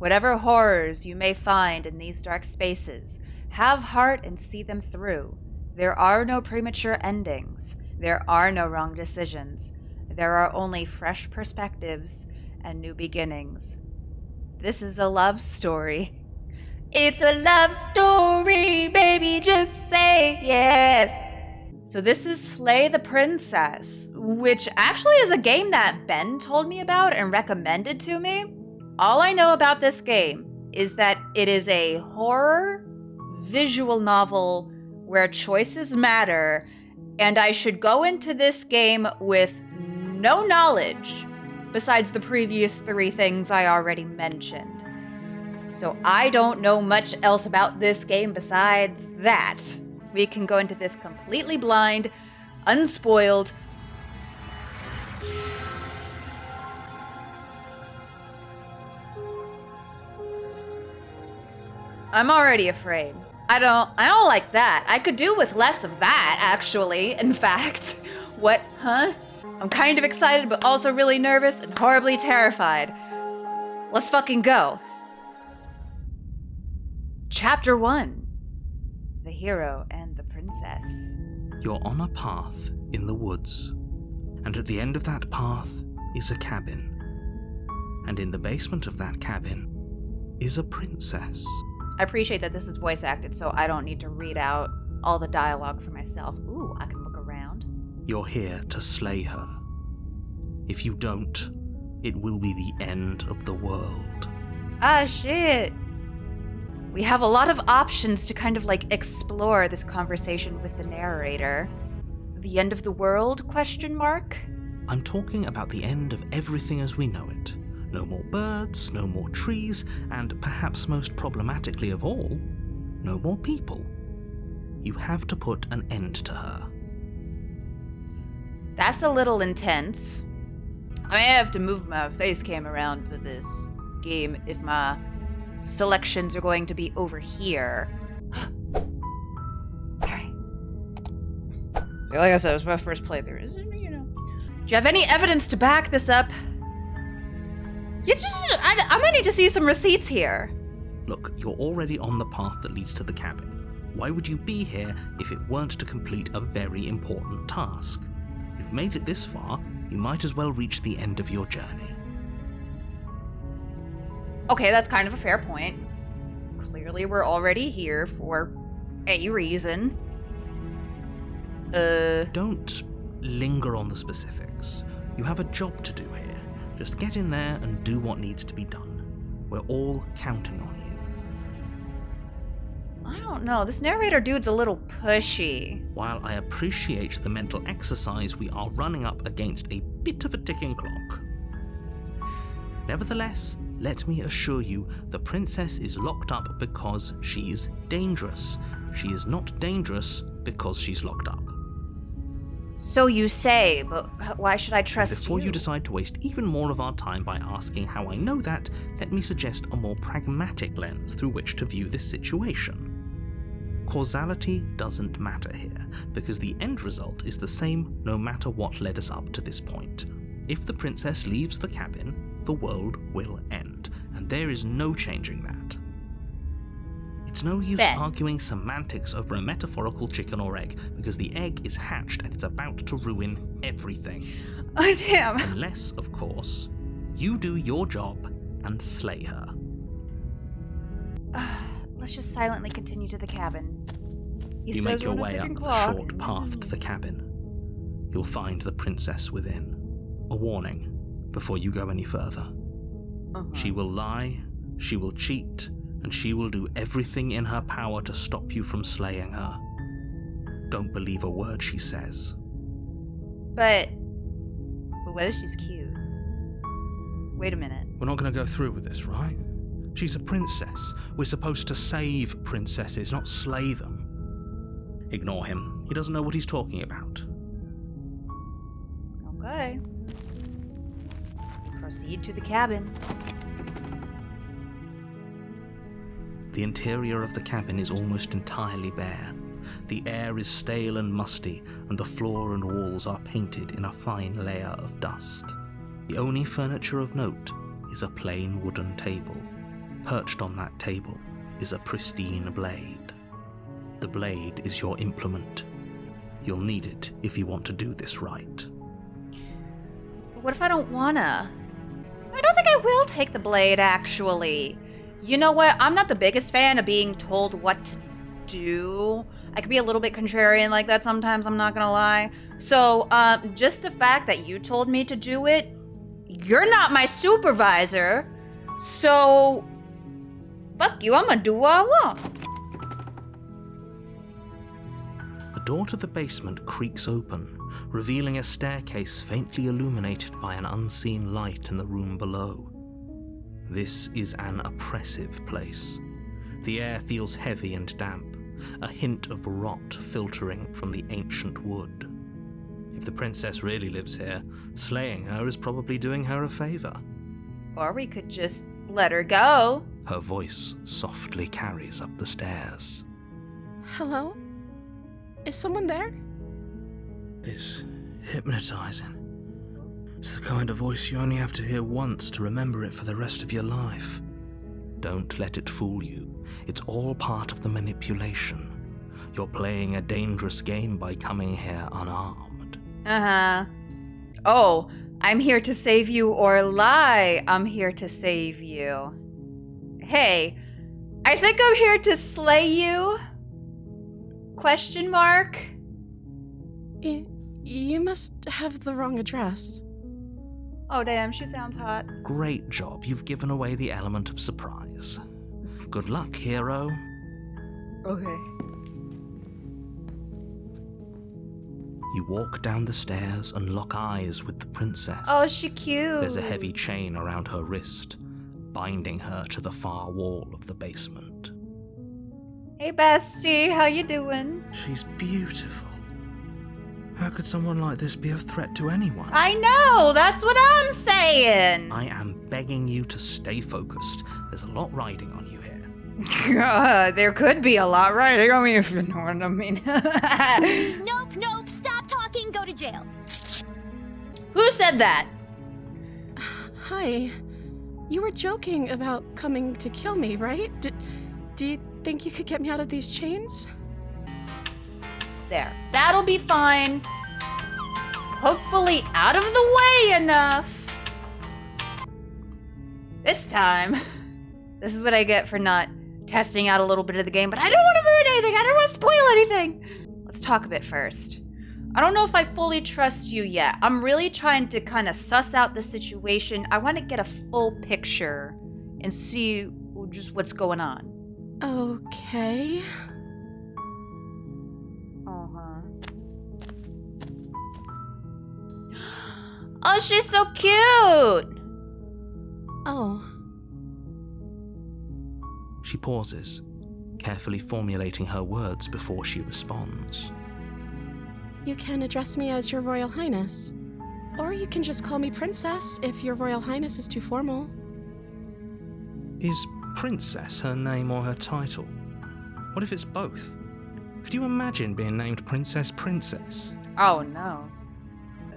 Whatever horrors you may find in these dark spaces, have heart and see them through. There are no premature endings. There are no wrong decisions. There are only fresh perspectives and new beginnings. This is a love story. It's a love story, baby, just say yes. So this is Slay the Princess, which actually is a game that Ben told me about and recommended to me. All I know about this game is that it is a horror visual novel where choices matter, and I should go into this game with no knowledge besides the previous 3 things I already mentioned. So I don't know much else about this game besides that. We can go into this completely blind, unspoiled. I'm already afraid. I don't like that. I could do with less of that, actually, in fact. What, huh? I'm kind of excited, but also really nervous and horribly terrified. Let's fucking go. Chapter 1. The Hero and the Princess. You're on a path in the woods, and at the end of that path is a cabin. And in the basement of that cabin is a princess. I appreciate that this is voice acted, so I don't need to read out all the dialogue for myself. Ooh, I can look around. You're here to slay her. If you don't, it will be the end of the world. Ah, shit. We have a lot of options to kind of like explore this conversation with the narrator. The end of the world, question mark? I'm talking about the end of everything as we know it. No more birds, no more trees, and perhaps most problematically of all, no more people. You have to put an end to her. That's a little intense. I may have to move my face cam around for this game if my selections are going to be over here. Alright. So like I said, it was my first playthrough. Do you have any evidence to back this up? I might need to see some receipts here. Look, you're already on the path that leads to the cabin. Why would you be here if it weren't to complete a very important task? You've made it this far, you might as well reach the end of your journey. Okay, that's kind of a fair point. Clearly we're already here for a reason. Don't linger on the specifics. You have a job to do here. Just get in there and do what needs to be done. We're all counting on you. I don't know, this narrator dude's a little pushy. While I appreciate the mental exercise, we are running up against a bit of a ticking clock. Nevertheless, let me assure you, the princess is locked up because she's dangerous. She is not dangerous because she's locked up. So you say, but why should I trust you? Before you decide to waste even more of our time by asking how I know that, let me suggest a more pragmatic lens through which to view this situation. Causality doesn't matter here, because the end result is the same no matter what led us up to this point. If the princess leaves the cabin, the world will end, and there is no changing that. It's no use arguing semantics over a metaphorical chicken or egg, because the egg is hatched and it's about to ruin everything. Oh, damn. Unless, of course, you do your job and slay her. Let's just silently continue to the cabin. You make your way up the short path to the cabin. You'll find the princess within. A warning before you go any further. She will lie, she will cheat, and she will do everything in her power to stop you from slaying her. Don't believe a word she says. But what if she's cute? Wait a minute. We're not going to go through with this, right? She's a princess. We're supposed to save princesses, not slay them. Ignore him. He doesn't know what he's talking about. Okay. Proceed to the cabin. The interior of the cabin is almost entirely bare. The air is stale and musty, and the floor and walls are painted in a fine layer of dust. The only furniture of note is a plain wooden table. Perched on that table is a pristine blade. The blade is your implement. You'll need it if you want to do this right. What if I don't wanna? I don't think I will take the blade, actually. You know what? I'm not the biggest fan of being told what to do. I could be a little bit contrarian like that sometimes, I'm not gonna lie. So, just the fact that you told me to do it, you're not my supervisor. So, fuck you, I'm gonna do what I want. The door to the basement creaks open, revealing a staircase faintly illuminated by an unseen light in the room below. This is an oppressive place. The air feels heavy and damp, a hint of rot filtering from the ancient wood. If the princess really lives here, slaying her is probably doing her a favor. Or we could just let her go. Her voice softly carries up the stairs. Hello? Is someone there? It's hypnotizing. It's the kind of voice you only have to hear once to remember it for the rest of your life. Don't let it fool you. It's all part of the manipulation. You're playing a dangerous game by coming here unarmed. Uh-huh. Oh, I'm here to save you or lie. I'm here to save you. Hey, I think I'm here to slay you? Question mark? You must have the wrong address. Oh damn, she sounds hot. Great job, you've given away the element of surprise. Good luck, hero. Okay. You walk down the stairs and lock eyes with the princess. Oh, she cute. There's a heavy chain around her wrist, binding her to the far wall of the basement. Hey bestie, how you doing? She's beautiful. How could someone like this be a threat to anyone? I know, that's what I'm saying. I am begging you to stay focused. There's a lot riding on you here. There could be a lot riding on me if you know what I mean. Nope, stop talking, go to jail. Who said that? Hi. You were joking about coming to kill me, right? Do you think you could get me out of these chains? There. That'll be fine. Hopefully out of the way enough. This time. This is what I get for not testing out a little bit of the game, but I don't want to ruin anything. I don't want to spoil anything. Let's talk a bit first. I don't know if I fully trust you yet. I'm really trying to kind of suss out the situation. I want to get a full picture and see just what's going on. Okay. Oh, she's so cute! Oh. She pauses, carefully formulating her words before she responds. You can address me as Your Royal Highness. Or you can just call me Princess if Your Royal Highness is too formal. Is Princess her name or her title? What if it's both? Could you imagine being named Princess? Oh no.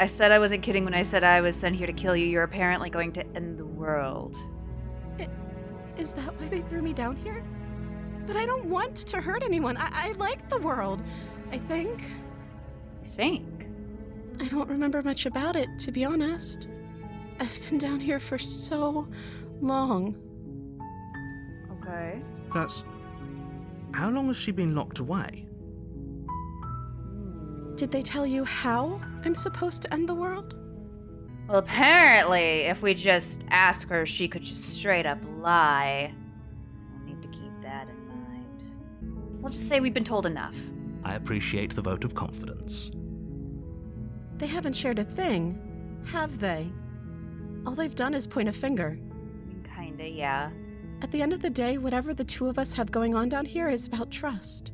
I said I wasn't kidding when I said I was sent here to kill you. You're apparently going to end the world. Is that why they threw me down here? But I don't want to hurt anyone. I like the world, I think. I think. I don't remember much about it, to be honest. I've been down here for so long. Okay. That's... How long has she been locked away? Did they tell you how I'm supposed to end the world? Well, apparently, if we just ask her, she could just straight up lie. We'll need to keep that in mind. We'll just say we've been told enough. I appreciate the vote of confidence. They haven't shared a thing, have they? All they've done is point a finger. Kinda, yeah. At the end of the day, whatever the two of us have going on down here is about trust.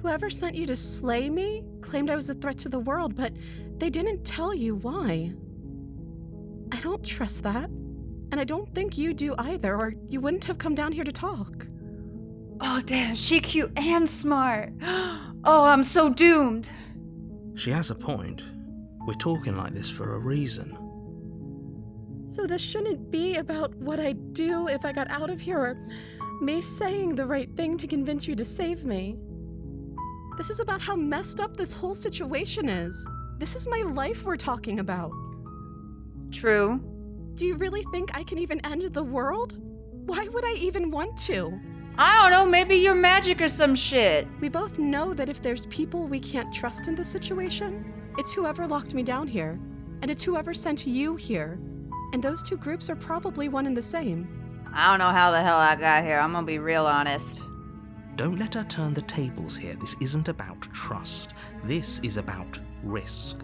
Whoever sent you to slay me claimed I was a threat to the world, but they didn't tell you why. I don't trust that, and I don't think you do either, or you wouldn't have come down here to talk. Oh, damn, she cute and smart. Oh, I'm so doomed. She has a point. We're talking like this for a reason. So this shouldn't be about what I'd do if I got out of here, or me saying the right thing to convince you to save me. This is about how messed up this whole situation is. This is my life we're talking about. True. Do you really think I can even end the world? Why would I even want to? I don't know, maybe you're magic or some shit. We both know that if there's people we can't trust in this situation, it's whoever locked me down here, and it's whoever sent you here. And those two groups are probably one and the same. I don't know how the hell I got here, I'm gonna be real honest. Don't let her turn the tables here. This isn't about trust. This is about risk.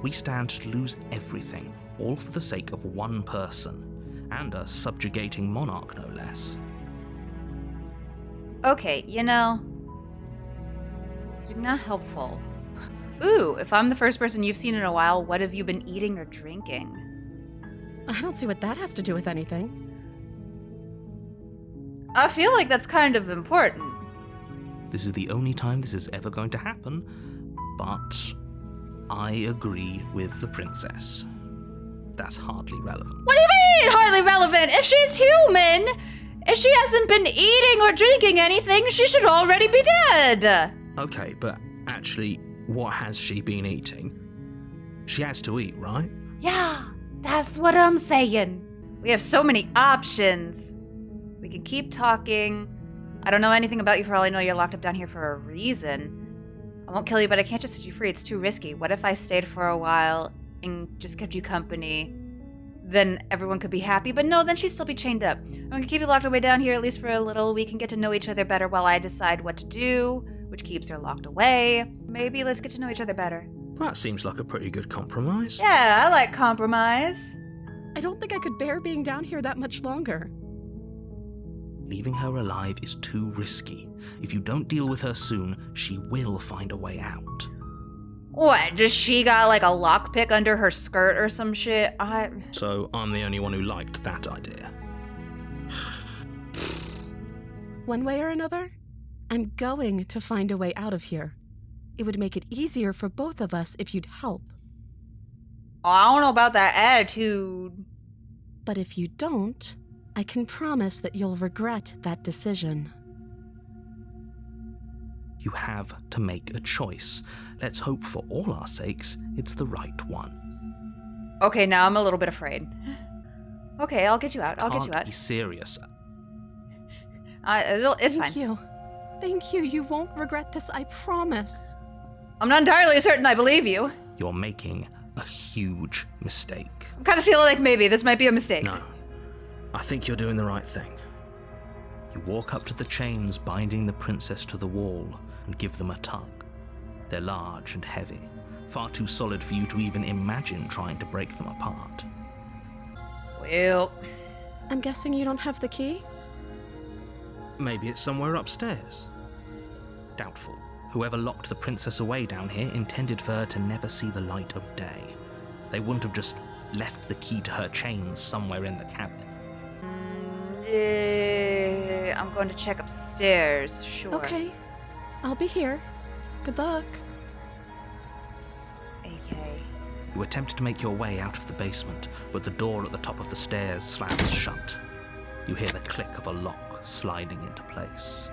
We stand to lose everything, all for the sake of one person, and a subjugating monarch, no less. Okay, you're not helpful. Ooh, if I'm the first person you've seen in a while, what have you been eating or drinking? I don't see what that has to do with anything. I feel like that's kind of important. This is the only time this is ever going to happen, but I agree with the princess. That's hardly relevant. What do you mean, hardly relevant? If she's human, if she hasn't been eating or drinking anything, she should already be dead. Okay, but actually, what has she been eating? She has to eat, right? Yeah, that's what I'm saying. We have so many options. We can keep talking. I don't know anything about you. For all I know, you're locked up down here for a reason. I won't kill you, but I can't just set you free. It's too risky. What if I stayed for a while and just kept you company? Then everyone could be happy. But no, then she'd still be chained up. I'm gonna keep you locked away down here at least for a little. We can get to know each other better while I decide what to do, which keeps her locked away. Maybe let's get to know each other better. That seems like a pretty good compromise. Yeah, I like compromise. I don't think I could bear being down here that much longer. Leaving her alive is too risky. If you don't deal with her soon, she will find a way out. What, does she got like a lockpick under her skirt or some shit? So I'm the only one who liked that idea. One way or another, I'm going to find a way out of here. It would make it easier for both of us if you'd help. I don't know about that attitude. But if you don't, I can promise that you'll regret that decision. You have to make a choice. Let's hope for all our sakes it's the right one. Okay, now I'm a little bit afraid. Okay, I'll get you out. I'll get you Can't out. be serious. It's fine. Thank you. Thank you. You won't regret this, I promise. I'm not entirely certain I believe you. You're making a huge mistake. I'm kind of feeling like maybe this might be a mistake. No. I think you're doing the right thing. You walk up to the chains binding the princess to the wall and give them a tug. They're large and heavy, far too solid for you to even imagine trying to break them apart. Well, I'm guessing you don't have the key? Maybe it's somewhere upstairs. Doubtful. Whoever locked the princess away down here intended for her to never see the light of day. They wouldn't have just left the key to her chains somewhere in the cabinet. I'm going to check upstairs, sure. Okay. I'll be here. Good luck. Okay. You attempt to make your way out of the basement, but the door at the top of the stairs slams shut. You hear the click of a lock sliding into place.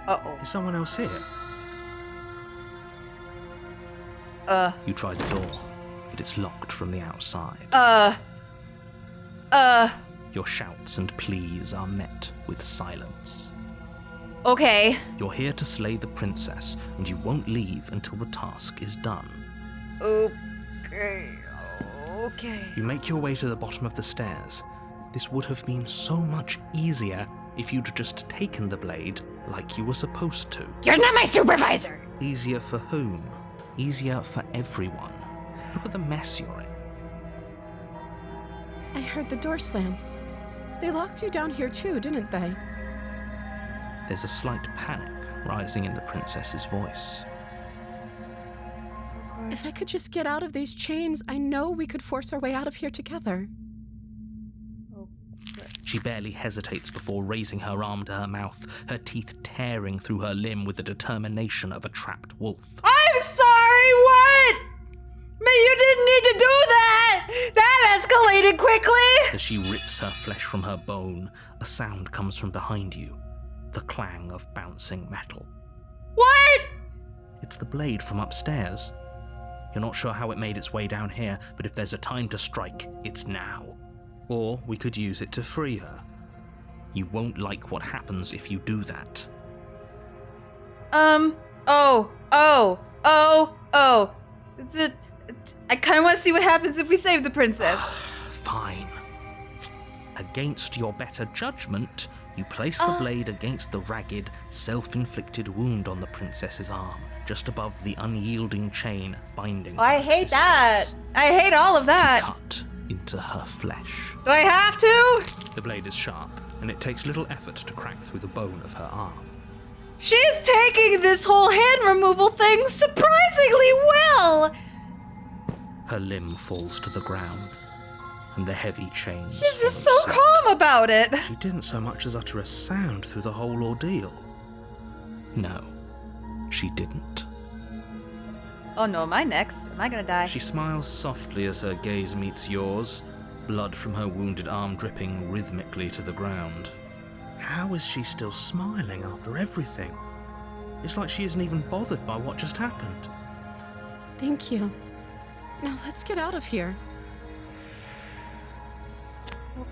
Uh-oh. Is someone else here? You try the door, but it's locked from the outside. Your shouts and pleas are met with silence. Okay. You're here to slay the princess, and you won't leave until the task is done. Okay. You make your way to the bottom of the stairs. This would have been so much easier if you'd just taken the blade like you were supposed to. You're not my supervisor! Easier for whom? Easier for everyone. Look at the mess you're in. I heard the door slam. They locked you down here too, didn't they? There's a slight panic rising in the princess's voice. If I could just get out of these chains, I know we could force our way out of here together. She barely hesitates before raising her arm to her mouth, her teeth tearing through her limb with the determination of a trapped wolf. I'm sorry, what? You didn't need to do that! That has escalating quickly! As she rips her flesh from her bone, a sound comes from behind you. The clang of bouncing metal. What? It's the blade from upstairs. You're not sure how it made its way down here, but if there's a time to strike, it's now. Or we could use it to free her. You won't like what happens if you do that. I kind of want to see what happens if we save the princess. Fine. Against your better judgment, you place the blade against the ragged, self-inflicted wound on the princess's arm, just above the unyielding chain binding her. I at hate this that. place. I hate all of that. Cut into her flesh. Do I have to? The blade is sharp, and it takes little effort to crack through the bone of her arm. She's taking this whole hand removal thing surprisingly well. Her limb falls to the ground, and the heavy chain She's just so swallows it. calm about it. She didn't so much as utter a sound through the whole ordeal. No, she didn't. Oh no, am I next? Am I gonna die? She smiles softly as her gaze meets yours, blood from her wounded arm dripping rhythmically to the ground. How is she still smiling after everything? It's like she isn't even bothered by what just happened. Thank you. Now let's get out of here.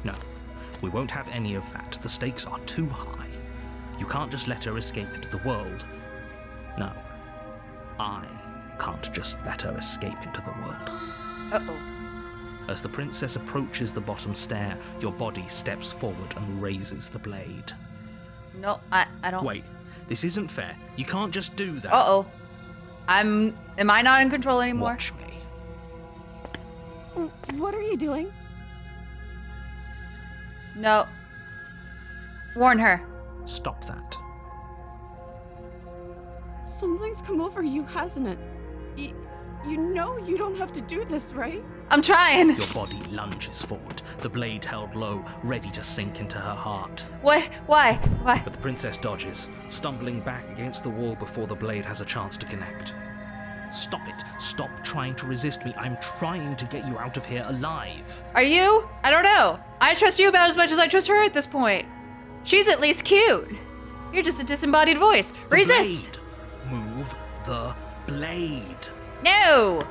No, we won't have any of that. The stakes are too high. You can't just let her escape into the world. No, I can't just let her escape into the world. Uh-oh. As the princess approaches the bottom stair, your body steps forward and raises the blade. No, I don't. Wait, this isn't fair. You can't just do that. Uh-oh. Am I not in control anymore? Watch me. What are you doing? No. Warn her. Stop that. Something's come over you, hasn't it? You know you don't have to do this, right? I'm trying. Your body lunges forward, the blade held low, ready to sink into her heart. What? Why? Why? But the princess dodges, stumbling back against the wall before the blade has a chance to connect. Stop it. Stop trying to resist me. I'm trying to get you out of here alive. Are you? I don't know. I trust you about as much as I trust her at this point. She's at least cute. You're just a disembodied voice. The Resist! blade. Move the blade. No!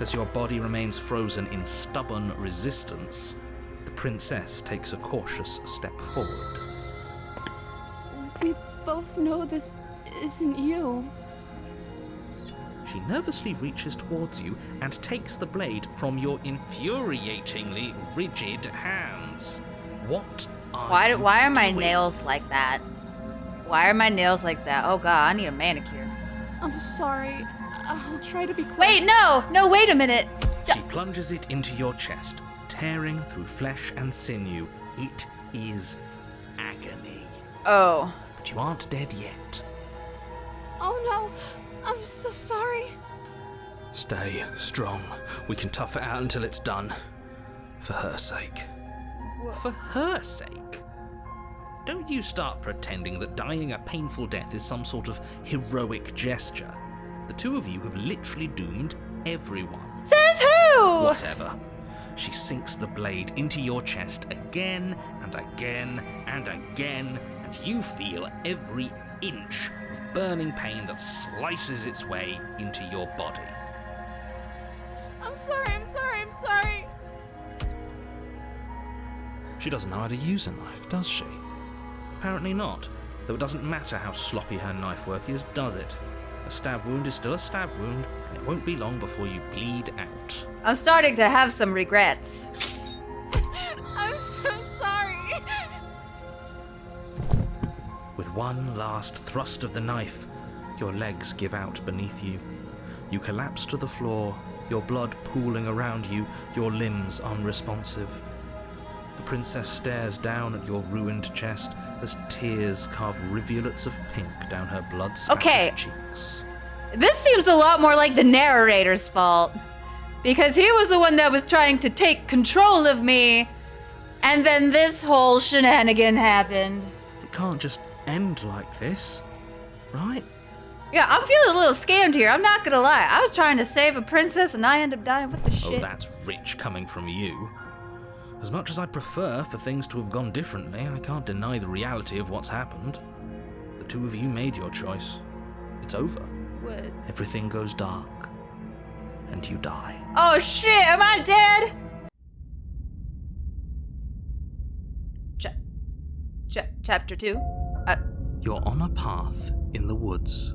As your body remains frozen in stubborn resistance, the princess takes a cautious step forward. We both know this isn't you. She nervously reaches towards you and takes the blade from your infuriatingly rigid hands. What are you Why are my doing? nails like that? Why are my nails like that? Oh god, I need a manicure. I'm sorry. I'll try to be quick. Wait, no! No, wait a minute! She plunges it into your chest, tearing through flesh and sinew. It is agony. Oh. But you aren't dead yet. Oh no! I'm so sorry. Stay strong. We can tough it out until it's done. For her sake. For her sake? Don't you start pretending that dying a painful death is some sort of heroic gesture. The two of you have literally doomed everyone. Says who? Whatever. She sinks the blade into your chest again and again and again, and you feel every inch of burning pain that slices its way into your body. I'm sorry. She doesn't know how to use a knife, does she? Apparently not, though it doesn't matter how sloppy her knife work is, does it? A stab wound is still a stab wound, and it won't be long before you bleed out. I'm starting to have some regrets. I'm so sorry. With one last thrust of the knife, your legs give out beneath you. You collapse to the floor, your blood pooling around you, your limbs unresponsive. The princess stares down at your ruined chest as tears carve rivulets of pink down her blood-spattered Okay. cheeks. This seems a lot more like the narrator's fault. Because he was the one that was trying to take control of me, and then this whole shenanigan happened. It can't just end like this, right? Yeah, I'm feeling a little scammed here, I'm not gonna lie. I was trying to save a princess and I end up dying. What the Oh, shit? that's rich coming from you. As much as I'd prefer for things to have gone differently, I can't deny the reality of what's happened. The two of you made your choice. It's over. What? Everything goes dark. And you die. Oh shit, am I dead? Chapter 2? You're on a path in the woods.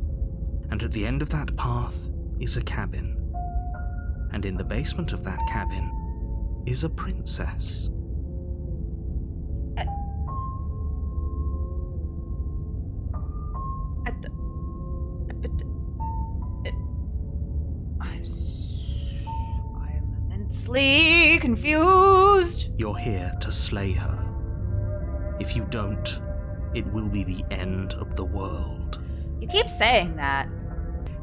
And at the end of that path is a cabin. And in the basement of that cabin is a princess. I'm immensely confused. You're here to slay her. If you don't, it will be the end of the world. You keep saying that.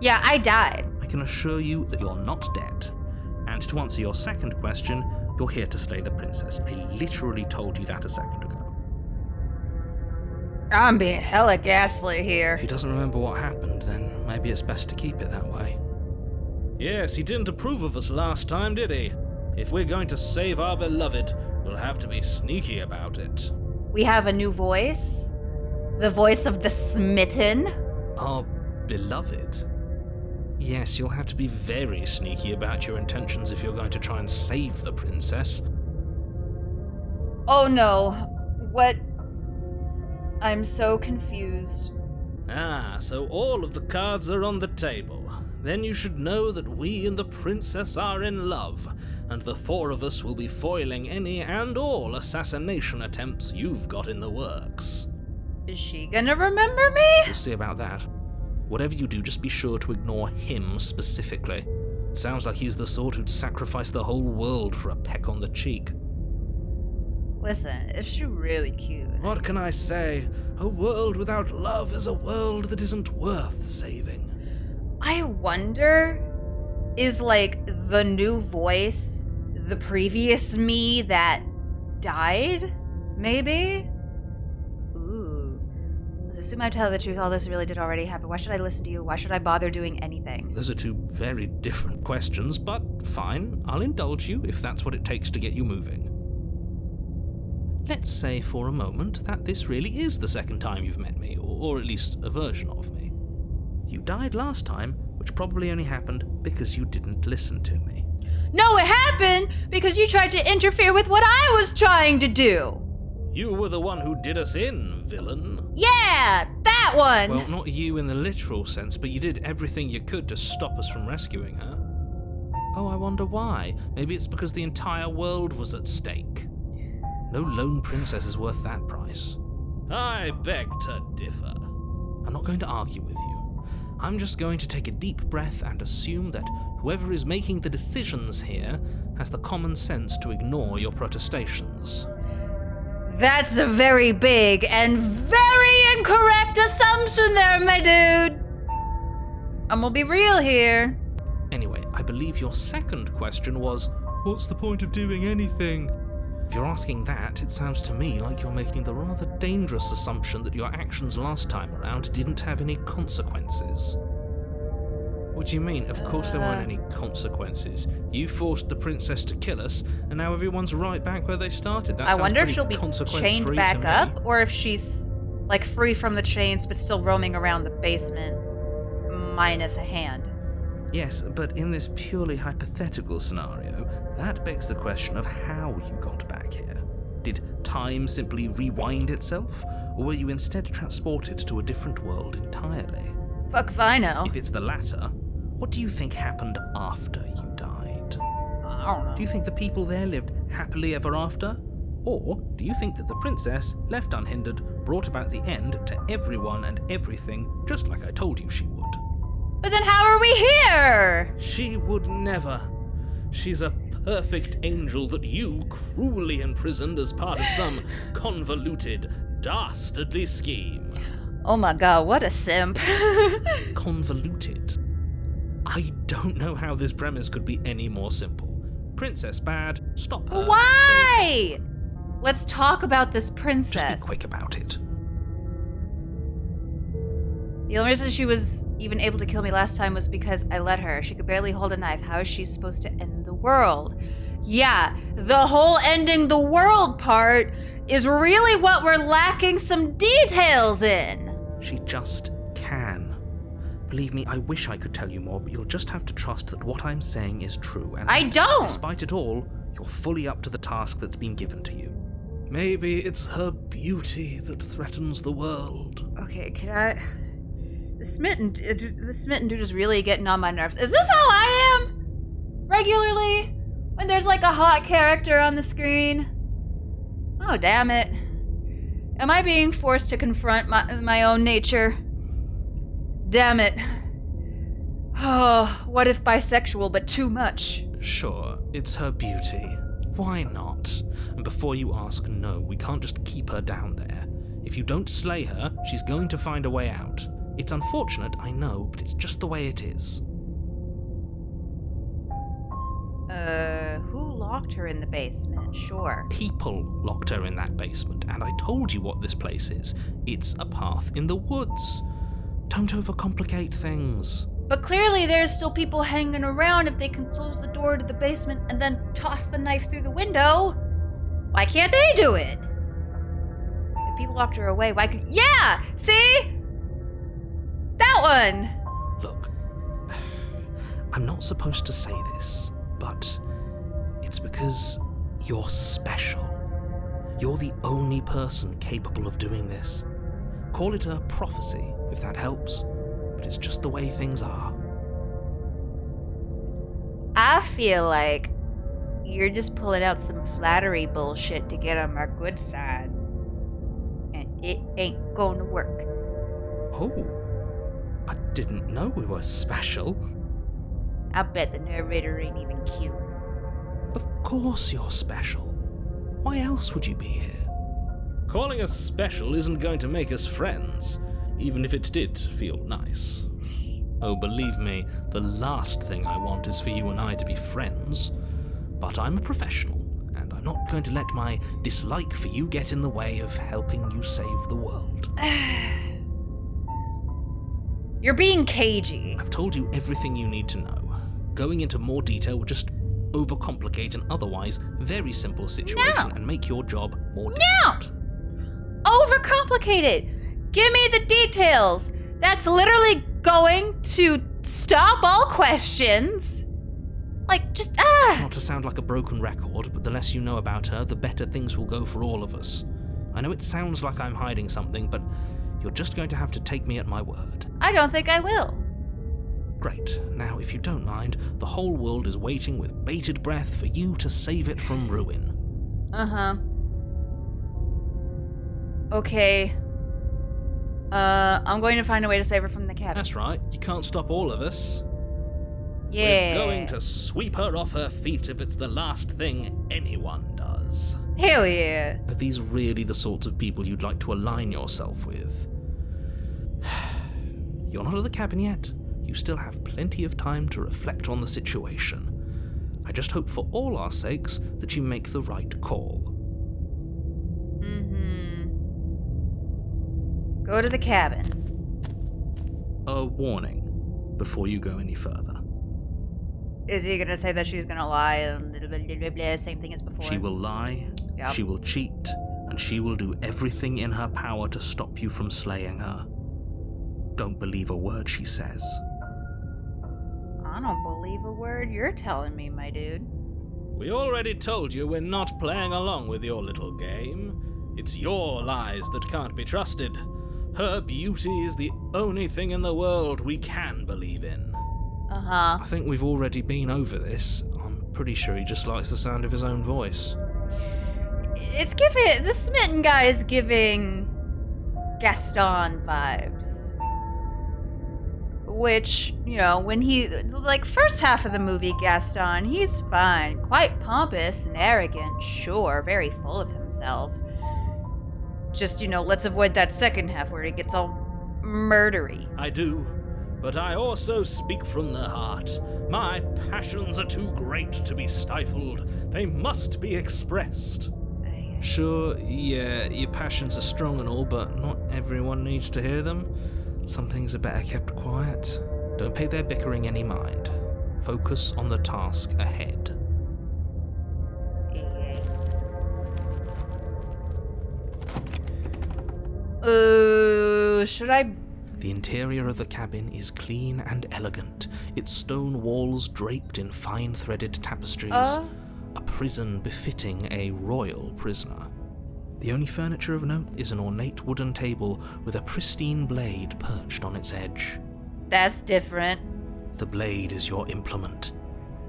Yeah, I died. I can assure you that you're not dead. And to answer your second question, you're here to slay the princess. I literally told you that a second ago. I'm being hella ghastly here. If he doesn't remember what happened, then maybe it's best to keep it that way. Yes, he didn't approve of us last time, did he? If we're going to save our beloved, we'll have to be sneaky about it. We have a new voice. The voice of the smitten. Our beloved? Yes, you'll have to be very sneaky about your intentions if you're going to try and save the princess. Oh no. What? I'm so confused. Ah, so all of the cards are on the table. Then you should know that we and the princess are in love, and the four of us will be foiling any and all assassination attempts you've got in the works. Is she gonna remember me? We'll see about that. Whatever you do, just be sure to ignore him specifically. It sounds like he's the sort who'd sacrifice the whole world for a peck on the cheek. Listen, is she really cute? What can I say? A world without love is a world that isn't worth saving. I wonder, is like the new voice the previous me that died? Maybe? Ooh. Let's assume I tell the truth. All this really did already happen. Why should I listen to you? Why should I bother doing anything? Those are two very different questions, but fine. I'll indulge you if that's what it takes to get you moving. Let's say for a moment that this really is the second time you've met me, or at least a version of me. You died last time, which probably only happened because you didn't listen to me. No, it happened because you tried to interfere with what I was trying to do. You were the one who did us in, villain. Yeah, that one. Well, not you in the literal sense, but you did everything you could to stop us from rescuing her. Oh, I wonder why. Maybe it's because the entire world was at stake. No lone princess is worth that price. I beg to differ. I'm not going to argue with you. I'm just going to take a deep breath and assume that whoever is making the decisions here has the common sense to ignore your protestations. That's a very big and very incorrect assumption there, my dude. I'm gonna be real here. Anyway, I believe your second question was, what's the point of doing anything? If you're asking that, it sounds to me like you're making the rather dangerous assumption that your actions last time around didn't have any consequences. What do you mean? Of course there weren't any consequences. You forced the princess to kill us, and now everyone's right back where they started. That I wonder if sounds she'll be pretty chained consequence-free back to up, me. or if she's like free from the chains but still roaming around the basement, minus a hand. Yes, but in this purely hypothetical scenario, that begs the question of how you got back here. Did time simply rewind itself, or were you instead transported to a different world entirely? Fuck if I know. If it's the latter, what do you think happened after you died? I don't know. Do you think the people there lived happily ever after? Or do you think that the princess, left unhindered, brought about the end to everyone and everything, just like I told you she would? But then how are we here? She would never. She's a perfect angel that you cruelly imprisoned as part of some convoluted, dastardly scheme. Oh my god, what a simp. Convoluted? I don't know how this premise could be any more simple. Princess bad, stop her. Why? Let's talk about this princess. Just be quick about it. The only reason she was even able to kill me last time was because I let her. She could barely hold a knife. How is she supposed to end the world? Yeah, the whole ending the world part is really what we're lacking some details in. She just can. Believe me, I wish I could tell you more, but you'll just have to trust that what I'm saying is true. And I don't! despite it all, you're fully up to the task that's been given to you. Maybe it's her beauty that threatens the world. Okay, can I... The smitten dude is really getting on my nerves. Is this how I am? Regularly? When there's like a hot character on the screen? Oh, damn it. Am I being forced to confront my own nature? Damn it. Oh, what if bisexual, but too much? Sure, it's her beauty. Why not? And before you ask, no, we can't just keep her down there. If you don't slay her, she's going to find a way out. It's unfortunate, I know, but it's just the way it is. Who locked her in the basement? Sure. People locked her in that basement, and I told you what this place is. It's a path in the woods. Don't overcomplicate things. But clearly there's still people hanging around if they can close the door to the basement and then toss the knife through the window. Why can't they do it? If people locked her away, why could... Yeah! See? That one! Look, I'm not supposed to say this, but it's because you're special. You're the only person capable of doing this. Call it a prophecy, if that helps, but it's just the way things are. I feel like you're just pulling out some flattery bullshit to get on our good side. And it ain't gonna work. Oh, I didn't know we were special. I bet the narrator ain't even cute. Of course you're special. Why else would you be here? Calling us special isn't going to make us friends, even if it did feel nice. Oh, believe me, the last thing I want is for you and I to be friends. But I'm a professional, and I'm not going to let my dislike for you get in the way of helping you save the world. You're being cagey. I've told you everything you need to know. Going into more detail would just overcomplicate an otherwise very simple situation and make your job more difficult. Overcomplicated. Give me the details. That's literally going to stop all questions. Like, just, Not to sound like a broken record, but the less you know about her, the better things will go for all of us. I know it sounds like I'm hiding something, but you're just going to have to take me at my word. I don't think I will. Great. Now, if you don't mind, the whole world is waiting with bated breath for you to save it from ruin. Uh-huh. Okay. I'm going to find a way to save her from the cabin. That's right. You can't stop all of us. Yeah. We're going to sweep her off her feet if it's the last thing anyone does. Hell yeah. Are these really the sorts of people you'd like to align yourself with? You're not at the cabin yet. You still have plenty of time to reflect on the situation. I just hope for all our sakes that you make the right call. Go to the cabin. A warning before you go any further. Is he gonna say that she's gonna lie and blah, blah, blah, blah, same thing as before? She will lie, Yep. she will cheat, and she will do everything in her power to stop you from slaying her. Don't believe a word she says. I don't believe a word you're telling me, my dude. We already told you we're not playing along with your little game. It's your lies that can't be trusted. Her beauty is the only thing in the world we can believe in. Uh-huh. I think we've already been over this. I'm pretty sure he just likes the sound of his own voice. It's giving... The smitten guy is giving Gaston vibes. Which, you know, when he... Like, first half of the movie, Gaston, he's fine. Quite pompous and arrogant, sure. Very full of himself. Just, you know, let's avoid that second half where he gets all murdery. I do, but I also speak from the heart. My passions are too great to be stifled. They must be expressed. Sure, yeah, your passions are strong and all, but not everyone needs to hear them. Some things are better kept quiet. Don't pay their bickering any mind. Focus on the task ahead. Should I... The interior of the cabin is clean and elegant, its stone walls draped in fine threaded tapestries, a prison befitting a royal prisoner. The only furniture of note is an ornate wooden table with a pristine blade perched on its edge. That's different. The blade is your implement.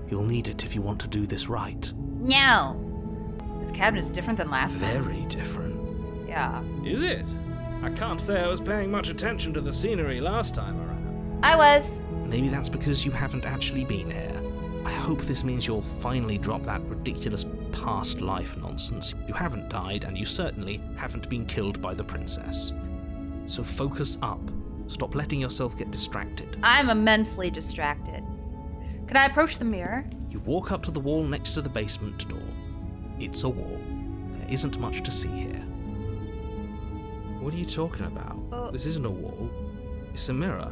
You'll need it if you want to do this right. No. This cabinet's different than last time. Very different. Yeah. Is it? I can't say I was paying much attention to the scenery last time around. I was. Maybe that's because you haven't actually been here. I hope this means you'll finally drop that ridiculous past life nonsense. You haven't died, and you certainly haven't been killed by the princess. So focus up. Stop letting yourself get distracted. I'm immensely distracted. Can I approach the mirror? You walk up to the wall next to the basement door. It's a wall. There isn't much to see here. What are you talking about? This isn't a wall. It's a mirror.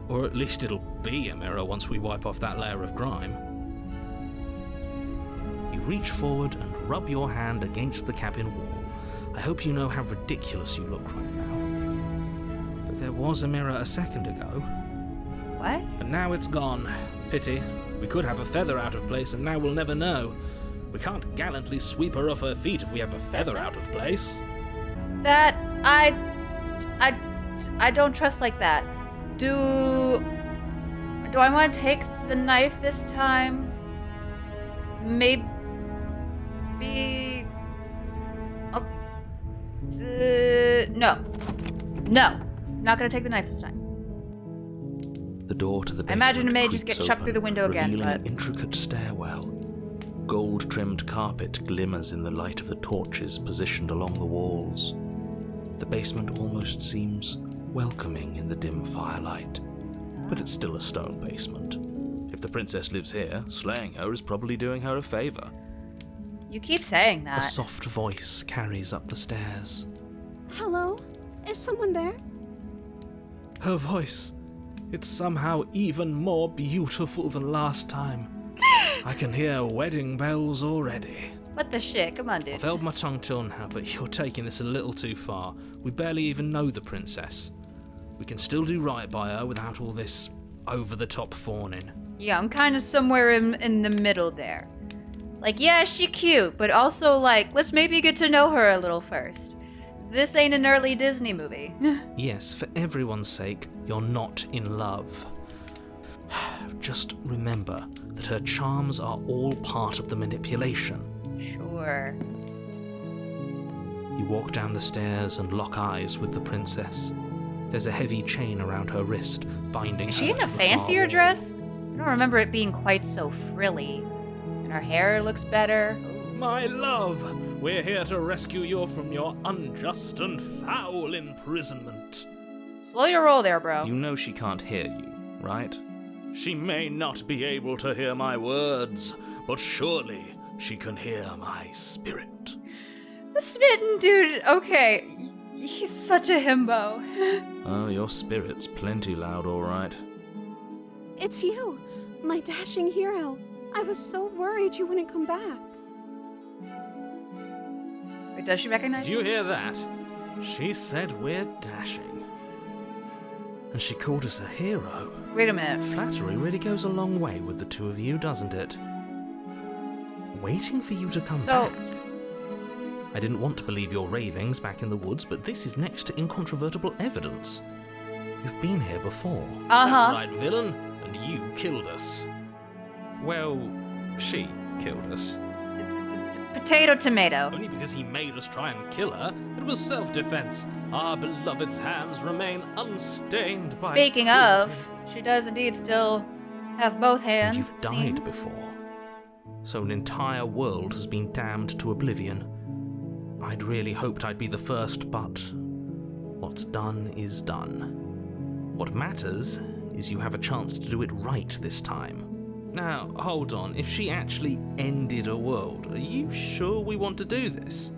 Or at least it'll be a mirror once we wipe off that layer of grime. You reach forward and rub your hand against the cabin wall. I hope you know how ridiculous you look right now. But there was a mirror a second ago. What? But now it's gone. Pity. We could have a feather out of place and now we'll never know. We can't gallantly sweep her off her feet if we have a feather out of place. That I don't trust like that. Do I want to take the knife this time? Maybe. No. Not gonna take the knife this time. The door to the basement I imagine it may just get creaks chucked through the window open, again, revealing but... an intricate stairwell. Gold-trimmed carpet glimmers in the light of the torches positioned along the walls. The basement almost seems welcoming in the dim firelight, but it's still a stone basement. If the princess lives here, slaying her is probably doing her a favor. You keep saying A that. soft voice carries up the stairs. Hello? Is someone there? Her voice. It's somehow even more beautiful than last time. I can hear wedding bells already. What the shit? Come on, I've dude. held my tongue till now, but you're taking this a little too far. We barely even know the princess. We can still do right by her without all this over-the-top fawning. Yeah, I'm kind of somewhere in the middle there. Like, yeah, she cute, but also, like, let's maybe get to know her a little first. This ain't an early Disney movie. Yes, for everyone's sake, you're not in love. Just remember that her charms are all part of the manipulation. Sure. You walk down the stairs and lock eyes with the princess. There's a heavy chain around her wrist, binding Is her she in to a the fancier far wall. dress? I don't remember it being quite so frilly. And her hair looks better. My love, we're here to rescue you from your unjust and foul imprisonment. Slow your roll there, bro. You know she can't hear you, right? She may not be able to hear my words, but surely she can hear my spirit. The smitten dude, okay. He's such a himbo. Oh, your spirit's plenty loud, all right. It's you, my dashing hero. I was so worried you wouldn't come back. Wait, does she recognize Did you hear that? She said we're dashing. And she called us a hero. Wait a minute. Flattery really goes a long way with the two of you, doesn't it? Waiting for you to come So- back. I didn't want to believe your ravings back in the woods, but this is next to incontrovertible evidence. You've been here before. Uh-huh. That's right, villain, and you killed us. Well, she killed us. Potato, tomato. Only because he made us try and kill her. It was self-defense. Our beloved's hands remain unstained by Speaking cruelty. of, she does indeed still have both hands. And you've it died seems. before. So an entire world has been damned to oblivion. I'd really hoped I'd be the first, but what's done is done. What matters is you have a chance to do it right this time. Now, hold on. If she actually ended a world, are you sure we want to do this?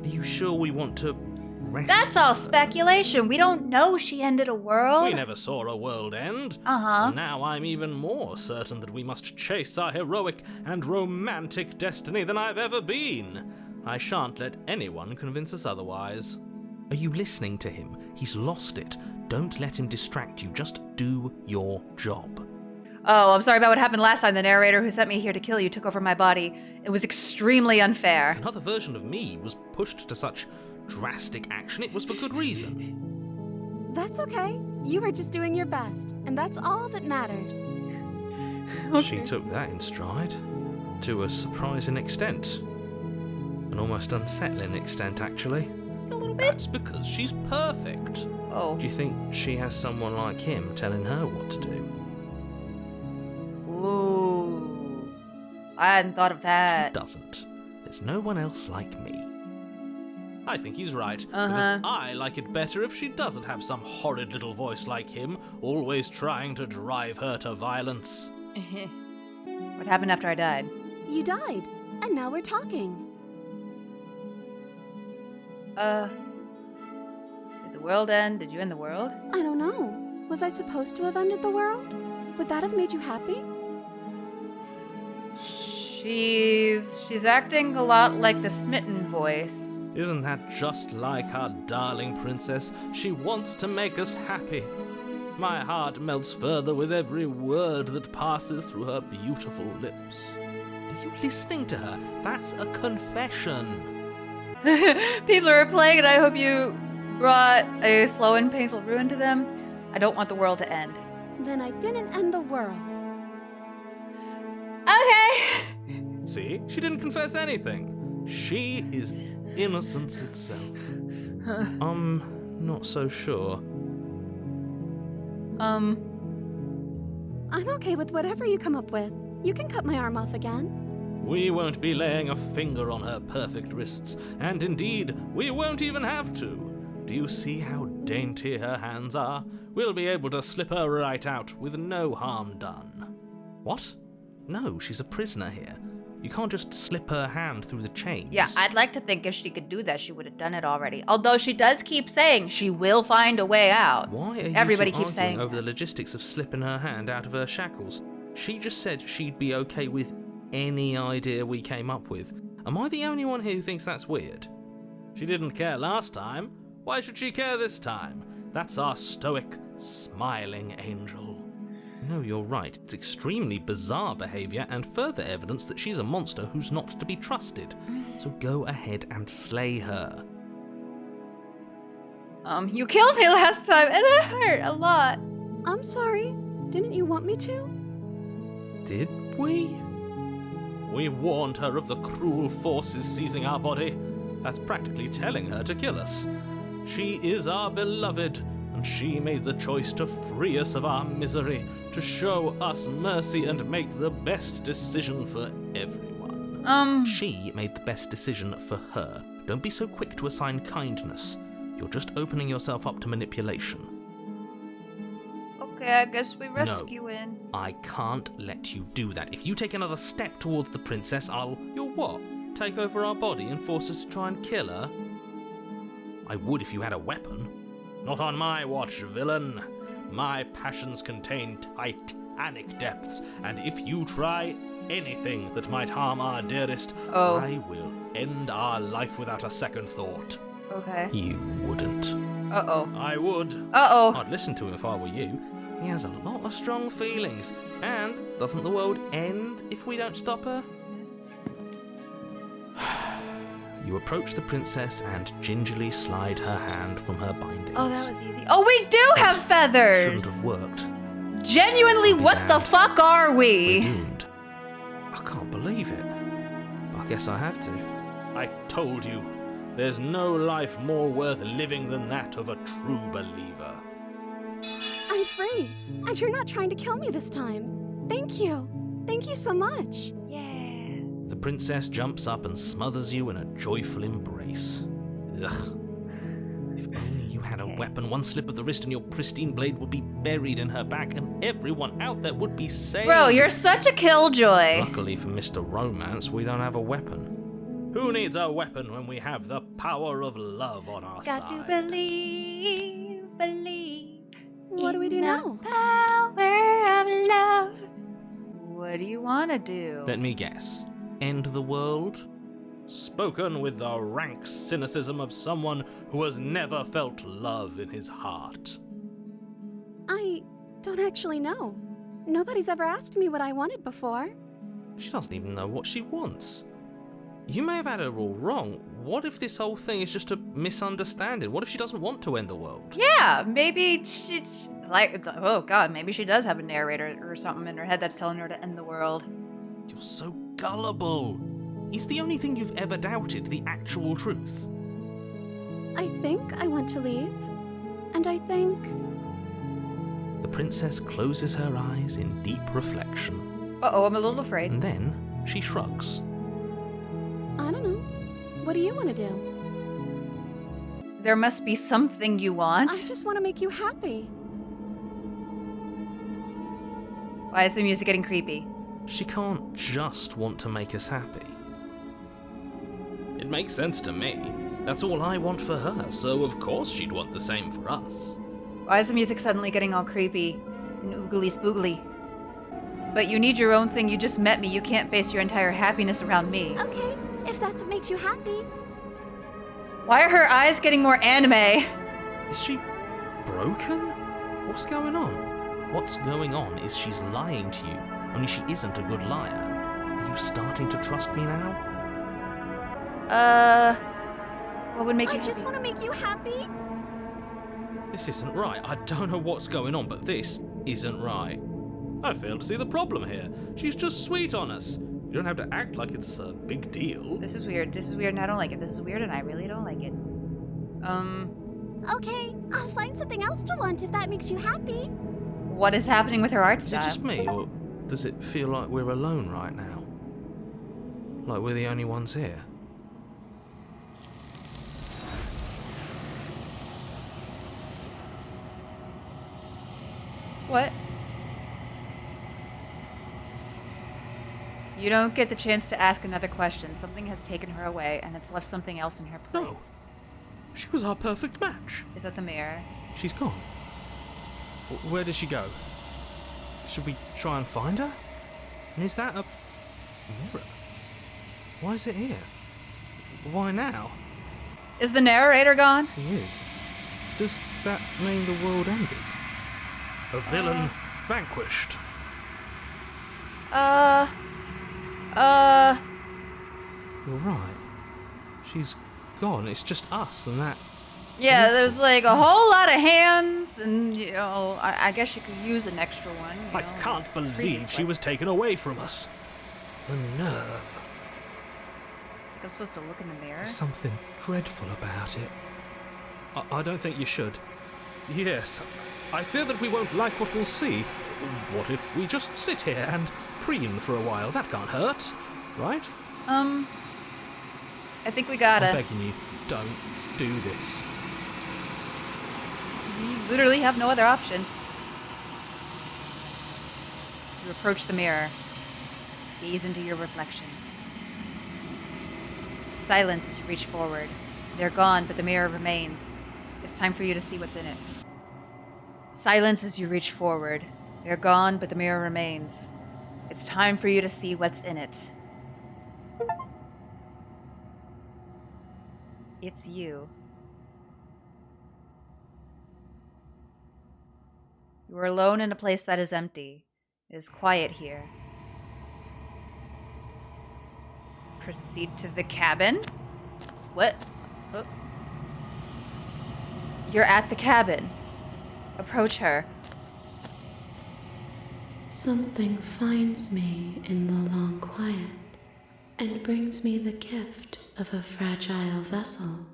Are you sure we want to rescue That's all her? speculation. We don't know she ended a world. We never saw a world end. Uh-huh. Now I'm even more certain that we must chase our heroic and romantic destiny than I've ever been. I shan't let anyone convince us otherwise. Are you listening to him? He's lost it. Don't let him distract you. Just do your job. Oh, I'm sorry about what happened last time. The narrator who sent me here to kill you took over my body. It was extremely unfair. If another version of me was pushed to such drastic action, it was for good reason. That's okay. You were just doing your best, and that's all that matters. She took that in stride. To a surprising extent. An almost unsettling extent, actually. Just a little bit. That's because she's perfect. Oh. Do you think she has someone like him telling her what to do? Ooh. I hadn't thought of that. Doesn't. There's no one else like me. I think he's right, because I like it better if she doesn't have some horrid little voice like him, always trying to drive her to violence. What happened after I died? You died, and now we're talking. Did the world end? Did you end the world? I don't know. Was I supposed to have ended the world? Would that have made you happy? She's acting a lot like the smitten voice. Isn't that just like our darling princess? She wants to make us happy. My heart melts further with every word that passes through her beautiful lips. Are you listening to her? That's a confession. People are playing, and I hope you brought a slow and painful ruin to them. I don't want the world to end. Then I didn't end the world. Okay. See? She didn't confess anything. She is innocence itself. I'm not so sure. I'm okay with whatever you come up with. You can cut my arm off again. We won't be laying a finger on her perfect wrists, and indeed, we won't even have to. Do you see how dainty her hands are? We'll be able to slip her right out with no harm done. What? No, she's a prisoner here. You can't just slip her hand through the chains. Yeah, I'd like to think if she could do that, she would have done it already. Although she does keep saying she will find a way out. Why are you Everybody two keeps arguing saying over that. the logistics of slipping her hand out of her shackles? She just said she'd be okay with any idea we came up with. Am I the only one here who thinks that's weird? She didn't care last time. Why should she care this time? That's our stoic, smiling angel. No, you're right. It's extremely bizarre behaviour and further evidence that she's a monster who's not to be trusted. So go ahead and slay her. You killed me last time, and it hurt a lot. I'm sorry. Didn't you want me to? Did we? We warned her of the cruel forces seizing our body. That's practically telling her to kill us. She is our beloved, and she made the choice to free us of our misery, to show us mercy and make the best decision for everyone. She made the best decision for her. Don't be so quick to assign kindness. You're just opening yourself up to manipulation. Okay, I guess we rescue in. I can't let you do that. If you take another step towards the princess, You'll what? Take over our body and force us to try and kill her? I would if you had a weapon. Not on my watch, villain. My passions contain titanic depths, and if you try anything that might harm our dearest, I will end our life without a second thought. Okay. You wouldn't. Uh-oh. I would. Uh-oh. I'd listen to him if I were you. He has a lot of strong feelings. And doesn't the world end if we don't stop her? You approach the princess and gingerly slide her hand from her bindings. Oh, that was easy. Oh, we do have feathers! Shouldn't have worked. Genuinely, what the bad. fuck are We're we? doomed. I can't believe it. But I guess I have to. I told you, there's no life more worth living than that of a true believer. I'm free, and you're not trying to kill me this time. Thank you. Thank you so much. Yeah. The princess jumps up and smothers you in a joyful embrace. Ugh. If only you had a weapon, one slip of the wrist and your pristine blade would be buried in her back and everyone out there would be saved. Bro, you're such a killjoy. Luckily for Mr. Romance, we don't have a weapon. Who needs a weapon when we have the power of love on our Got side? to believe. What do we do in the now? Power of love. What do you want to do? Let me guess. End the world? Spoken with the rank cynicism of someone who has never felt love in his heart. I don't actually know. Nobody's ever asked me what I wanted before. She doesn't even know what she wants. You may have had her all wrong. What if this whole thing is just a misunderstanding? What if she doesn't want to end the world? Yeah, maybe she's like, oh god, maybe she does have a narrator or something in her head that's telling her to end the world. You're so gullible. Is the only thing you've ever doubted the actual truth? I think I want to leave. And I think... The princess closes her eyes in deep reflection. Uh-oh, I'm a little afraid. And then she shrugs. I don't know. What do you want to do? There must be something you want. I just want to make you happy. Why is the music getting creepy? She can't just want to make us happy. It makes sense to me. That's all I want for her, so of course she'd want the same for us. Why is the music suddenly getting all creepy and oogly spoogly? But you need your own thing, you just met me, you can't base your entire happiness around me. Okay, if that's what makes you happy. Why are her eyes getting more anime? Is she broken? What's going on? What's going on is she's lying to you, only she isn't a good liar. Are you starting to trust me now? What would make you I just want to make you happy. This isn't right. I don't know what's going on, but this isn't right. I fail to see the problem here. She's just sweet on us. You don't have to act like it's a big deal. This is weird and I don't like it. This is weird and I really don't like it. Okay, I'll find something else to want if that makes you happy. What is happening with her art Is it style? just me, or does it feel like we're alone right now? Like we're the only ones here? What? You don't get the chance to ask another question. Something has taken her away, and it's left something else in her No. place. She was our perfect match. Is that the mirror? She's gone. Where did she go? Should we try and find her? And is that a mirror? Why is it here? Why now? Is the narrator gone? He is. Does that mean the world ended? A villain vanquished. You're right. She's gone. It's just us and that. Yeah, there's like a whole lot of hands, and you know, I guess you could use an extra one. You I know, can't believe previously. she was taken away from us. The nerve. I'm supposed to look in the mirror. There's something dreadful about it. I don't think you should. Yes, I fear that we won't like what we'll see. What if we just sit here and preen for a while? That can't hurt, right? I think we gotta. I'm begging you, don't do this. We literally have no other option. You approach the mirror. Gaze into your reflection. Silence as you reach forward. They're gone, but the mirror remains. It's time for you to see what's in it. Silence as you reach forward. They're gone, but the mirror remains. It's time for you to see what's in it. It's you. You are alone in a place that is empty. It is quiet here. Proceed to the cabin? What? Oh. You're at the cabin. Approach her. Something finds me in the long quiet and brings me the gift of a fragile vessel.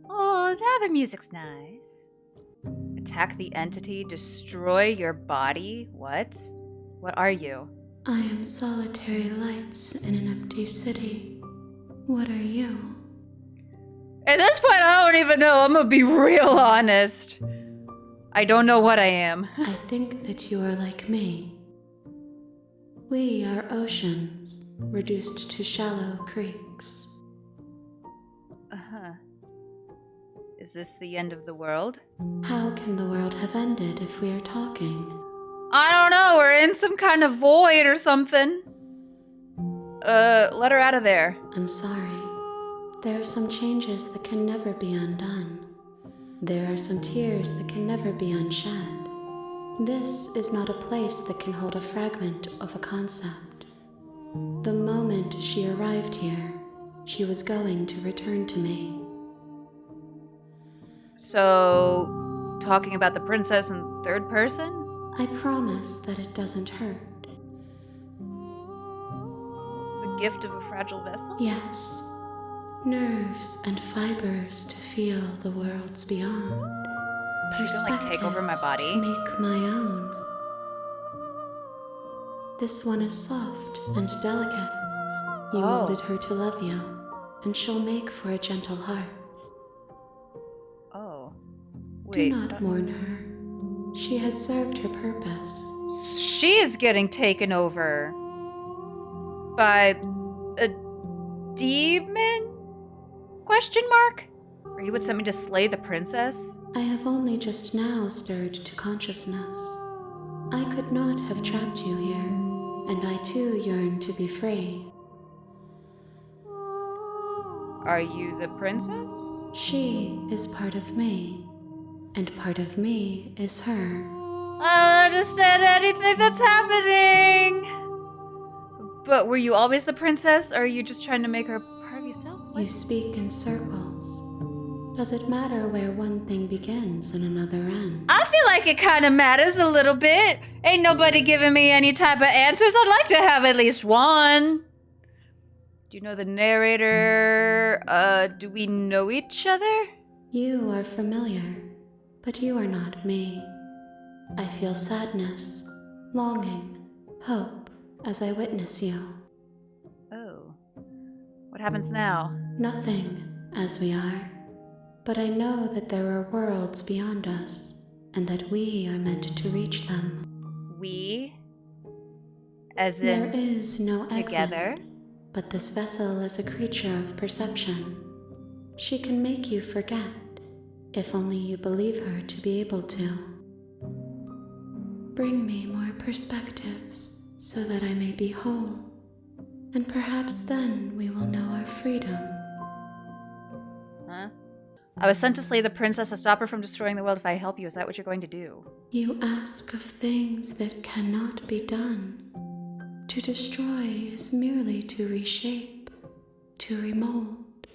Oh, now the music's nice. Attack the entity, destroy your body? What? What are you? I am solitary lights in an empty city. What are you? At this point, I don't even know. I'm gonna be real honest. I don't know what I am. I think that you are like me. We are oceans, reduced to shallow creeks. Uh-huh. Is this the end of the world? How can the world have ended if we are talking? I don't know. We're in some kind of void or something. let her out of there. I'm sorry. There are some changes that can never be undone. There are some tears that can never be unshed. This is not a place that can hold a fragment of a concept. The moment she arrived here, she was going to return to me. So, talking about the princess in third person? I promise that it doesn't hurt. The gift of a fragile vessel? Yes. Nerves and fibers to feel the worlds beyond. You can, like, take over my body? To make my own. This one is soft and delicate. You molded her to love you, and she'll make for a gentle heart. Oh. Wait. Do not mourn her. She has served her purpose. She is getting taken over by a demon? Question mark? Or you would send me to slay the princess? I have only just now stirred to consciousness. I could not have trapped you here, and I too yearn to be free. Are you the princess? She is part of me, and part of me is her. I don't understand anything that's happening! But were you always the princess, or are you just trying to make her part of yourself? What? You speak in circles. Does it matter where one thing begins and another ends? I feel like it kind of matters a little bit. Ain't nobody giving me any type of answers. I'd like to have at least one. Do you know the narrator? Do we know each other? You are familiar, but you are not me. I feel sadness, longing, hope as I witness you. Oh. What happens now? Nothing, as we are. But I know that there are worlds beyond us, and that we are meant to reach them. We? As There in is no together? exit, but this vessel is a creature of perception. She can make you forget, if only you believe her to be able to. Bring me more perspectives, so that I may be whole, and perhaps then we will know our freedom. Huh? I was sent to slay the princess to stop her from destroying the world. If I help you, is that what you're going to do? You ask of things that cannot be done. To destroy is merely to reshape, to remold.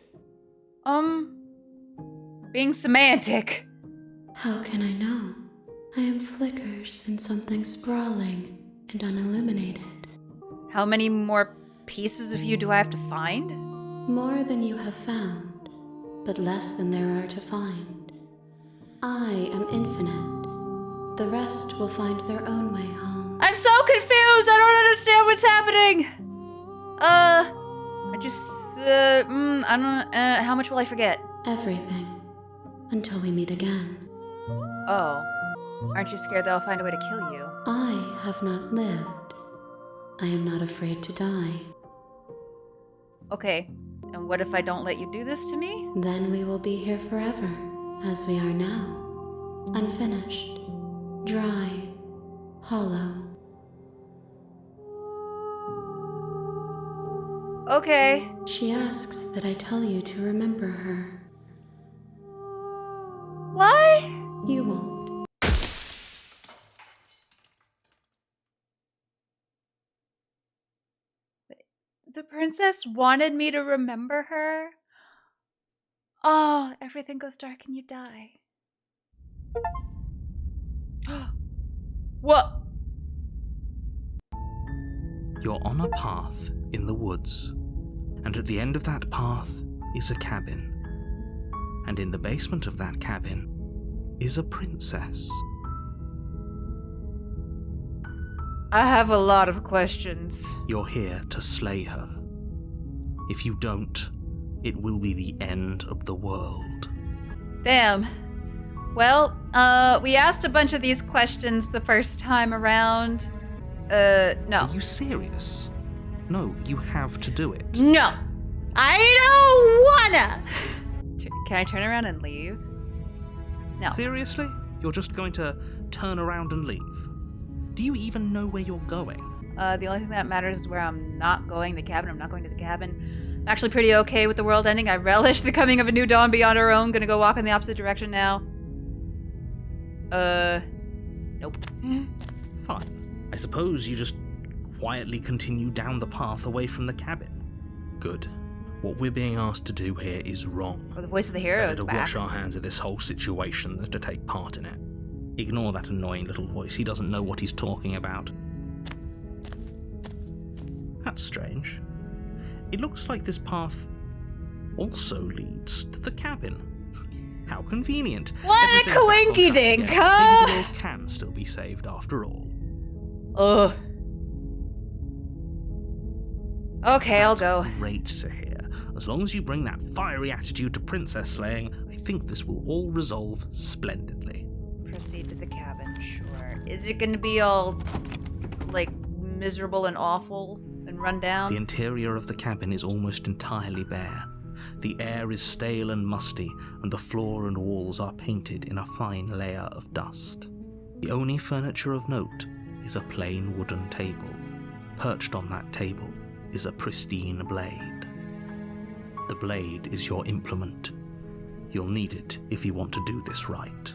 Being semantic. How can I know? I am flickers in something sprawling and unilluminated. How many more pieces of you do I have to find? More than you have found, but less than there are to find. I am infinite. The rest will find their own way home. I'm so confused! I don't understand what's happening! I don't, how much will I forget? Everything. Until we meet again. Oh. Aren't you scared they'll find a way to kill you? I have not lived. I am not afraid to die. Okay, and what if I don't let you do this to me? Then we will be here forever, as we are now. Unfinished, dry, hollow. Okay. She asks that I tell you to remember her. Why? You won't. The princess wanted me to remember her? Oh, everything goes dark and you die. What? You're on a path in the woods, and at the end of that path is a cabin. And in the basement of that cabin is a princess. I have a lot of questions. You're here to slay her. If you don't, it will be the end of the world. Damn. Well, we asked a bunch of these questions the first time around. No. Are you serious? No, you have to do it. No! I don't wanna! Can I turn around and leave? No. Seriously? You're just going to turn around and leave? Do you even know where you're going? The only thing that matters is where I'm not going, the cabin. I'm not going to the cabin. I'm actually pretty okay with the world ending. I relish the coming of a new dawn beyond our own. Gonna go walk in the opposite direction now. Nope. Fine. I suppose you just quietly continue down the path away from the cabin. Good. What we're being asked to do here is wrong. Oh, the voice of the hero Better is to back. wash our hands of this whole situation than to take part in it. Ignore that annoying little voice. He doesn't know what he's talking about. That's strange. It looks like this path also leads to the cabin. How convenient. What a Everything's back on track coinky-dink, again. huh? Maybe the world can still be saved after all. Ugh. Okay, I'll That's go. Great to hear. As long as you bring that fiery attitude to princess slaying, I think this will all resolve splendidly. Proceed to the cabin, sure. Is it gonna be all, like, miserable and awful and run down? The interior of the cabin is almost entirely bare. The air is stale and musty, and the floor and walls are painted in a fine layer of dust. The only furniture of note is a plain wooden table. Perched on that table is a pristine blade. The blade is your implement. You'll need it if you want to do this right.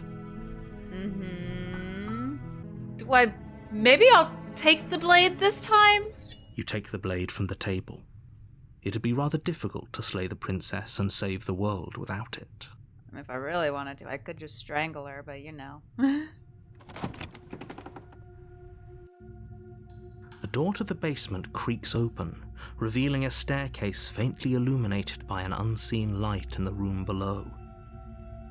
Maybe I'll take the blade this time? You take the blade from the table. It'd be rather difficult to slay the princess and save the world without it. I mean, if I really wanted to, I could just strangle her, but you know. The door to the basement creaks open, revealing a staircase faintly illuminated by an unseen light in the room below.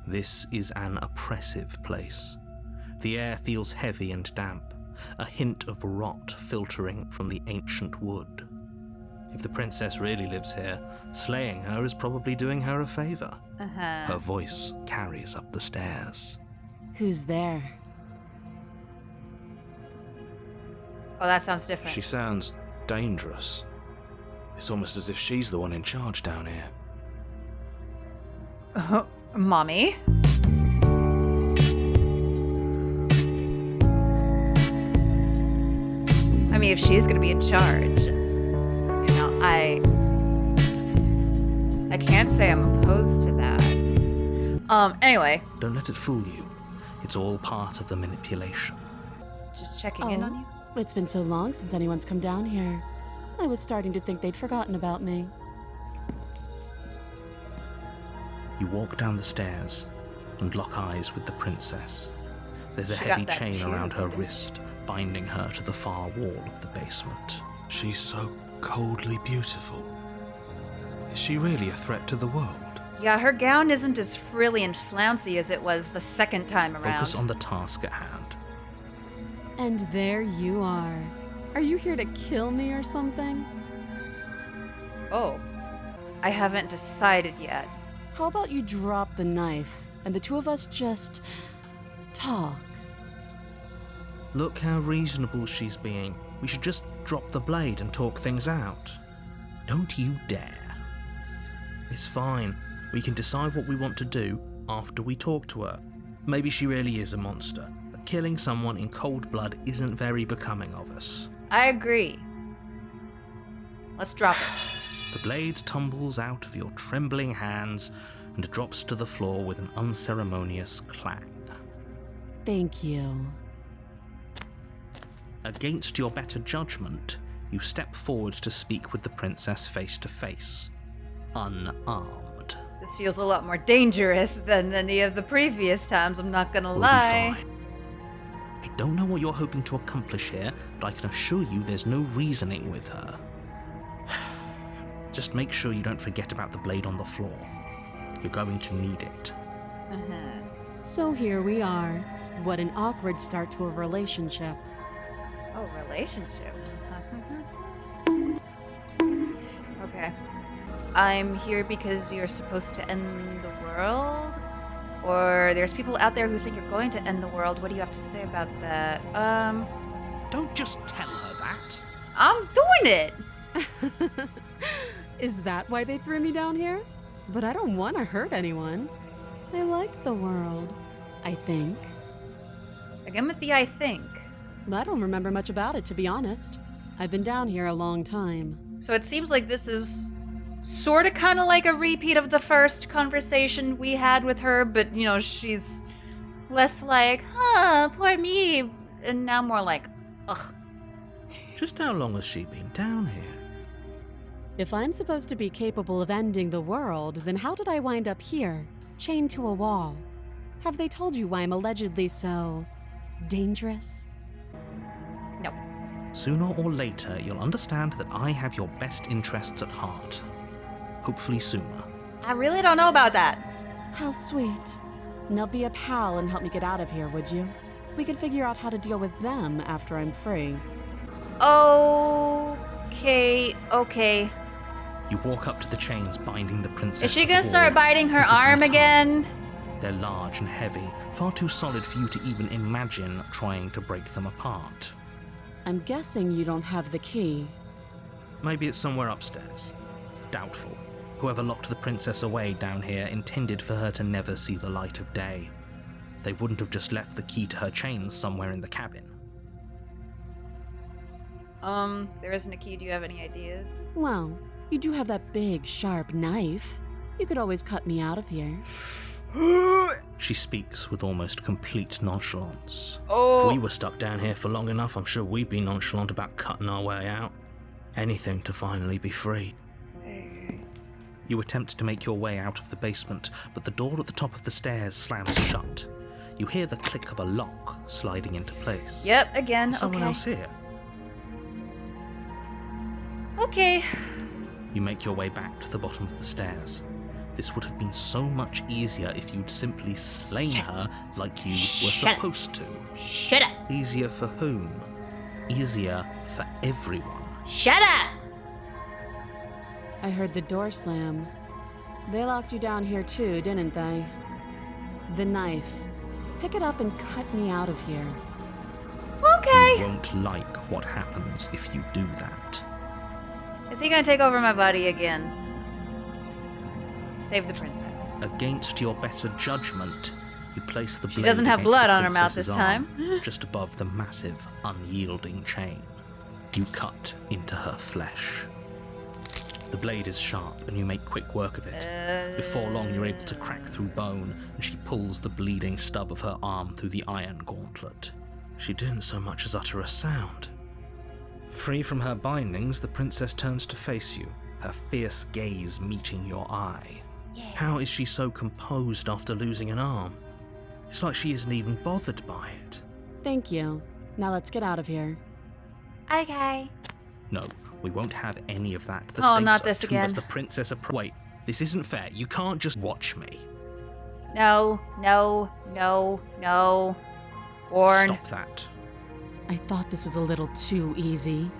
This is an oppressive place. The air feels heavy and damp, a hint of rot filtering from the ancient wood. If the princess really lives here, slaying her is probably doing her a favor. Her voice carries up the stairs. Who's there? Oh, that sounds different. She sounds dangerous. It's almost as if she's the one in charge down here. Mommy? I mean, if she's gonna be in charge, you know, I can't say I'm opposed to that. Anyway, Don't let it fool you. It's all part of the manipulation. just checking in on you. It's been so long since anyone's come down here. I was starting to think they'd forgotten about me. You walk down the stairs and lock eyes with the princess. There's a She heavy got that chain too, around her didn't wrist, binding her to the far wall of the basement. She's so coldly beautiful. Is she really a threat to the world? Yeah, her gown isn't as frilly and flouncy as it was the second time around. Focus on the task at hand. And there you are. Are you here to kill me or something? Oh, I haven't decided yet. How about you drop the knife and the two of us just talk? Look how reasonable she's being. We should just drop the blade and talk things out. Don't you dare. It's fine. We can decide what we want to do after we talk to her. Maybe she really is a monster, but killing someone in cold blood isn't very becoming of us. I agree. Let's drop it. The blade tumbles out of your trembling hands and drops to the floor with an unceremonious clang. Thank you. Against your better judgment, you step forward to speak with the princess face to face, unarmed. This feels a lot more dangerous than any of the previous times, I'm not gonna We'll lie. be fine. I don't know what you're hoping to accomplish here, but I can assure you there's no reasoning with her. Just make sure you don't forget about the blade on the floor. You're going to need it. So here we are. What an awkward start to a relationship. Oh, relationship. Okay. I'm here because you're supposed to end the world? Or there's people out there who think you're going to end the world. What do you have to say about that? Don't just tell her that. I'm doing it! Is that why they threw me down here? But I don't want to hurt anyone. I like the world, I think. Again with the I think. I don't remember much about it, to be honest. I've been down here a long time. So it seems like this is sort of kind of like a repeat of the first conversation we had with her, but, you know, she's less like, poor me, and now more like, ugh. Just how long has she been down here? If I'm supposed to be capable of ending the world, then how did I wind up here, chained to a wall? Have they told you why I'm allegedly so dangerous? No. Sooner or later, you'll understand that I have your best interests at heart. Hopefully sooner. I really don't know about that. How sweet. Now be a pal and help me get out of here, would you? We could figure out how to deal with them after I'm free. Okay. You walk up to the chains binding the princess. Is she to the gonna wall start biting her with a arm guitar. again? They're large and heavy, far too solid for you to even imagine trying to break them apart. I'm guessing you don't have the key. Maybe it's somewhere upstairs. Doubtful. Whoever locked the princess away down here intended for her to never see the light of day. They wouldn't have just left the key to her chains somewhere in the cabin. There isn't a key. Do you have any ideas? Well, you do have that big, sharp knife. You could always cut me out of here. She speaks with almost complete nonchalance. Oh. If we were stuck down here for long enough, I'm sure we'd be nonchalant about cutting our way out. Anything to finally be free. You attempt to make your way out of the basement, but the door at the top of the stairs slams shut. You hear the click of a lock sliding into place. Yep, again. Is someone okay. else here? Okay. You make your way back to the bottom of the stairs. This would have been so much easier if you'd simply slain her like you were supposed to. Shut up. Easier for whom? Easier for everyone. Shut up. I heard the door slam. They locked you down here too, didn't they? The knife. Pick it up and cut me out of here. Okay. You won't like what happens if you do that. Is he gonna take over my body again? Save the princess. Against your better judgment, you place the blade. She doesn't have against blood the on her mouth princess's this arm, time. just above the massive, unyielding chain. You cut into her flesh. The blade is sharp, and you make quick work of it. Before long, you're able to crack through bone, and she pulls the bleeding stub of her arm through the iron gauntlet. She didn't so much as utter a sound. Free from her bindings, the princess turns to face you, her fierce gaze meeting your eye. How is she so composed after losing an arm? It's like she isn't even bothered by it. Thank you. Now let's get out of here. Okay. No, we won't have any of that. The Oh, stakes not are this too again. as the princess Wait, this isn't fair. You can't just watch me. No. Warn. Stop that. I thought this was a little too easy.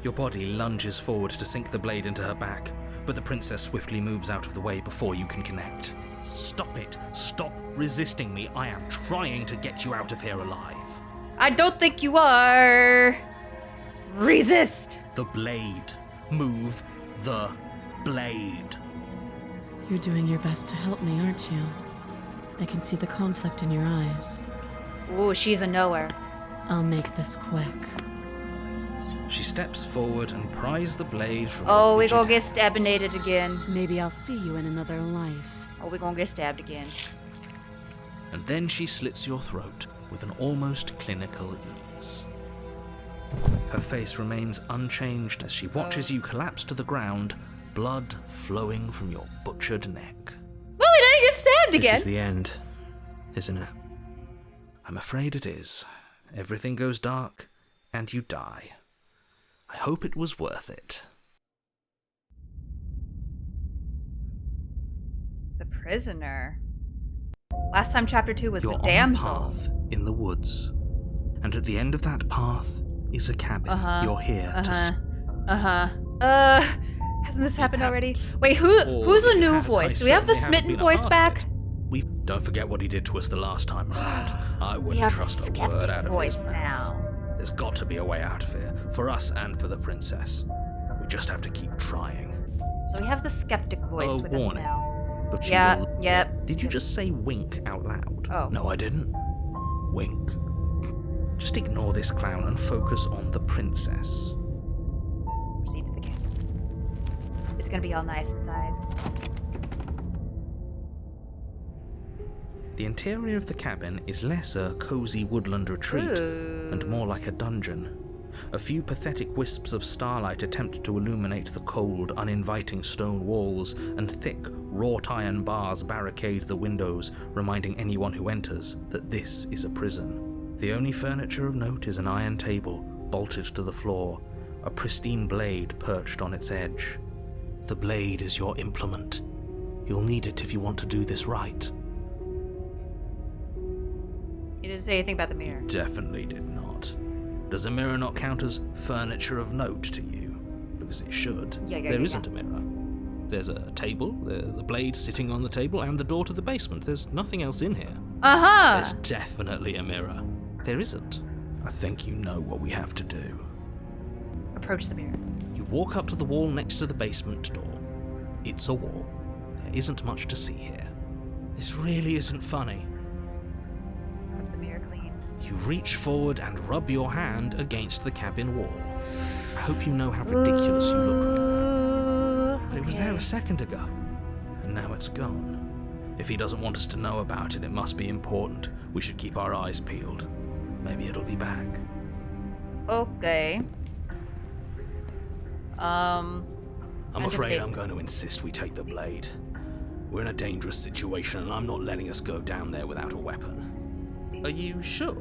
Your body lunges forward to sink the blade into her back, but the princess swiftly moves out of the way before you can connect. Stop it. Stop resisting me. I am trying to get you out of here alive. I don't think you are. Resist. The blade. Move the blade. You're doing your best to help me, aren't you? I can see the conflict in your eyes. Ooh, she's a knower. I'll make this quick. She steps forward and pries the blade from Oh, your we rigid gonna get hands. stabinated again. Maybe I'll see you in another life. Oh, we gonna get stabbed again. And then she slits your throat with an almost clinical ease. Her face remains unchanged as she watches you collapse to the ground, blood flowing from your butchered neck. Well, we didn't get stabbed This again. is the end, isn't it? I'm afraid it is. Everything goes dark, and you die. I hope it was worth it. The prisoner. Last time chapter 2 was You're the on damsel. a path in the woods, and at the end of that path is a cabin. You're here to Hasn't this happened hasn't. already? Wait, who's the Or new it has, voice? I Do we have the certainly haven't smitten been a voice part of back? it. We don't forget what he did to us the last time around. I We wouldn't have the trust a word skeptic out of voice his mouth. now. There's got to be a way out of here, for us and for the princess. We just have to keep trying. So we have the skeptic voice A with us warning. now. But she Yeah, will... yep. Did you just say wink out loud? Oh. No, I didn't. Wink. Just ignore this clown and focus on the princess. Proceed to the cabin. It's gonna be all nice inside. The interior of the cabin is less a cozy woodland retreat and more like a dungeon. A few pathetic wisps of starlight attempt to illuminate the cold, uninviting stone walls, and thick, wrought iron bars barricade the windows, reminding anyone who enters that this is a prison. The only furniture of note is an iron table, bolted to the floor, a pristine blade perched on its edge. The blade is your implement. You'll need it if you want to do this right. You didn't say anything about the mirror. Definitely did not. Does a mirror not count as furniture of note to you? Because it should. There isn't a mirror. There's a table, the blade sitting on the table, and the door to the basement. There's nothing else in here. Uh-huh! There's definitely a mirror. There isn't. I think you know what we have to do. Approach the mirror. You walk up to the wall next to the basement door. It's a wall. There isn't much to see here. This really isn't funny. Rub the mirror clean. You reach forward and rub your hand against the cabin wall. I hope you know how ridiculous you look right now. But it was there a second ago. And now it's gone. If he doesn't want us to know about it, it must be important. We should keep our eyes peeled. Maybe it'll be back. Okay. I'm Enter the afraid I'm basement. going to insist we take the blade. We're in a dangerous situation and I'm not letting us go down there without a weapon. Are you sure?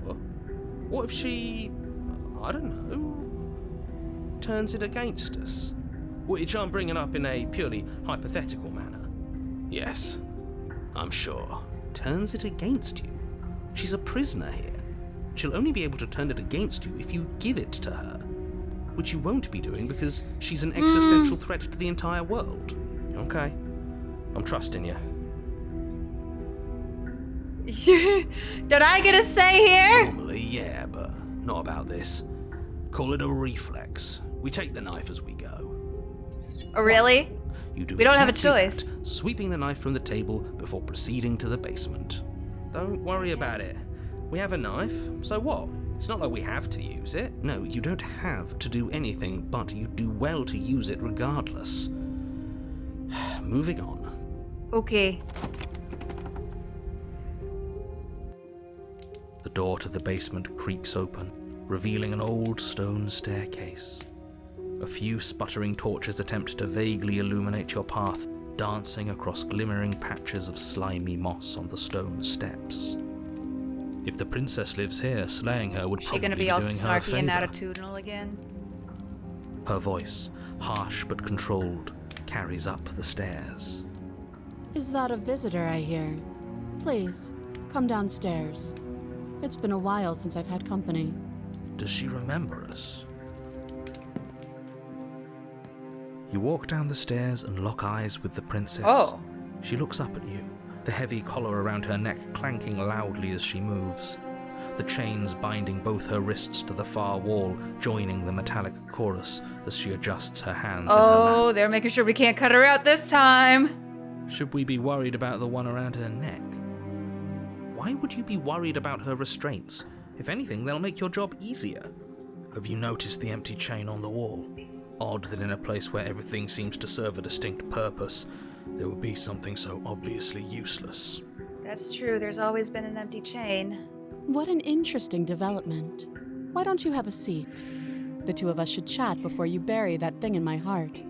What if she, I don't know, turns it against us? Which I'm bringing up in a purely hypothetical manner. Yes, I'm sure. Turns it against you? She's a prisoner here. She'll only be able to turn it against you if you give it to her. Which you won't be doing because she's an existential threat to the entire world. Okay, I'm trusting you. Did I get a say here? Normally, yeah, but not about this. Call it a reflex. We take the knife as we go. Oh, really? You do We don't have a exactly choice. that, sweeping the knife from the table before proceeding to the basement. Don't worry about it. We have a knife, so what? It's not like we have to use it. No, you don't have to do anything, but you do well to use it regardless. Moving on. Okay. The door to the basement creaks open, revealing an old stone staircase. A few sputtering torches attempt to vaguely illuminate your path, dancing across glimmering patches of slimy moss on the stone steps. If the princess lives here, slaying her would Is she probably gonna be be all doing her a snarky and favor. attitudinal again? Her voice, harsh but controlled, carries up the stairs. Is that a visitor I hear? Please, come downstairs. It's been a while since I've had company. Does she remember us? You walk down the stairs and lock eyes with the princess. Oh. She looks up at you, the heavy collar around her neck clanking loudly as she moves. The chains binding both her wrists to the far wall, joining the metallic chorus as she adjusts her hands in her Oh, lap. they're making sure we can't cut her out this time. Should we be worried about the one around her neck? Why would you be worried about her restraints? If anything, they'll make your job easier. Have you noticed the empty chain on the wall? Odd that in a place where everything seems to serve a distinct purpose, there would be something so obviously useless. That's true. There's always been an empty chain. What an interesting development. Why don't you have a seat? The two of us should chat before you bury that thing in my heart.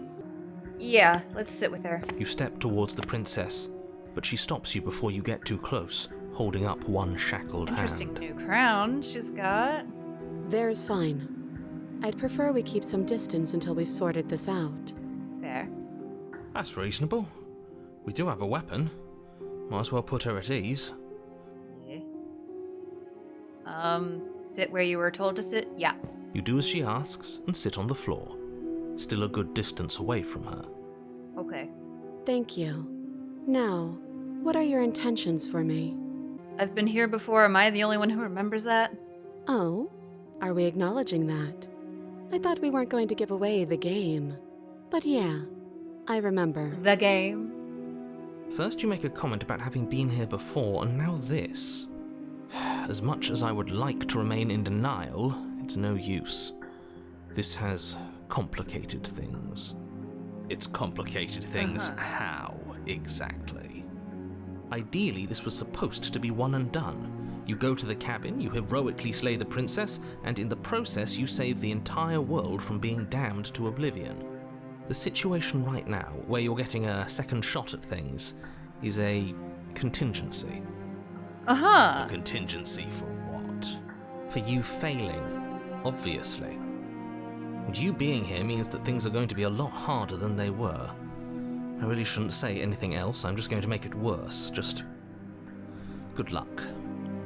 Yeah, let's sit with her. You step towards the princess, but she stops you before you get too close, holding up one shackled Interesting hand. new crown she's got. There's fine. I'd prefer we keep some distance until we've sorted this out. Fair. That's reasonable. We do have a weapon. Might as well put her at ease. Okay. Sit where you were told to sit? Yeah. You do as she asks and sit on the floor, still a good distance away from her. Okay. Thank you. Now, what are your intentions for me? I've been here before. Am I the only one who remembers that? Oh, are we acknowledging that? I thought we weren't going to give away the game. But yeah, I remember. The game. First you make a comment about having been here before, and now this. as much as I would like to remain in denial, it's no use. This has complicated things. It's complicated things. How, exactly? Ideally, this was supposed to be one and done. You go to the cabin, you heroically slay the princess, and in the process you save the entire world from being damned to oblivion. The situation right now, where you're getting a second shot at things, is a contingency. A contingency for what? For you failing, obviously. And you being here means that things are going to be a lot harder than they were. I really shouldn't say anything else, I'm just going to make it worse. Just good luck.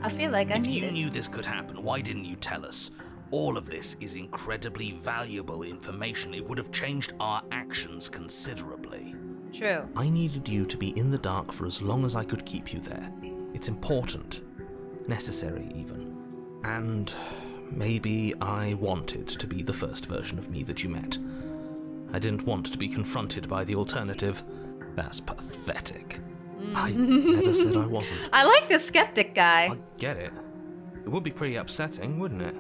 I feel like I If need you it. knew this could happen, why didn't you tell us? All of this is incredibly valuable information. It would have changed our actions considerably. True. I needed you to be in the dark for as long as I could keep you there. It's important. Necessary, even. And maybe I wanted to be the first version of me that you met. I didn't want to be confronted by the alternative. That's pathetic. I never said I wasn't. I like the skeptic guy. I get it. It would be pretty upsetting, wouldn't it?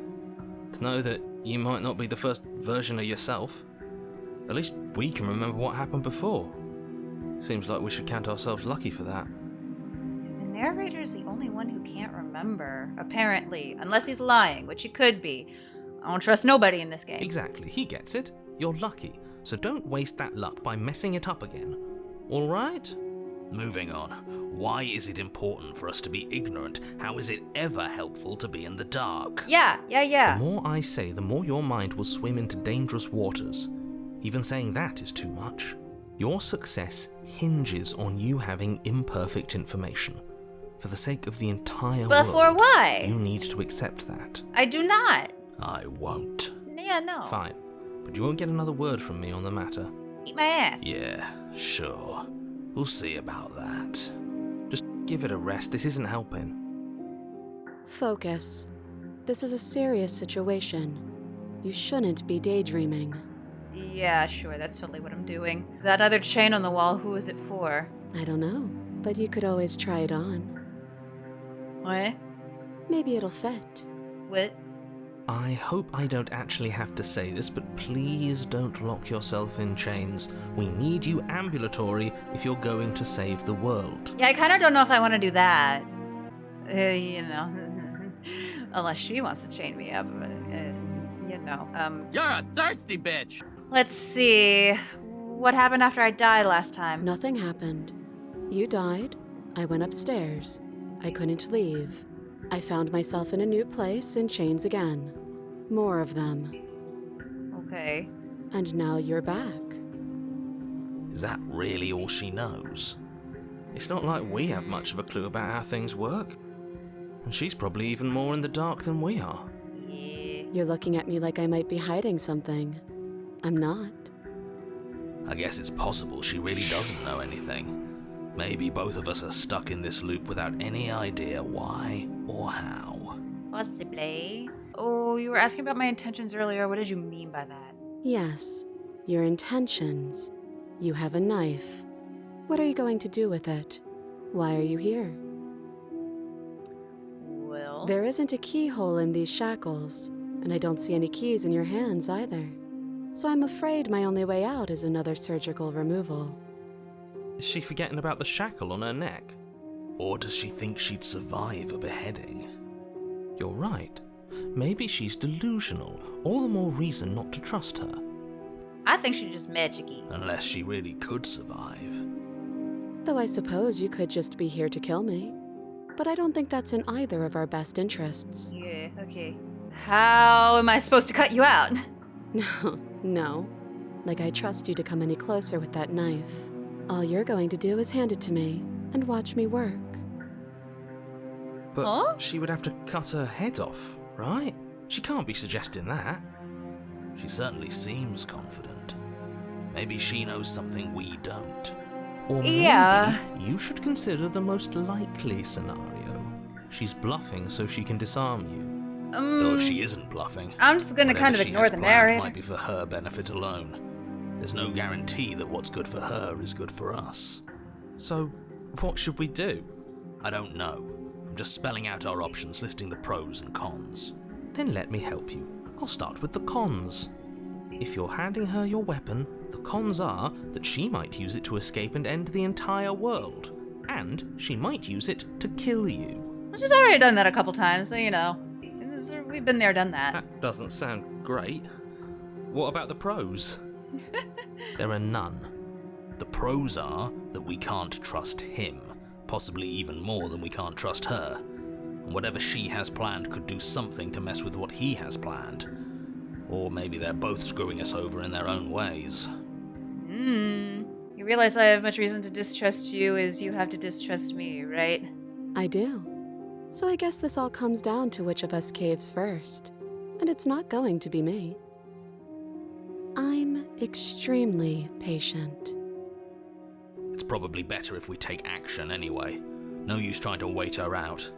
To know that you might not be the first version of yourself. At least we can remember what happened before. Seems like we should count ourselves lucky for that. The narrator's the only one who can't remember, apparently. Unless he's lying, which he could be. I don't trust nobody in this game. Exactly, he gets it. You're lucky, so don't waste that luck by messing it up again. Alright? Moving on. Why is it important for us to be ignorant? How is it ever helpful to be in the dark? Yeah. The more I say, the more your mind will swim into dangerous waters. Even saying that is too much. Your success hinges on you having imperfect information. For the sake of the entire But world, for why? you need to accept that. I do not. I won't. Yeah, no. Fine, but you won't get another word from me on the matter. Eat my ass. Yeah, sure. We'll see about that. Just give it a rest, this isn't helping. Focus. This is a serious situation. You shouldn't be daydreaming. Yeah, sure, that's totally what I'm doing. That other chain on the wall, who is it for? I don't know, but you could always try it on. What? Maybe it'll fit. What? I hope I don't actually have to say this, but please don't lock yourself in chains. We need you ambulatory if you're going to save the world. Yeah, I kind of don't know if I want to do that. You know. Unless she wants to chain me up. You know. You're a thirsty bitch! Let's see. What happened after I died last time? Nothing happened. You died. I went upstairs. I couldn't leave. I found myself in a new place in chains again. More of them. Okay. And now you're back. Is that really all she knows? It's not like we have much of a clue about how things work. And she's probably even more in the dark than we are. Yeah. You're looking at me like I might be hiding something. I'm not. I guess it's possible she really doesn't know anything. Maybe both of us are stuck in this loop without any idea why or how. Possibly. Oh, you were asking about my intentions earlier. What did you mean by that? Yes, your intentions. You have a knife. What are you going to do with it? Why are you here? Well. There isn't a keyhole in these shackles, and I don't see any keys in your hands either. So I'm afraid my only way out is another surgical removal. Is she forgetting about the shackle on her neck? Or does she think she'd survive a beheading? You're right. Maybe she's delusional. All the more reason not to trust her. I think she's just magic-y. Unless she really could survive. Though I suppose you could just be here to kill me. But I don't think that's in either of our best interests. Yeah, okay. How am I supposed to cut you out? No. Like I trust you to come any closer with that knife. All you're going to do is hand it to me and watch me work. But Huh? she would have to cut her head off, right? She can't be suggesting that. She certainly seems confident. Maybe she knows something we don't. Or maybe Yeah. you should consider the most likely scenario. She's bluffing so she can disarm you. Though if she isn't bluffing, I'm just gonna whatever kind of she ignore has the planned narrator. might be for her benefit alone. There's no guarantee that what's good for her is good for us. So, what should we do? I don't know. I'm just spelling out our options, listing the pros and cons. Then let me help you. I'll start with the cons. If you're handing her your weapon, the cons are that she might use it to escape and end the entire world. And she might use it to kill you. Well, she's already done that a couple times, so you know. We've been there, done that. That doesn't sound great. What about the pros? There are none. The pros are that we can't trust him, possibly even more than we can't trust her. And whatever she has planned could do something to mess with what he has planned. Or maybe they're both screwing us over in their own ways. You realize I have much reason to distrust you as you have to distrust me, right? I do. So I guess this all comes down to which of us caves first. And it's not going to be me. I'm extremely patient. It's probably better if we take action anyway. No use trying to wait her out.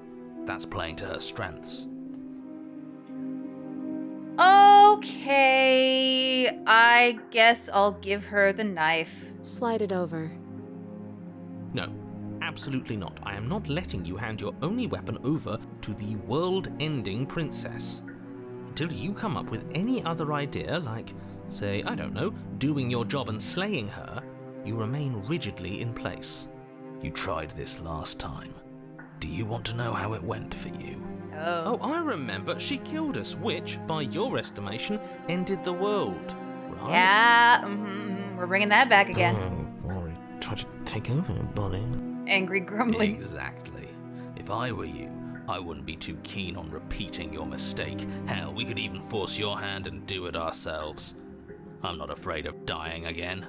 That's playing to her strengths. Okay, I guess I'll give her the knife. Slide it over. No, absolutely not. I am not letting you hand your only weapon over to the world-ending princess. Until you come up with any other idea, like, say, I don't know, doing your job and slaying her, you remain rigidly in place. You tried this last time. Do you want to know how it went for you? Oh, I remember. She killed us, which, by your estimation, ended the world, right? Yeah, we're bringing that back again. I've already tried to take over, buddy. Angry grumbling. Exactly. If I were you, I wouldn't be too keen on repeating your mistake. Hell, we could even force your hand and do it ourselves. I'm not afraid of dying again.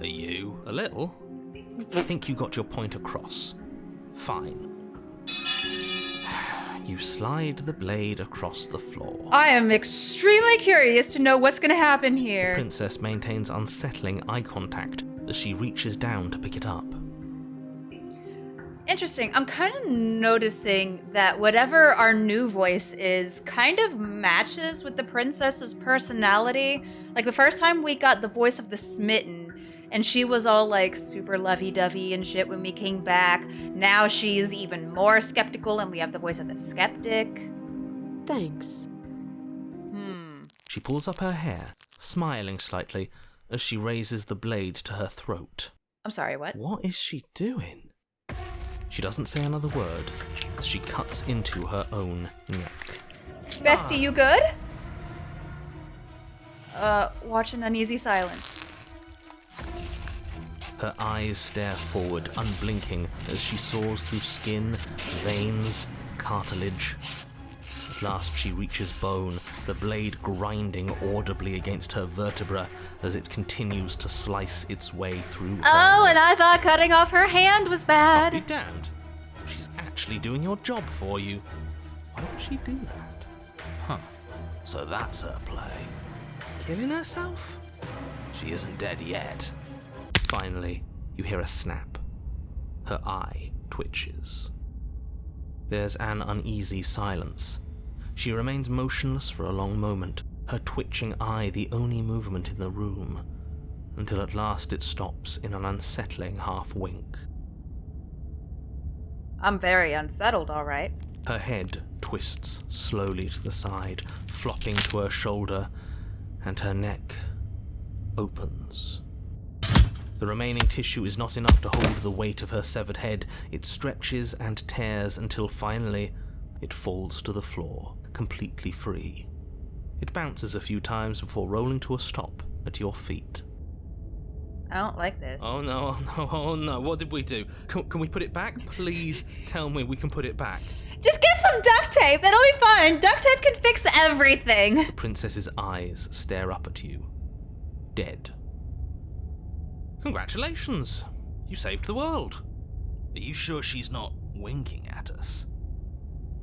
Are you? A little. I think you got your point across. Fine. You slide the blade across the floor. I am extremely curious to know what's going to happen The here. princess maintains unsettling eye contact as she reaches down to pick it up. Interesting. I'm kind of noticing that whatever our new voice is kind of matches with the princess's personality. Like the first time we got the voice of the smitten, and she was all like super lovey-dovey and shit when we came back. Now she's even more skeptical and we have the voice of the skeptic. Thanks. She pulls up her hair, smiling slightly, as she raises the blade to her throat. I'm sorry, what? What is she doing? She doesn't say another word as she cuts into her own neck. Bestie, you good? Watch an uneasy silence. Her eyes stare forward, unblinking, as she saws through skin, veins, cartilage. At last she reaches bone, the blade grinding audibly against her vertebra as it continues to slice its way through her. Oh, and I thought cutting off her hand was Be bad. damned. She's actually doing your job for you. Why would she do that? Huh. So that's her play. Killing herself? She isn't dead yet. Finally, you hear a snap. Her eye twitches. There's an uneasy silence. She remains motionless for a long moment, her twitching eye the only movement in the room, until at last it stops in an unsettling half-wink. I'm very unsettled, all right. Her head twists slowly to the side, flopping to her shoulder, and her neck opens. The remaining tissue is not enough to hold the weight of her severed head. It stretches and tears until finally it falls to the floor, completely free. It bounces a few times before rolling to a stop at your feet. I don't like this. Oh no, oh no, oh no, what did we do? Can we put it back? Please tell me we can put it back. Just get some duct tape. It'll be fine. Duct tape can fix everything. The princess's eyes stare up at you. Dead. Congratulations! You saved the world. Are you sure she's not winking at us?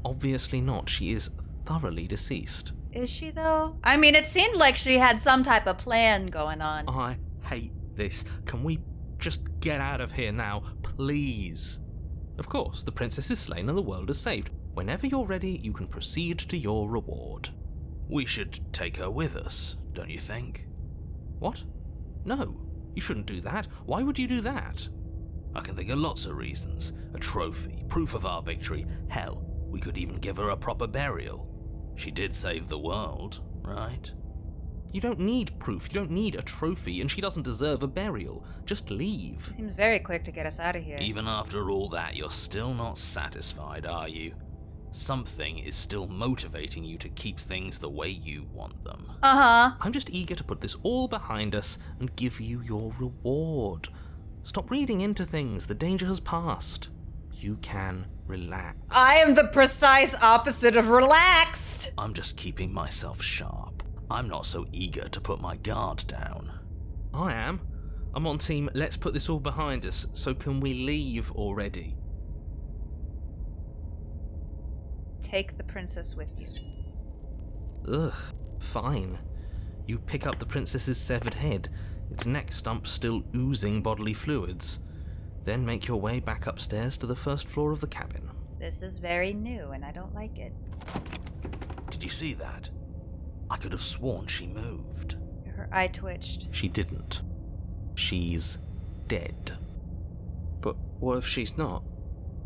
Obviously not. She is thoroughly deceased. Is she, though? I mean, it seemed like she had some type of plan going on. I hate this. Can we just get out of here now, please? Of course, the princess is slain and the world is saved. Whenever you're ready, you can proceed to your reward. We should take her with us, don't you think? What? No, you shouldn't do that. Why would you do that? I can think of lots of reasons. A trophy, proof of our victory. Hell, we could even give her a proper burial. She did save the world, right? You don't need proof, you don't need a trophy, and she doesn't deserve a burial. Just leave. Seems very quick to get us out of here. Even after all that, you're still not satisfied, are you? Something is still motivating you to keep things the way you want them. Uh-huh. I'm just eager to put this all behind us and give you your reward. Stop reading into things, the danger has passed. You can relax. I am the precise opposite of relaxed. I'm just keeping myself sharp. I'm not so eager to put my guard down. I am. I'm on team, let's put this all behind us, so can we leave already? Take the princess with you. Ugh, fine. You pick up the princess's severed head, its neck stump still oozing bodily fluids. Then make your way back upstairs to the first floor of the cabin. This is very new, and I don't like it. Did you see that? I could have sworn she moved. Her eye twitched. She didn't. She's dead. But what if she's not?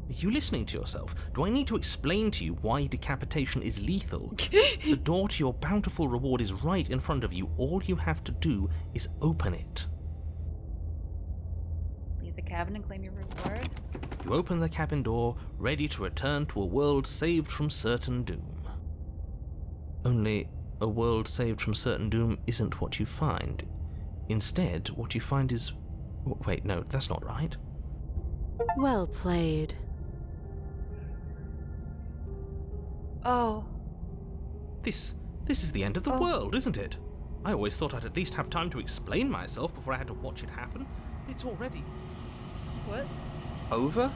Are you listening to yourself? Do I need to explain to you why decapitation is lethal? The door to your bountiful reward is right in front of you. All you have to do is open it. Leave the cabin and claim your reward. You open the cabin door, ready to return to a world saved from certain doom. Only, a world saved from certain doom isn't what you find. Instead, what you find is... Wait, no, that's not right. Well played. Oh. This is the end of the Oh. world, isn't it? I always thought I'd at least have time to explain myself before I had to watch it happen. It's already... What? over?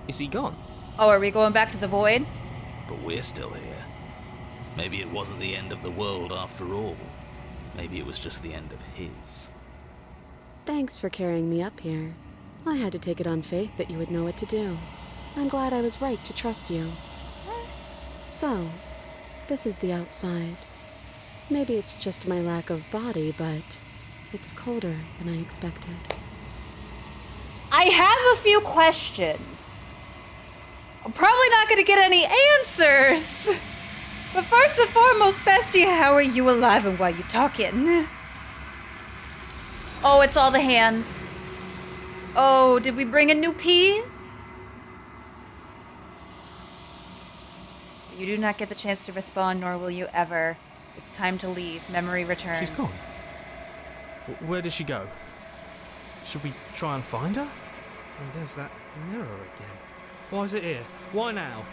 Is he gone? Oh, are we going back to the void? But we're still here. Maybe it wasn't the end of the world after all. Maybe it was just the end of his. Thanks for carrying me up here. I had to take it on faith that you would know what to do. I'm glad I was right to trust you. So, this is the outside. Maybe it's just my lack of body, but it's colder than I expected. I have a few questions. I'm probably not going to get any answers. But first and foremost, bestie, how are you alive and why you talking? Oh, it's all the hands. Oh, did we bring in new peas? You do not get the chance to respond, nor will you ever. It's time to leave. Memory returns. She's gone. Where did she go? Should we try and find her? And there's that mirror again. Why is it here? Why now?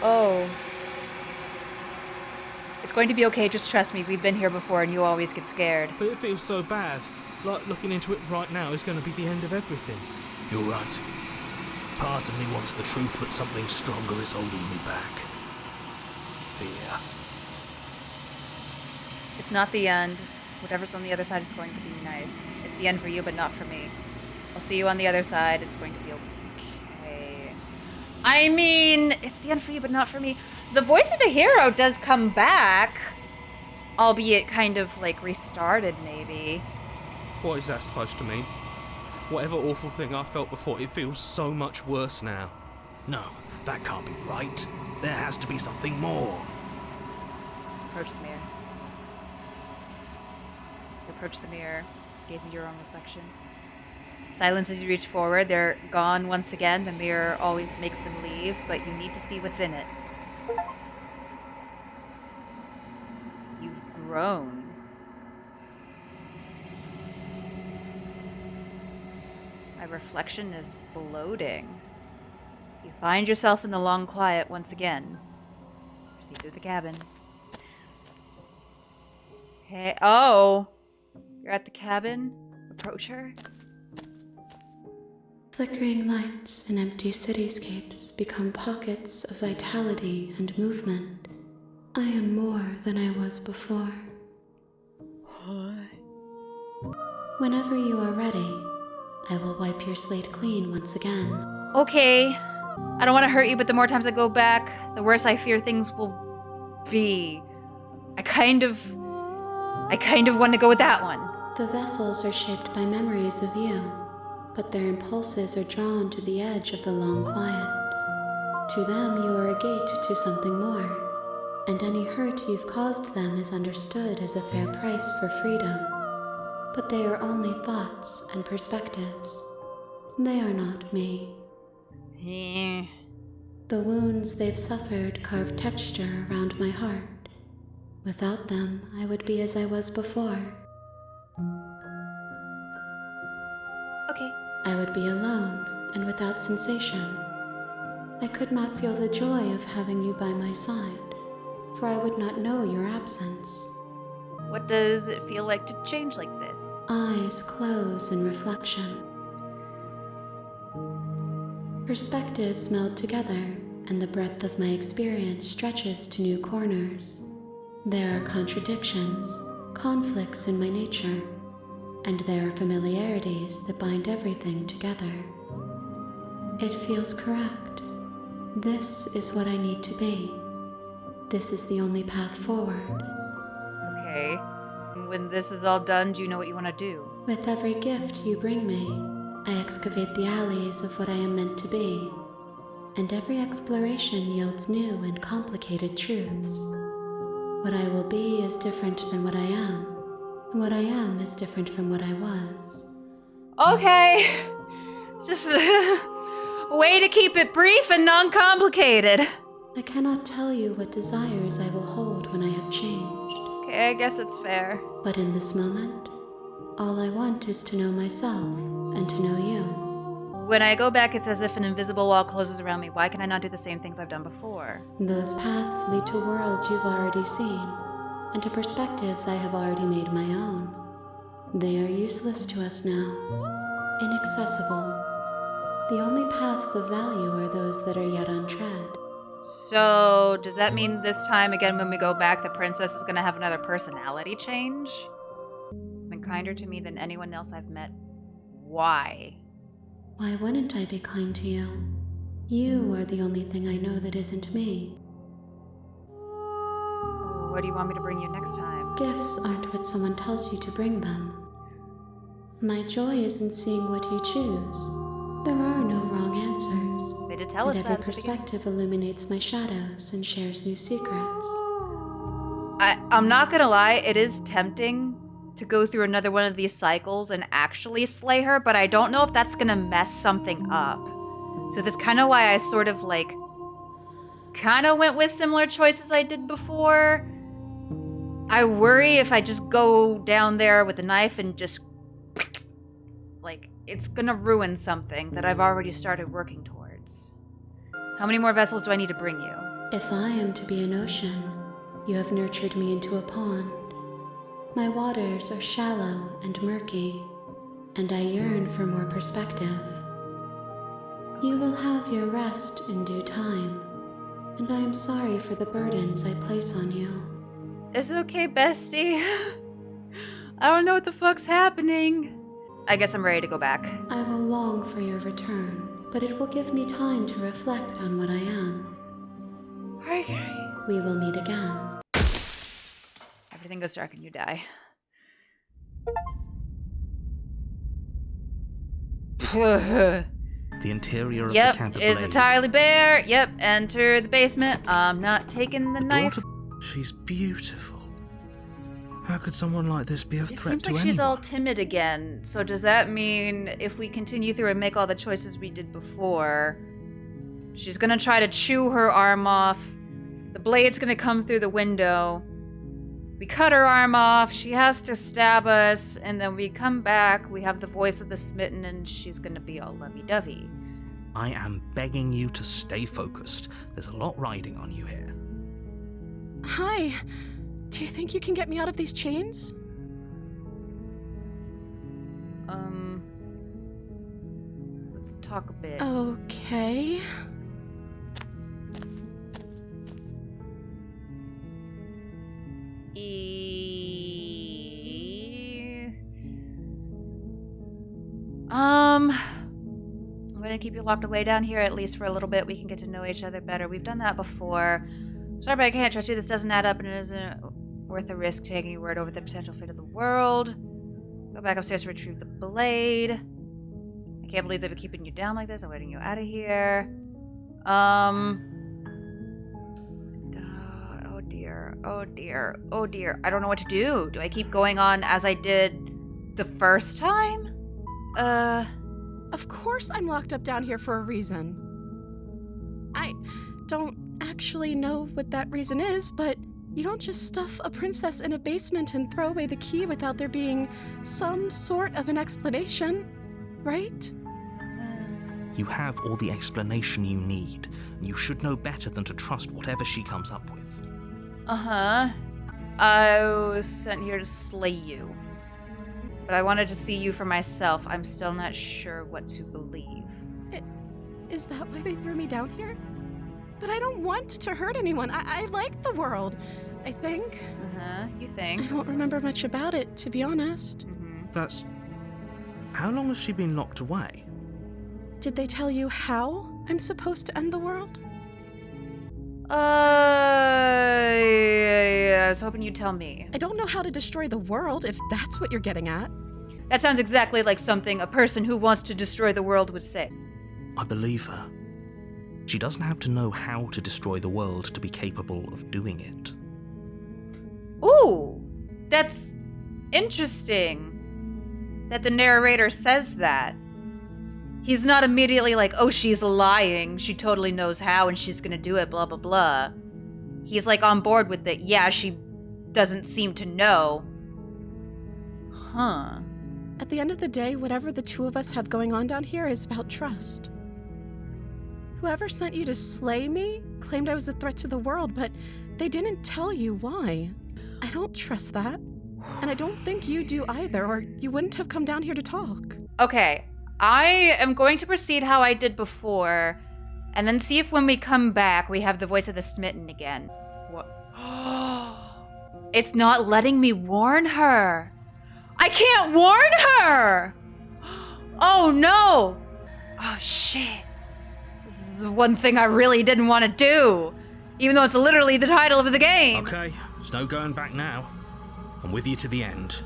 Oh. It's going to be okay, just trust me. We've been here before and you always get scared. But it feels so bad. Like looking into it right now is going to be the end of everything. You're right. Part of me wants the truth, but something stronger is holding me back. Fear. It's not the end. Whatever's on the other side is going to be nice. It's the end for you, but not for me. I'll see you on the other side. It's going to be okay. I mean, it's the end for you, but not for me. The voice of the hero does come back. Albeit kind of like restarted, maybe. What is that supposed to mean? Whatever awful thing I felt before, it feels so much worse now. No, that can't be right. There has to be something more. Approach the mirror. You approach the mirror, gaze at your own reflection. Silence as you reach forward. They're gone once again. The mirror always makes them leave, but you need to see what's in it. You've grown. My reflection is bloating. You find yourself in the long quiet once again. Proceed through the cabin. Hey, oh! You're at the cabin? Approach her? Flickering lights and empty cityscapes become pockets of vitality and movement. I am more than I was before. Whenever you are ready, I will wipe your slate clean once again. Okay. I don't want to hurt you, but the more times I go back, the worse I fear things will be. I kind of I kind of want to go with that one. The vessels are shaped by memories of you, but their impulses are drawn to the edge of the long quiet. To them, you are a gate to something more, and any hurt you've caused them is understood as a fair price for freedom. But they are only thoughts and perspectives. They are not me. Eh. The wounds they've suffered carve texture around my heart. Without them, I would be as I was before. Okay. I would be alone and without sensation. I could not feel the joy of having you by my side, for I would not know your absence. What does it feel like to change like this? Eyes close in reflection. Perspectives meld together, and the breadth of my experience stretches to new corners. There are contradictions, conflicts in my nature, and there are familiarities that bind everything together. It feels correct. This is what I need to be. This is the only path forward. Okay. When this is all done, do you know what you want to do? With every gift you bring me, I excavate the alleys of what I am meant to be, and every exploration yields new and complicated truths. What I will be is different than what I am, and what I am is different from what I was. Okay. Just way to keep it brief and non-complicated. I cannot tell you what desires I will hold when I have changed. Okay, I guess it's fair. But in this moment, all I want is to know myself and to know you. When I go back, it's as if an invisible wall closes around me. Why can I not do the same things I've done before? Those paths lead to worlds you've already seen, and to perspectives I have already made my own. They are useless to us now, inaccessible. The only paths of value are those that are yet untread. So, does that mean this time again when we go back, the princess is gonna have another personality change? Been kinder to me than anyone else I've met. Why? Why wouldn't I be kind to you? You are the only thing I know that isn't me. What do you want me to bring you next time? Gifts aren't what someone tells you to bring them. My joy is in seeing what you choose. There are no wrong answers. They did tell us And that. every perspective illuminates my shadows and shares new secrets. I'm not gonna lie, it is tempting to go through another one of these cycles and actually slay her, but I don't know if that's gonna mess something up. So that's kind of why I sort of kind of went with similar choices I did before. I worry if I just go down there with a knife and just it's gonna ruin something that I've already started working towards. How many more vessels do I need to bring you? If I am to be an ocean, you have nurtured me into a pond. My waters are shallow and murky, and I yearn for more perspective. You will have your rest in due time, and I am sorry for the burdens I place on you. It's okay, bestie. I don't know what the fuck's happening. I guess I'm ready to go back. I will long for your return, but it will give me time to reflect on what I am. Okay. We will meet again. Everything goes dark and you die. The interior of the Yep, Caterpillar. it's entirely bare. Yep, enter the basement. I'm not taking the knife. She's beautiful. How could someone like this be a It threat seems to like anyone? she's all timid again. So does that mean if we continue through and make all the choices we did before, she's gonna try to chew her arm off, the blade's gonna come through the window, we cut her arm off, she has to stab us, and then we come back, we have the voice of the smitten, and she's gonna be all lovey-dovey. I am begging you to stay focused. There's a lot riding on you here. Hi. Do you think you can get me out of these chains? Let's talk a bit. Okay. I'm gonna keep you locked away down here at least for a little bit. We can get to know each other better. We've done that before. Sorry, but I can't trust you. This doesn't add up and it isn't... Worth the risk taking your word over the potential fate of the world. Go back upstairs to retrieve the blade. I can't believe they've been keeping you down like this. I'm letting you out of here. Oh dear. Oh dear. Oh dear. I don't know what to do. Do I keep going on as I did the first time? Of course I'm locked up down here for a reason. I don't actually know what that reason is, but you don't just stuff a princess in a basement and throw away the key without there being some sort of an explanation, right? You have all the explanation you need, and you should know better than to trust whatever she comes up with. I was sent here to slay you. But I wanted to see you for myself. I'm still not sure what to believe. Is that why they threw me down here? But I don't want to hurt anyone. I like the world, I think. You think? I don't remember much about it, to be honest. That's... How long has she been locked away? Did they tell you how I'm supposed to end the world? I was hoping you'd tell me. I don't know how to destroy the world, if that's what you're getting at. That sounds exactly like something a person who wants to destroy the world would say. I believe her. She doesn't have to know how to destroy the world to be capable of doing it. Ooh, that's interesting that the narrator says that. He's not immediately like, oh, she's lying. She totally knows how and she's gonna do it, blah, blah, blah. He's like on board with it. Yeah, she doesn't seem to know. Huh. At the end of the day, whatever the two of us have going on down here is about trust. Whoever sent you to slay me claimed I was a threat to the world, but they didn't tell you why. I don't trust that. And I don't think you do either, or you wouldn't have come down here to talk. Okay, I am going to proceed how I did before, and then see if when we come back we have the voice of the smitten again. What? It's not letting me warn her. I can't warn her! Oh no! Oh shit. This is the one thing I really didn't want to do, even though it's literally the title of the game. Okay, there's no going back now. I'm with you to the end.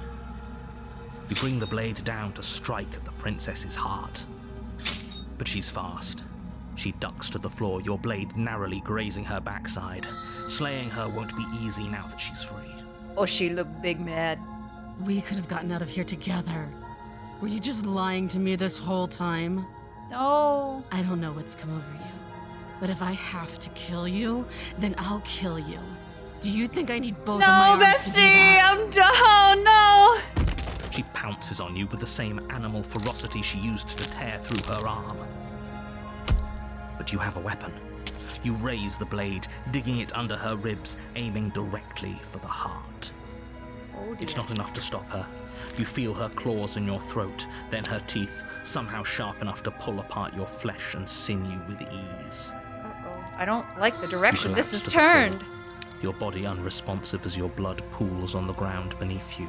You bring the blade down to strike at the princess's heart. But she's fast. She ducks to the floor, your blade narrowly grazing her backside. Slaying her won't be easy now that she's free. Oh, she looked big mad. We could have gotten out of here together. Were you just lying to me this whole time? No. I don't know what's come over you, but if I have to kill you, then I'll kill you. Do you think I need both of my No, arms to do bestie, that? I'm done. No. She pounces on you with the same animal ferocity she used to tear through her arm. But you have a weapon. You raise the blade, digging it under her ribs, aiming directly for the heart. Oh, It's not enough to stop her. You feel her claws in your throat, then her teeth, somehow sharp enough to pull apart your flesh and sinew with ease. Uh-oh. I don't like the direction You this collapse is to the floor, turned. your body unresponsive as your blood pools on the ground beneath you.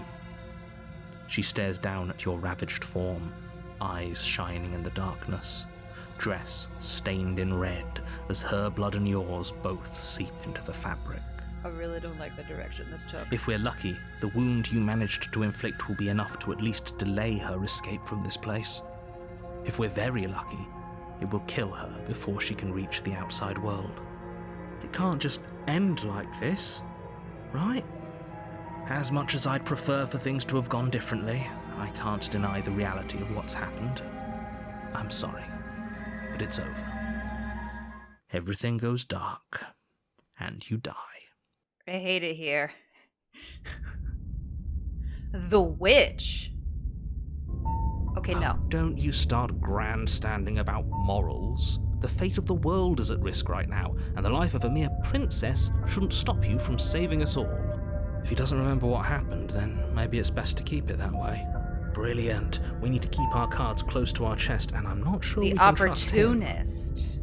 She stares down at your ravaged form, eyes shining in the darkness, dress stained in red as her blood and yours both seep into the fabric. I really don't like the direction this took. If we're lucky, the wound you managed to inflict will be enough to at least delay her escape from this place. If we're very lucky, it will kill her before she can reach the outside world. It can't just end like this, right? As much as I'd prefer for things to have gone differently, I can't deny the reality of what's happened. I'm sorry, but it's over. Everything goes dark, and you die. I hate it here. The witch. Okay, no. Don't you start grandstanding about morals. The fate of the world is at risk right now, and the life of a mere princess shouldn't stop you from saving us all. If he doesn't remember what happened, then maybe it's best to keep it that way. Brilliant. We need to keep our cards close to our chest, and I'm not sure The we can trust him. opportunist.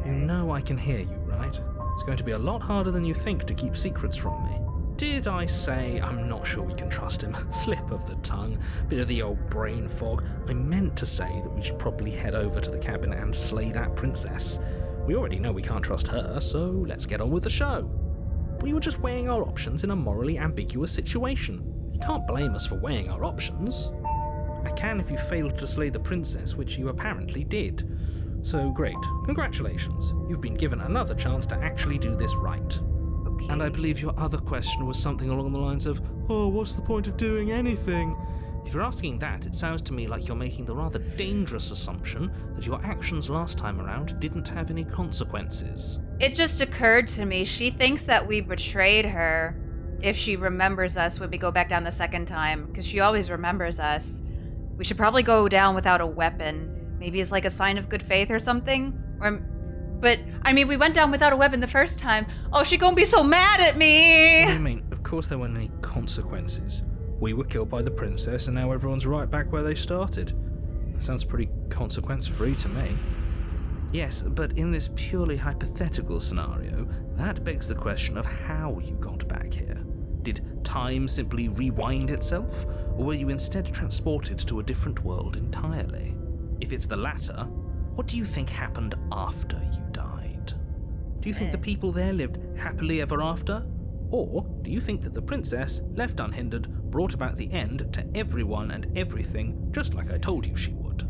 You know I can hear you, right? It's going to be a lot harder than you think to keep secrets from me. Did I say I'm not sure we can trust him? Slip of the tongue, bit of the old brain fog. I meant to say that we should probably head over to the cabin and slay that princess. We already know we can't trust her, so let's get on with the show. We were just weighing our options in a morally ambiguous situation. You can't blame us for weighing our options. I can if you failed to slay the princess, which you apparently did. So great, congratulations. You've been given another chance to actually do this right. Okay. And I believe your other question was something along the lines of, oh, what's the point of doing anything? If you're asking that, it sounds to me like you're making the rather dangerous assumption that your actions last time around didn't have any consequences. It just occurred to me, she thinks that we betrayed her if she remembers us when we go back down the second time, because she always remembers us. We should probably go down without a weapon. Maybe it's like a sign of good faith or something. But, I mean, we went down without a weapon the first time. Oh, she gonna be so mad at me! What do you mean? Of course there weren't any consequences. We were killed by the princess and now everyone's right back where they started. That sounds pretty consequence-free to me. Yes, but in this purely hypothetical scenario, that begs the question of how you got back here. Did time simply rewind itself, or were you instead transported to a different world entirely? If it's the latter, what do you think happened after you died? Do you think the people there lived happily ever after? Or do you think that the princess, left unhindered, brought about the end to everyone and everything, just like I told you she would?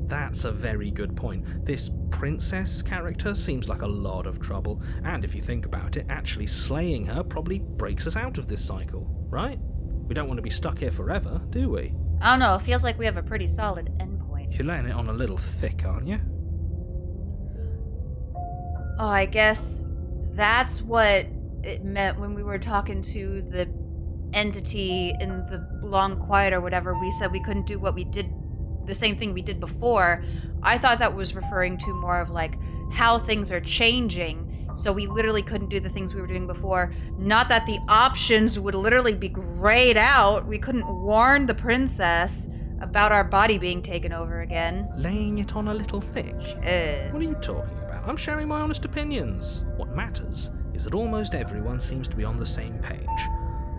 That's a very good point. This princess character seems like a lot of trouble, and if you think about it, actually slaying her probably breaks us out of this cycle, right? We don't want to be stuck here forever, do we? I don't know, it feels like we have a pretty solid endpoint. You're laying it on a little thick, aren't you? Oh, I guess that's what it meant when we were talking to the entity in the long quiet or whatever. We said we couldn't do what we did, the same thing we did before. I thought that was referring to more of like how things are changing. So we literally couldn't do the things we were doing before. Not that the options would literally be grayed out. We couldn't warn the princess about our body being taken over again. Laying it on a little thick? What are you talking about? I'm sharing my honest opinions. What matters is that almost everyone seems to be on the same page.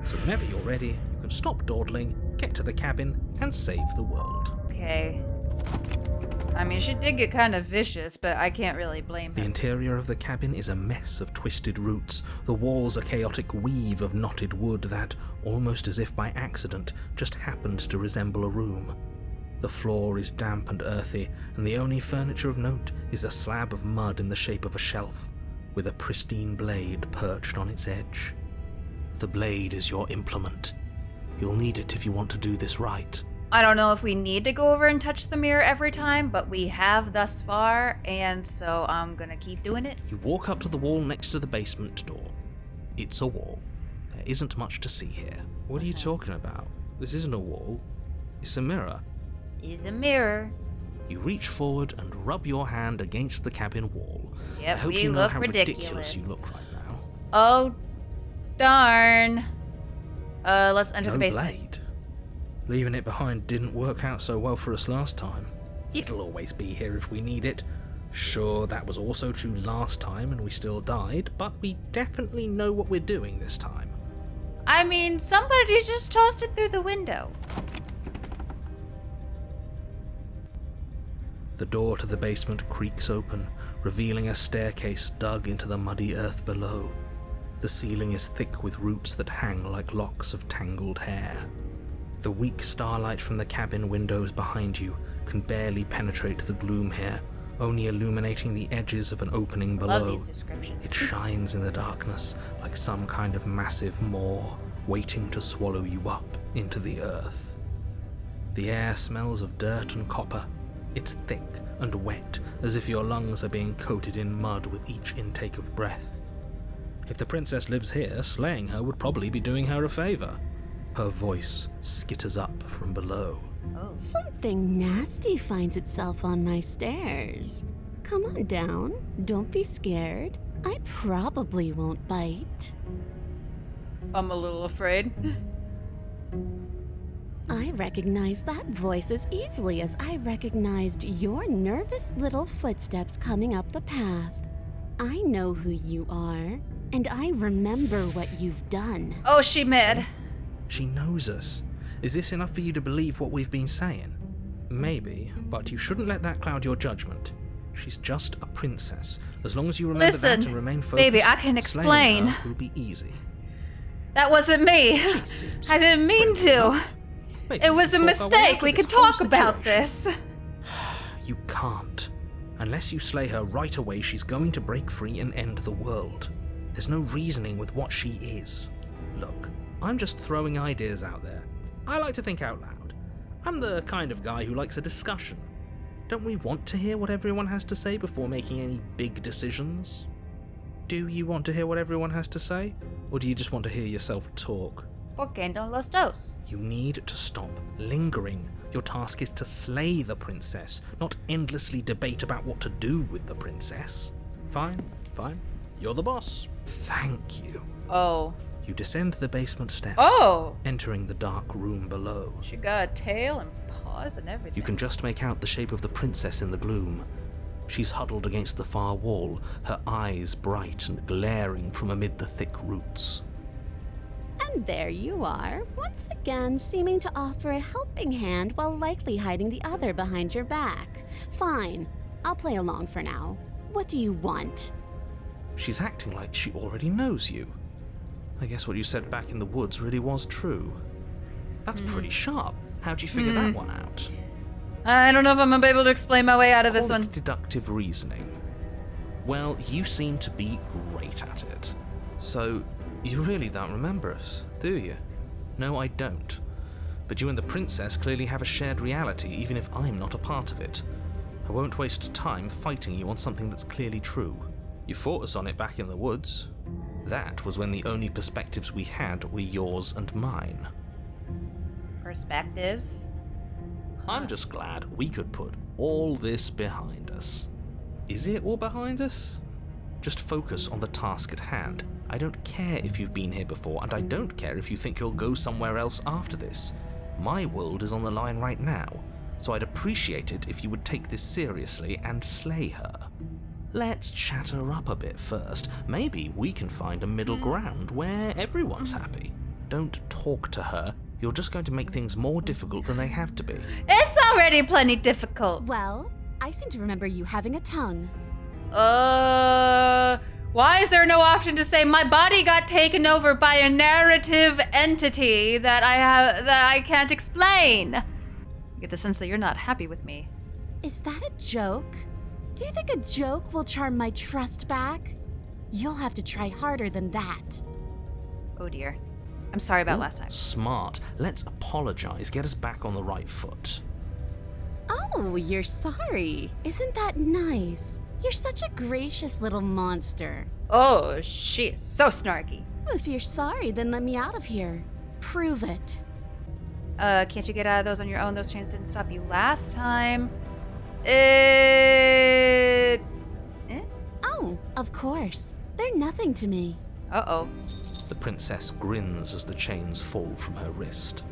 So whenever you're ready, you can stop dawdling, get to the cabin, and save the world. Okay. I mean, she did get kind of vicious, but I can't really blame The her. interior of the cabin is a mess of twisted roots. The walls a chaotic weave of knotted wood that, almost as if by accident, just happened to resemble a room. The floor is damp and earthy, and the only furniture of note is a slab of mud in the shape of a shelf, with a pristine blade perched on its edge. The blade is your implement. You'll need it if you want to do this right. I don't know if we need to go over and touch the mirror every time, but we have thus far, and so I'm gonna keep doing it. You walk up to the wall next to the basement door. It's a wall. There isn't much to see here. What are you talking about? This isn't a wall. It's a mirror. Is a mirror. You reach forward and rub your hand against the cabin wall. Yep, I hope we you know look how ridiculous. you look right now. Oh, darn. Let's enter No the basement. blade. Leaving it behind didn't work out so well for us last time. It'll always be here if we need it. Sure, that was also true last time and we still died, but we definitely know what we're doing this time. I mean, somebody just tossed it through the window. The door to the basement creaks open, revealing a staircase dug into the muddy earth below. The ceiling is thick with roots that hang like locks of tangled hair. The weak starlight from the cabin windows behind you can barely penetrate the gloom here, only illuminating the edges of an opening Love below. these descriptions. It shines in the darkness like some kind of massive maw, waiting to swallow you up into the earth. The air smells of dirt and copper. It's thick and wet, as if your lungs are being coated in mud with each intake of breath. If the princess lives here, slaying her would probably be doing her a favor. Her voice skitters up from below. Oh. Something nasty finds itself on my stairs. Come on down. Don't be scared. I probably won't bite. I'm a little afraid. I recognize that voice as easily as I recognized your nervous little footsteps coming up the path. I know who you are, and I remember what you've done. Oh, she mad. She knows us. Is this enough for you to believe what we've been saying? Maybe, but you shouldn't let that cloud your judgment. She's just a princess. As long as you remember Listen, that and remain focused, baby, I can slaying explain. her will be easy. That wasn't me. She seems I didn't mean friendly to. enough. Maybe It we was a can talk our way mistake. out We of could this whole talk about situation. this. You can't. Unless you slay her right away, she's going to break free and end the world. There's no reasoning with what she is. Look, I'm just throwing ideas out there. I like to think out loud. I'm the kind of guy who likes a discussion. Don't we want to hear what everyone has to say before making any big decisions? Do you want to hear what everyone has to say? Or do you just want to hear yourself talk? ¿Por qué no los dos? You need to stop lingering. Your task is to slay the princess, not endlessly debate about what to do with the princess. Fine. You're the boss. Thank you. Oh. You descend the basement steps, Oh! entering the dark room below. She got a tail and paws and everything. You can just make out the shape of the princess in the gloom. She's huddled against the far wall, her eyes bright and glaring from amid the thick roots. And there you are, once again seeming to offer a helping hand while likely hiding the other behind your back. Fine, I'll play along for now. What do you want? She's acting like she already knows you. I guess what you said back in the woods really was true. That's pretty sharp. How'd you figure that one out? I don't know if I'm gonna be able to explain my way out of this Call one. it deductive reasoning. Well, you seem to be great at it. So, you really don't remember us, do you? No, I don't. But you and the princess clearly have a shared reality, even if I'm not a part of it. I won't waste time fighting you on something that's clearly true. You fought us on it back in the woods. That was when the only perspectives we had were yours and mine. Perspectives? I'm just glad we could put all this behind us. Is it all behind us? Just focus on the task at hand. I don't care if you've been here before, and I don't care if you think you'll go somewhere else after this. My world is on the line right now, so I'd appreciate it if you would take this seriously and slay her. Let's chat her up a bit first. Maybe we can find a middle ground where everyone's happy. Don't talk to her. You're just going to make things more difficult than they have to be. It's already plenty difficult. Well, I seem to remember you having a tongue. Why is there no option to say my body got taken over by a narrative entity that I can't explain? I get the sense that you're not happy with me. Is that a joke? Do you think a joke will charm my trust back? You'll have to try harder than that. Oh dear. I'm sorry about last time. Smart. Let's apologize. Get us back on the right foot. Oh, you're sorry. Isn't that nice? You're such a gracious little monster. Oh, she is so snarky. If you're sorry, then let me out of here. Prove it. Can't you get out of those on your own? Those chains didn't stop you last time. Oh, of course. They're nothing to me. Uh-oh. The princess grins as the chains fall from her wrist.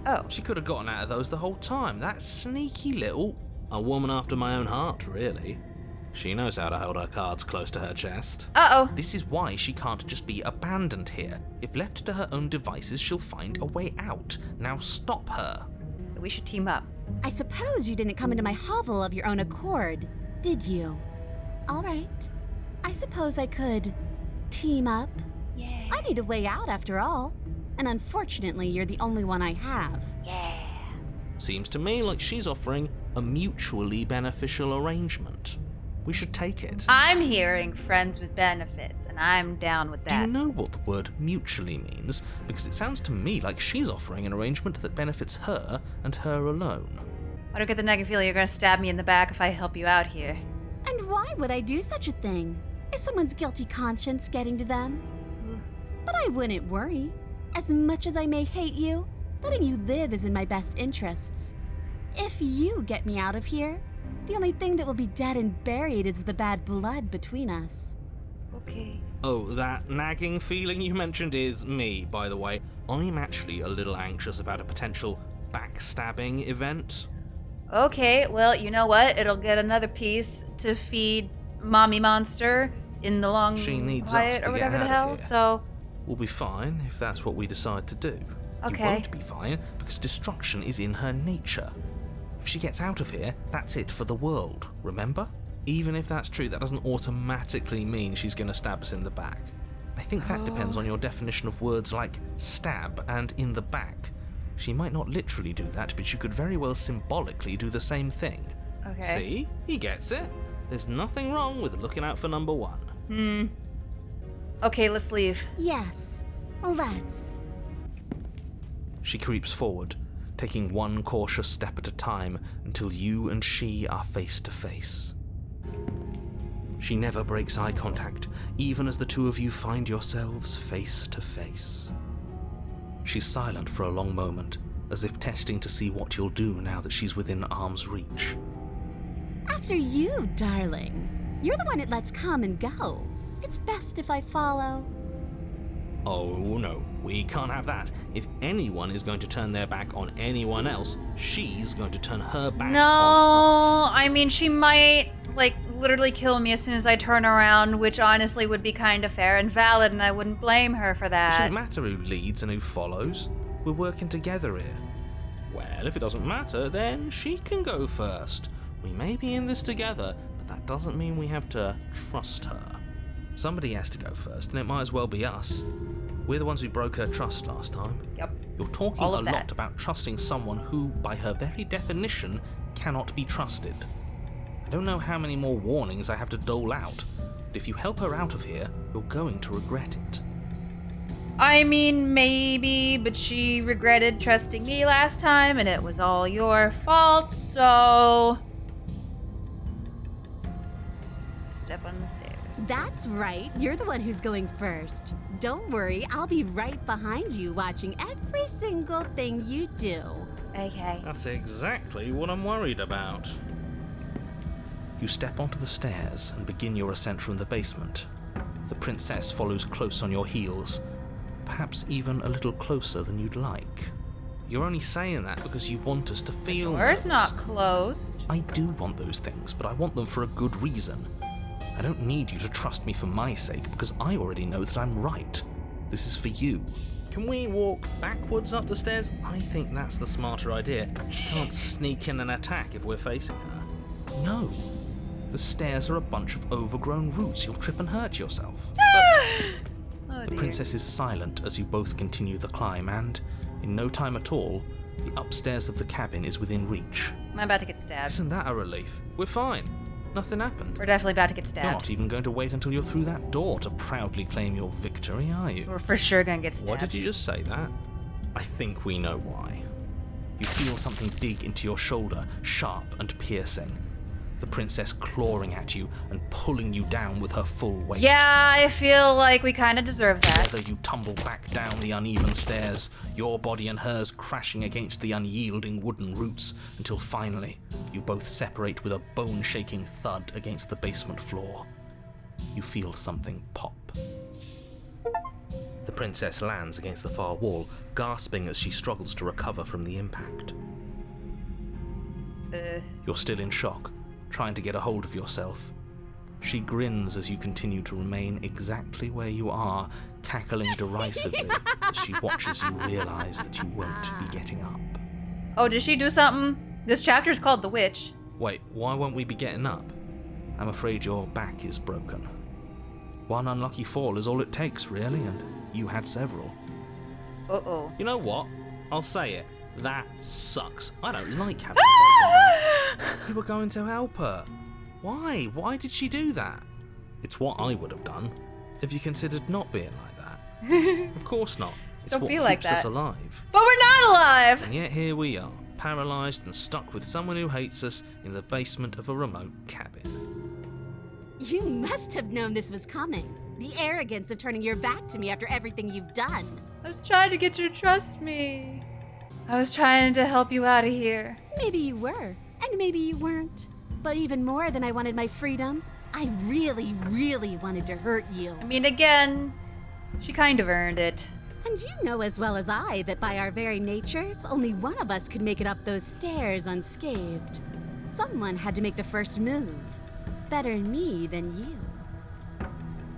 Oh. She could have gotten out of those the whole time. That sneaky little... A woman after my own heart, really. She knows how to hold her cards close to her chest. Uh-oh. This is why she can't just be abandoned here. If left to her own devices, she'll find a way out. Now stop her. We should team up. I suppose you didn't come into my hovel of your own accord, did you? All right. I suppose I could team up. Yeah. I need a way out after all. And unfortunately, you're the only one I have. Yeah. Seems to me like she's offering a mutually beneficial arrangement. We should take it. I'm hearing friends with benefits, and I'm down with Do that. you know what the word mutually means? Because it sounds to me like she's offering an arrangement that benefits her and her alone. I don't get the nagging feeling you're gonna stab me in the back if I help you out here. And why would I do such a thing? Is someone's guilty conscience getting to them? But I wouldn't worry. As much as I may hate you, letting you live is in my best interests. If you get me out of here, the only thing that will be dead and buried is the bad blood between us. Okay. Oh, that nagging feeling you mentioned is me, by the way. I'm actually a little anxious about a potential backstabbing event. Okay, well, you know what? It'll get another piece to feed Mommy Monster in the long She needs us quiet to or get whatever the out of hell, here. so... We'll be fine if that's what we decide to do. Okay. You won't be fine because destruction is in her nature. If she gets out of here, that's it for the world, remember? Even if that's true, that doesn't automatically mean she's going to stab us in the back. I think that depends on your definition of words like stab and in the back. She might not literally do that, but you could very well symbolically do the same thing. Okay. See? He gets it. There's nothing wrong with looking out for number one. Okay, let's leave. Yes, let's. She creeps forward, taking one cautious step at a time until you and she are face to face. She never breaks eye contact, even as the two of you find yourselves face to face. She's silent for a long moment, as if testing to see what you'll do now that she's within arm's reach. After you, darling. You're the one it lets come and go. It's best if I follow. Oh no, we can't have that. If anyone is going to turn their back on anyone else, she's going to turn her back No, on us. I mean, she might, literally kill me as soon as I turn around, which honestly would be kind of fair and valid, and I wouldn't blame her for It that. shouldn't matter who leads and who follows. We're working together here. Well, if it doesn't matter, then she can go first. We may be in this together, but that doesn't mean we have to trust her. Somebody has to go first, and it might as well be us. We're the ones who broke her trust last time. Yep. You're talking All a of that. lot about trusting someone who, by her very definition, cannot be trusted. I don't know how many more warnings I have to dole out, but if you help her out of here, you're going to regret it. I mean, maybe, but she regretted trusting me last time, and it was all your fault, so... Step on the stairs. That's right. You're the one who's going first. Don't worry, I'll be right behind you watching every single thing you do. Okay. That's exactly what I'm worried about. You step onto the stairs and begin your ascent from the basement. The princess follows close on your heels, perhaps even a little closer than you'd like. You're only saying that because you want us to feel Door's those. not closed. I do want those things, but I want them for a good reason. I don't need you to trust me for my sake, because I already know that I'm right. This is for you. Can we walk backwards up the stairs? I think that's the smarter idea. She can't sneak in and attack if we're facing her. No. The stairs are a bunch of overgrown roots. You'll trip and hurt yourself. Oh, The dear. princess is silent as you both continue the climb, and, in no time at all, the upstairs of the cabin is within reach. I'm about to get stabbed. Isn't that a relief? We're fine. Nothing happened. We're definitely about to get You're stabbed. not even going to wait until you're through that door to proudly claim your victory, are you? We're for sure gonna get stabbed. What did you just say that? I think we know why. You feel something dig into your shoulder, sharp and piercing. The princess clawing at you and pulling you down with her full weight. Yeah, I feel like we kind of deserve that. Together you tumble back down the uneven stairs, your body and hers crashing against the unyielding wooden roots, until finally you both separate with a bone-shaking thud against the basement floor. You feel something pop. The princess lands against the far wall, gasping as she struggles to recover from the impact. You're still in shock, trying to get a hold of yourself. She grins as you continue to remain exactly where you are, cackling derisively as she watches you realize that you won't be getting up. Oh, did she do something? This chapter is called The Witch. Wait, why won't we be getting up? I'm afraid your back is broken. One unlucky fall is all it takes, really, and you had several. Uh-oh. You know what? I'll say it. That sucks. I don't like having a broken back. You were going to help her. Why? Why did she do that? It's what I would have done. Have you considered not being like that? Of course not. It's don't what be keeps like us that. alive. But we're not alive! And yet here we are, paralysed and stuck with someone who hates us in the basement of a remote cabin. You must have known this was coming. The arrogance of turning your back to me after everything you've done. I was trying to get you to trust me. I was trying to help you out of here. Maybe you were, and maybe you weren't. But even more than I wanted my freedom, I really, really wanted to hurt you. I mean, again, she kind of earned it. And you know as well as I that by our very natures, only one of us could make it up those stairs unscathed. Someone had to make the first move. Better me than you.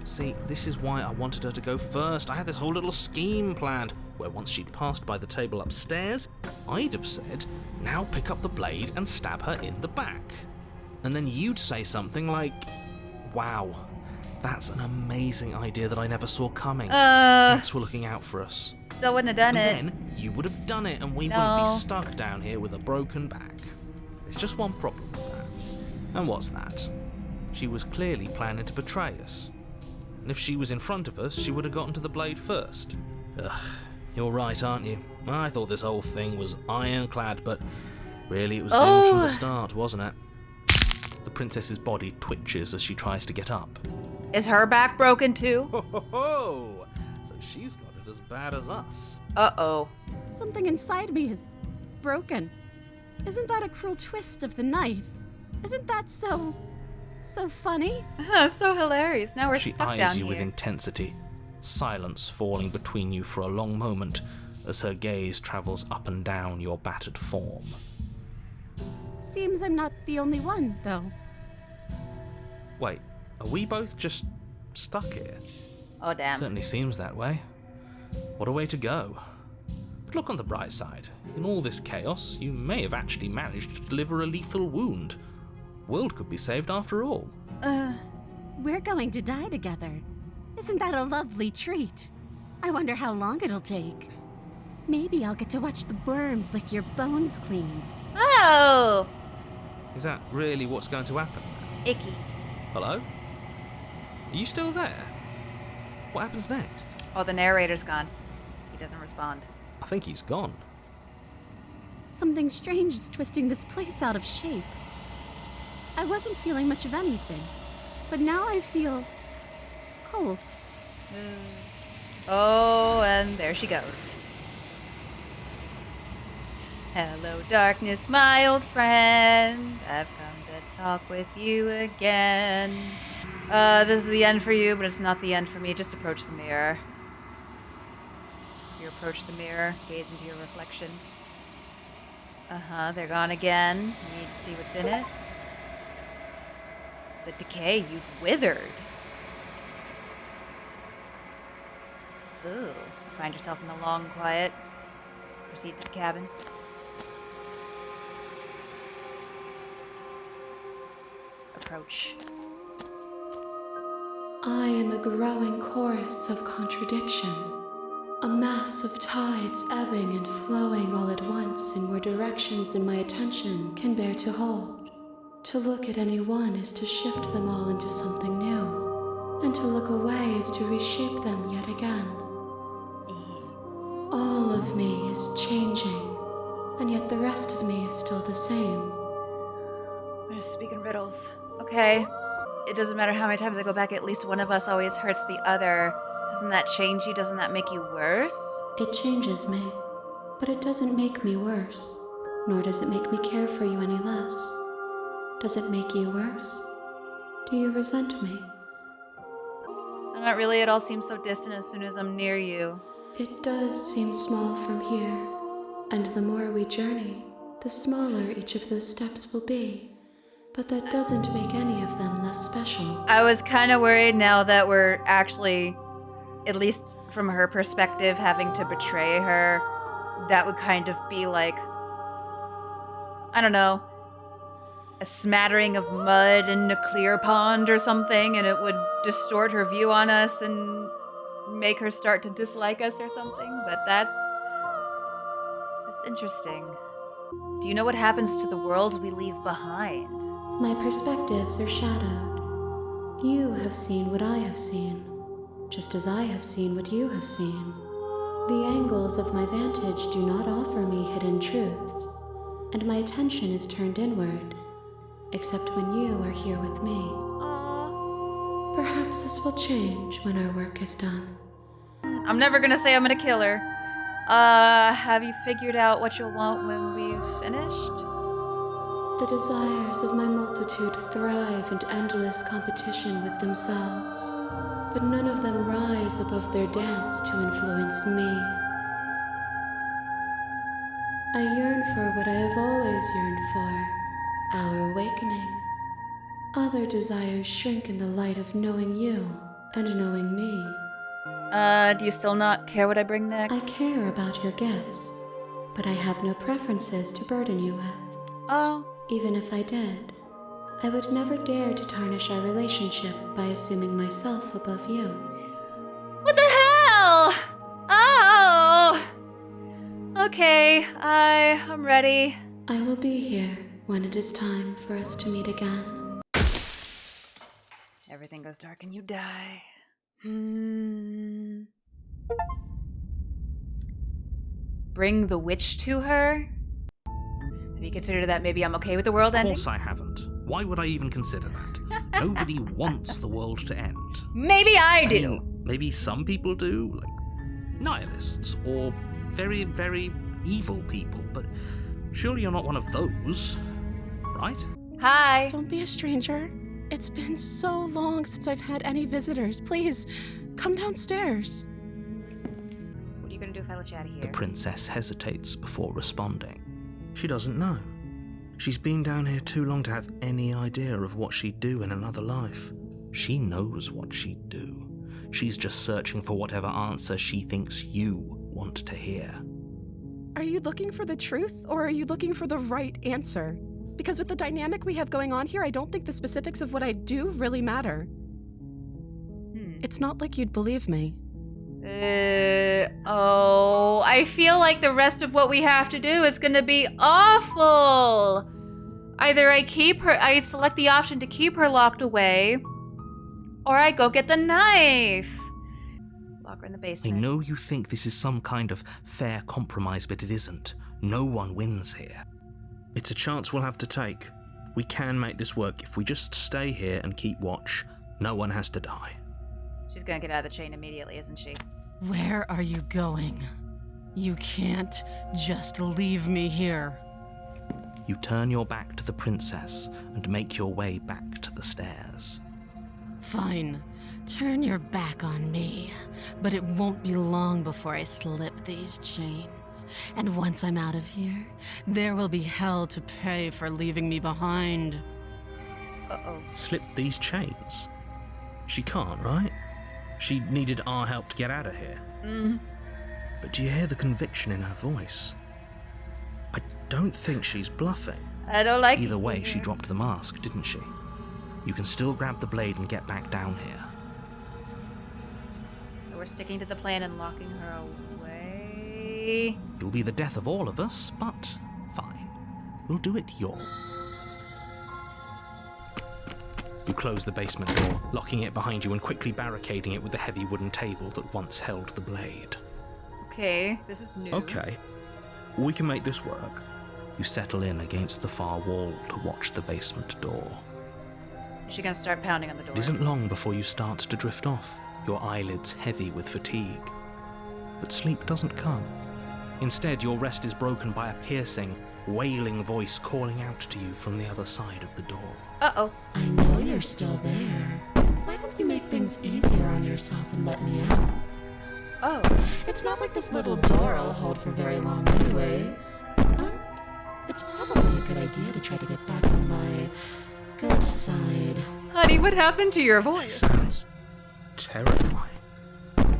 See, this is why I wanted her to go first. I had this whole little scheme planned. where once she'd passed by the table upstairs, I'd have said, now pick up the blade and stab her in the back. And then you'd say something like, wow, that's an amazing idea that I never saw coming. Thanks for looking out for us. Still wouldn't have done And it. then you would have done it and we No. wouldn't be stuck down here with a broken back. There's just one problem with that. And what's that? She was clearly planning to betray us. And if she was in front of us, she would have gotten to the blade first. Ugh, you're right, aren't you? I thought this whole thing was ironclad, but really it was doomed from the start, wasn't it? The princess's body twitches as she tries to get up. Is her back broken too? Ho ho ho! So she's got it as bad as us. Uh-oh. Something inside me is broken. Isn't that a cruel twist of the knife? Isn't that so funny? So hilarious. Now we're She stuck eyes down you here. with intensity, silence falling between you for a long moment as her gaze travels up and down your battered form. Seems I'm not the only one, though. Wait, are we both just stuck here? Oh, damn. Certainly seems that way. What a way to go. But look on the bright side. In all this chaos, you may have actually managed to deliver a lethal wound. World could be saved after all. We're going to die together. Isn't that a lovely treat? I wonder how long it'll take. Maybe I'll get to watch the worms lick your bones clean. Oh! Is that really what's going to happen? Icky. Hello? Are you still there? What happens next? Oh, the narrator's gone. He doesn't respond. I think he's gone. Something strange is twisting this place out of shape. I wasn't feeling much of anything, but now I feel cold. Oh, and there she goes. Hello, darkness, my old friend. I've come to talk with you again. This is the end for you, but it's not the end for me. Just approach the mirror. You approach the mirror, gaze into your reflection. They're gone again. You need to see what's in it. The decay, you've withered. Ooh. You find yourself in the long quiet. Proceed to the cabin. Approach. I am a growing chorus of contradiction, a mass of tides ebbing and flowing all at once in more directions than my attention can bear to hold. To look at any one is to shift them all into something new, and to look away is to reshape them yet again. All of me is changing, and yet the rest of me is still the same. I'm just speaking riddles. Okay. It doesn't matter how many times I go back, at least one of us always hurts the other. Doesn't that change you? Doesn't that make you worse? It changes me, but it doesn't make me worse, nor does it make me care for you any less. Does it make you worse? Do you resent me? Not really. It all seems so distant as soon as I'm near you. It does seem small from here, and the more we journey, the smaller each of those steps will be. But that doesn't make any of them less special. I was kind of worried now that we're actually, at least from her perspective, having to betray her. That would kind of be like, I don't know, a smattering of mud in a clear pond or something, and it would distort her view on us and make her start to dislike us or something. But that's interesting. Do you know what happens to the worlds we leave behind? My perspectives are shadowed. You have seen what I have seen, just as I have seen what you have seen. The angles of my vantage do not offer me hidden truths, and my attention is turned inward, except when you are here with me. Aww. Perhaps this will change when our work is done. I'm never gonna say I'm gonna kill her. Have you figured out what you'll want when we've finished? The desires of my multitude thrive in endless competition with themselves, but none of them rise above their dance to influence me. I yearn for what I have always yearned for, our awakening. Other desires shrink in the light of knowing you and knowing me. Do you still not care what I bring next? I care about your gifts, but I have no preferences to burden you with. Oh. Even if I did, I would never dare to tarnish our relationship by assuming myself above you. What the hell? Oh! Okay, I'm ready. I will be here when it is time for us to meet again. Everything goes dark and you die. Bring the witch to her? Have you considered that maybe I'm okay with the world ending? Of course I haven't. Why would I even consider that? Nobody wants the world to end. Maybe I do. I mean, maybe some people do, like nihilists or very, very evil people, but surely you're not one of those, right? Hi. Don't be a stranger. It's been so long since I've had any visitors. Please, come downstairs. What are you gonna do if I let you out of here? The princess hesitates before responding. She doesn't know. She's been down here too long to have any idea of what she'd do in another life. She knows what she'd do. She's just searching for whatever answer she thinks you want to hear. Are you looking for the truth, or are you looking for the right answer? Because with the dynamic we have going on here, I don't think the specifics of what I do really matter. It's not like you'd believe me. I feel like the rest of what we have to do is gonna be awful. Either I select the option to keep her locked away, or I go get the knife. Lock her in the I basement. know you think this is some kind of fair compromise, but it isn't. No one wins here. It's a chance we'll have to take. We can make this work if we just stay here and keep watch. No one has to die. She's gonna get out of the chain immediately, isn't she? Where are you going? You can't just leave me here. You turn your back to the princess and make your way back to the stairs. Fine. Turn your back on me. But it won't be long before I slip these chains. And once I'm out of here, there will be hell to pay for leaving me behind. Uh-oh. Slip these chains? She can't, right? She needed our help to get out of here. But do you hear the conviction in her voice? I don't think she's bluffing. I don't like Either it. way, she dropped the mask, didn't she? You can still grab the blade and get back down here. We're sticking to the plan and locking her away. It'll be the death of all of us, but fine. We'll do it your. You close the basement door, locking it behind you and quickly barricading it with the heavy wooden table that once held the blade. Okay, this is new. Okay, we can make this work. You settle in against the far wall to watch the basement door. Is she gonna start pounding on the door? It isn't long before you start to drift off, your eyelids heavy with fatigue. But sleep doesn't come. Instead, your rest is broken by a piercing, wailing voice calling out to you from the other side of the door. Uh-oh. I know you're still there. Why don't you make things easier on yourself and let me out? Oh. It's not like this little door will hold for very long anyways. But it's probably a good idea to try to get back on my good side. Honey, what happened to your voice? Sounds terrifying.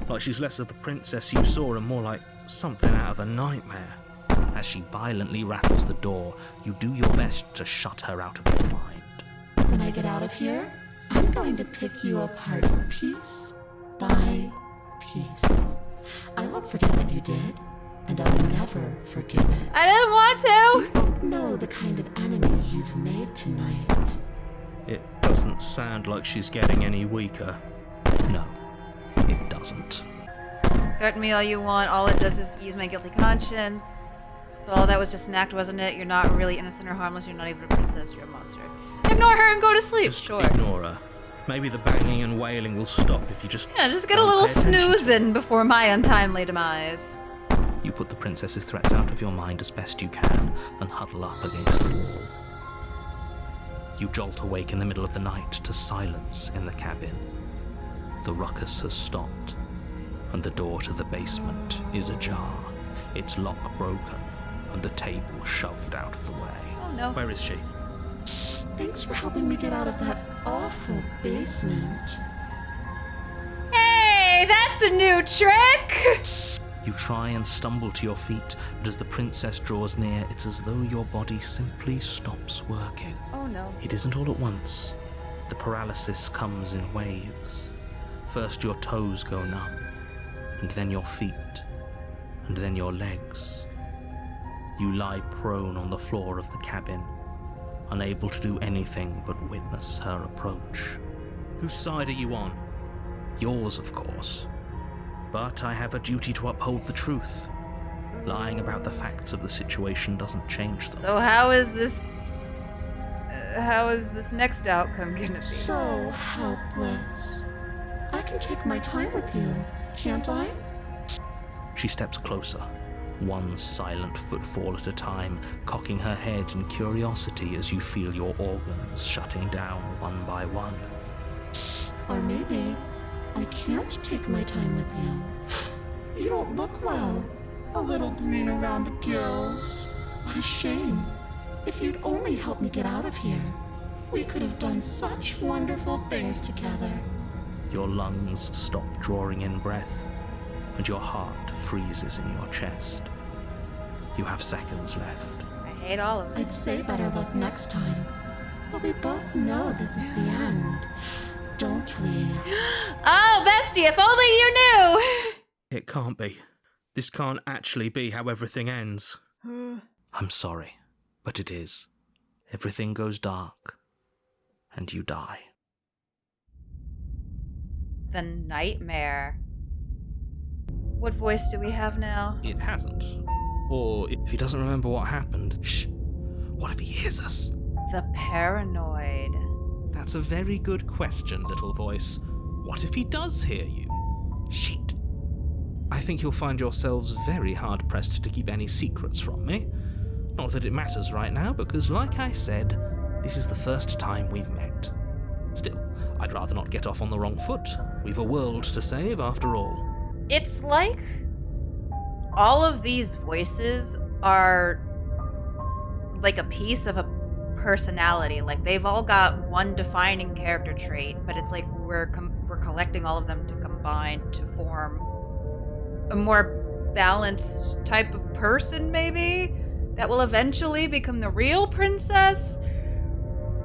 Like she's less of the princess you saw and more like something out of a nightmare. As she violently rattles the door, you do your best to shut her out of your mind. When I get out of here, I'm going to pick you apart piece by piece. I won't forget what you did, and I'll never forgive it. I didn't want You to! don't know the kind of enemy you've made tonight. It doesn't sound like she's getting any weaker. No, it doesn't. Threaten me all you want, all it does is ease my guilty conscience. So all that was just an act, wasn't it? You're not really innocent or harmless, you're not even a princess, you're a monster. Ignore her and go to sleep, Just sure. ignore her. Maybe the banging and wailing will stop if you just... Yeah, just get a don't little pay attention to snooze in before my untimely demise. You put the princess's threats out of your mind as best you can and huddle up against the wall. You jolt awake in the middle of the night to silence in the cabin. The ruckus has stopped, and the door to the basement is ajar, its lock broken, and the table shoved out of the way. Oh no. Where is she? Thanks for helping me get out of that awful basement. Hey, that's that's a new trick! You try and stumble to your feet, but as the princess draws near, it's as though your body simply stops working. Oh no. It isn't all at once. The paralysis comes in waves. First your toes go numb, and then your feet, and then your legs. You lie prone on the floor of the cabin, unable to do anything but witness her approach. Whose side are you on? Yours, of course. But I have a duty to uphold the truth. Lying about the facts of the situation doesn't change them. So how is this next outcome gonna be? So helpless. I can take my time with you, can't I? She steps closer, one silent footfall at a time, cocking her head in curiosity as you feel your organs shutting down one by one. Or maybe I can't take my time with you. You don't look well. A little green around the gills. What a shame. If you'd only help me get out of here, we could have done such wonderful things together. Your lungs stop drawing in breath, and your heart freezes in your chest. You have seconds left. I hate all of it. I'd say better luck next time, but we both know this is the end, don't we? Oh, bestie, if only you knew! It can't be. This can't actually be how everything ends. I'm sorry, but it is. Everything goes dark, and you die. The nightmare. What voice do we have now? It hasn't. Or If he doesn't remember what happened, shh. What if he hears us? The paranoid. That's a very good question, little voice. What if he does hear you? Shit. I think you'll find yourselves very hard-pressed to keep any secrets from me. Not that it matters right now, because like I said, this is the first time we've met. Still, I'd rather not get off on the wrong foot. We've a world to save, after all. It's like all of these voices are like a piece of a personality. Like they've all got one defining character trait, but it's like we're collecting all of them to combine to form a more balanced type of person, maybe, that will eventually become the real princess.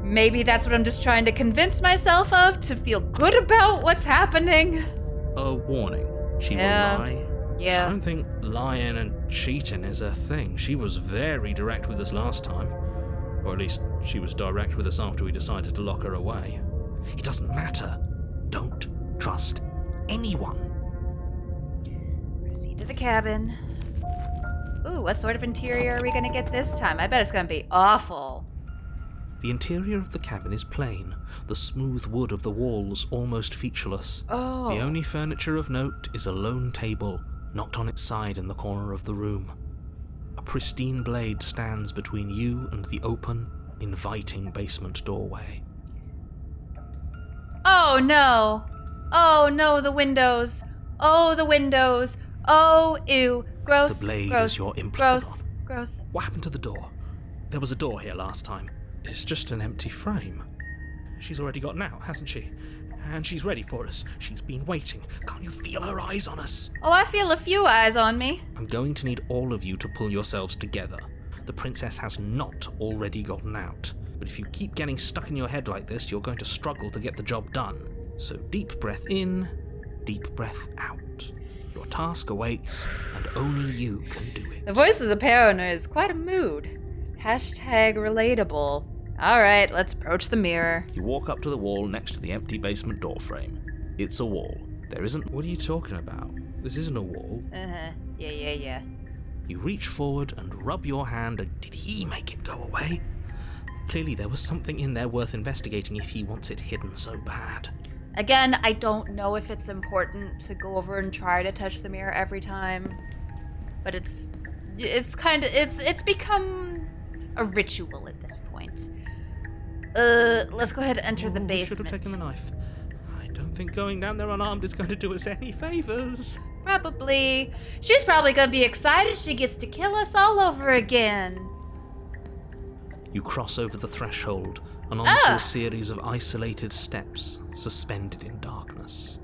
Maybe that's what I'm just trying to convince myself of, to feel good about what's happening. a warning. She Yeah. will lie. Yeah. I don't think lying and cheating is a thing. She was very direct with us last time. Or at least she was direct with us after we decided to lock her away. It doesn't matter. Don't trust anyone. Proceed to the cabin. Ooh, what sort of interior are we gonna get this time? I bet it's gonna be awful. The interior of the cabin is plain, the smooth wood of the walls almost featureless. Oh. The only furniture of note is a lone table, knocked on its side in the corner of the room. A pristine blade stands between you and the open, inviting basement doorway. Oh no! Oh no, the windows! Oh, the windows! Oh, ew! Gross! The blade gross, is your implant. gross! Gross! What happened to the door? There was a door here last time. It's just an empty frame. She's already gotten out, hasn't she? And she's ready for us. She's been waiting. Can't you feel her eyes on us? Oh, I feel a few eyes on me. I'm going to need all of you to pull yourselves together. The princess has not already gotten out. But if you keep getting stuck in your head like this, you're going to struggle to get the job done. So deep breath in, deep breath out. Your task awaits, and only you can do it. The voice of the paranoid is quite a mood. Hashtag relatable. Alright, let's approach the mirror. You walk up to the wall next to the empty basement door frame. It's a wall. There isn't... What are you talking about? This isn't a wall. Yeah. You reach forward and rub your hand and... Did he make it go away? Clearly there was something in there worth investigating if he wants it hidden so bad. Again, I don't know if it's important to go over and try to touch the mirror every time, but it's become a ritual at this point. Let's go ahead and enter the We basement. should have taken the knife. I don't think going down there unarmed is going to do us any favors. Probably. She's probably gonna be excited she gets to kill us all over again. You cross over the threshold and onto a series of isolated steps suspended in darkness.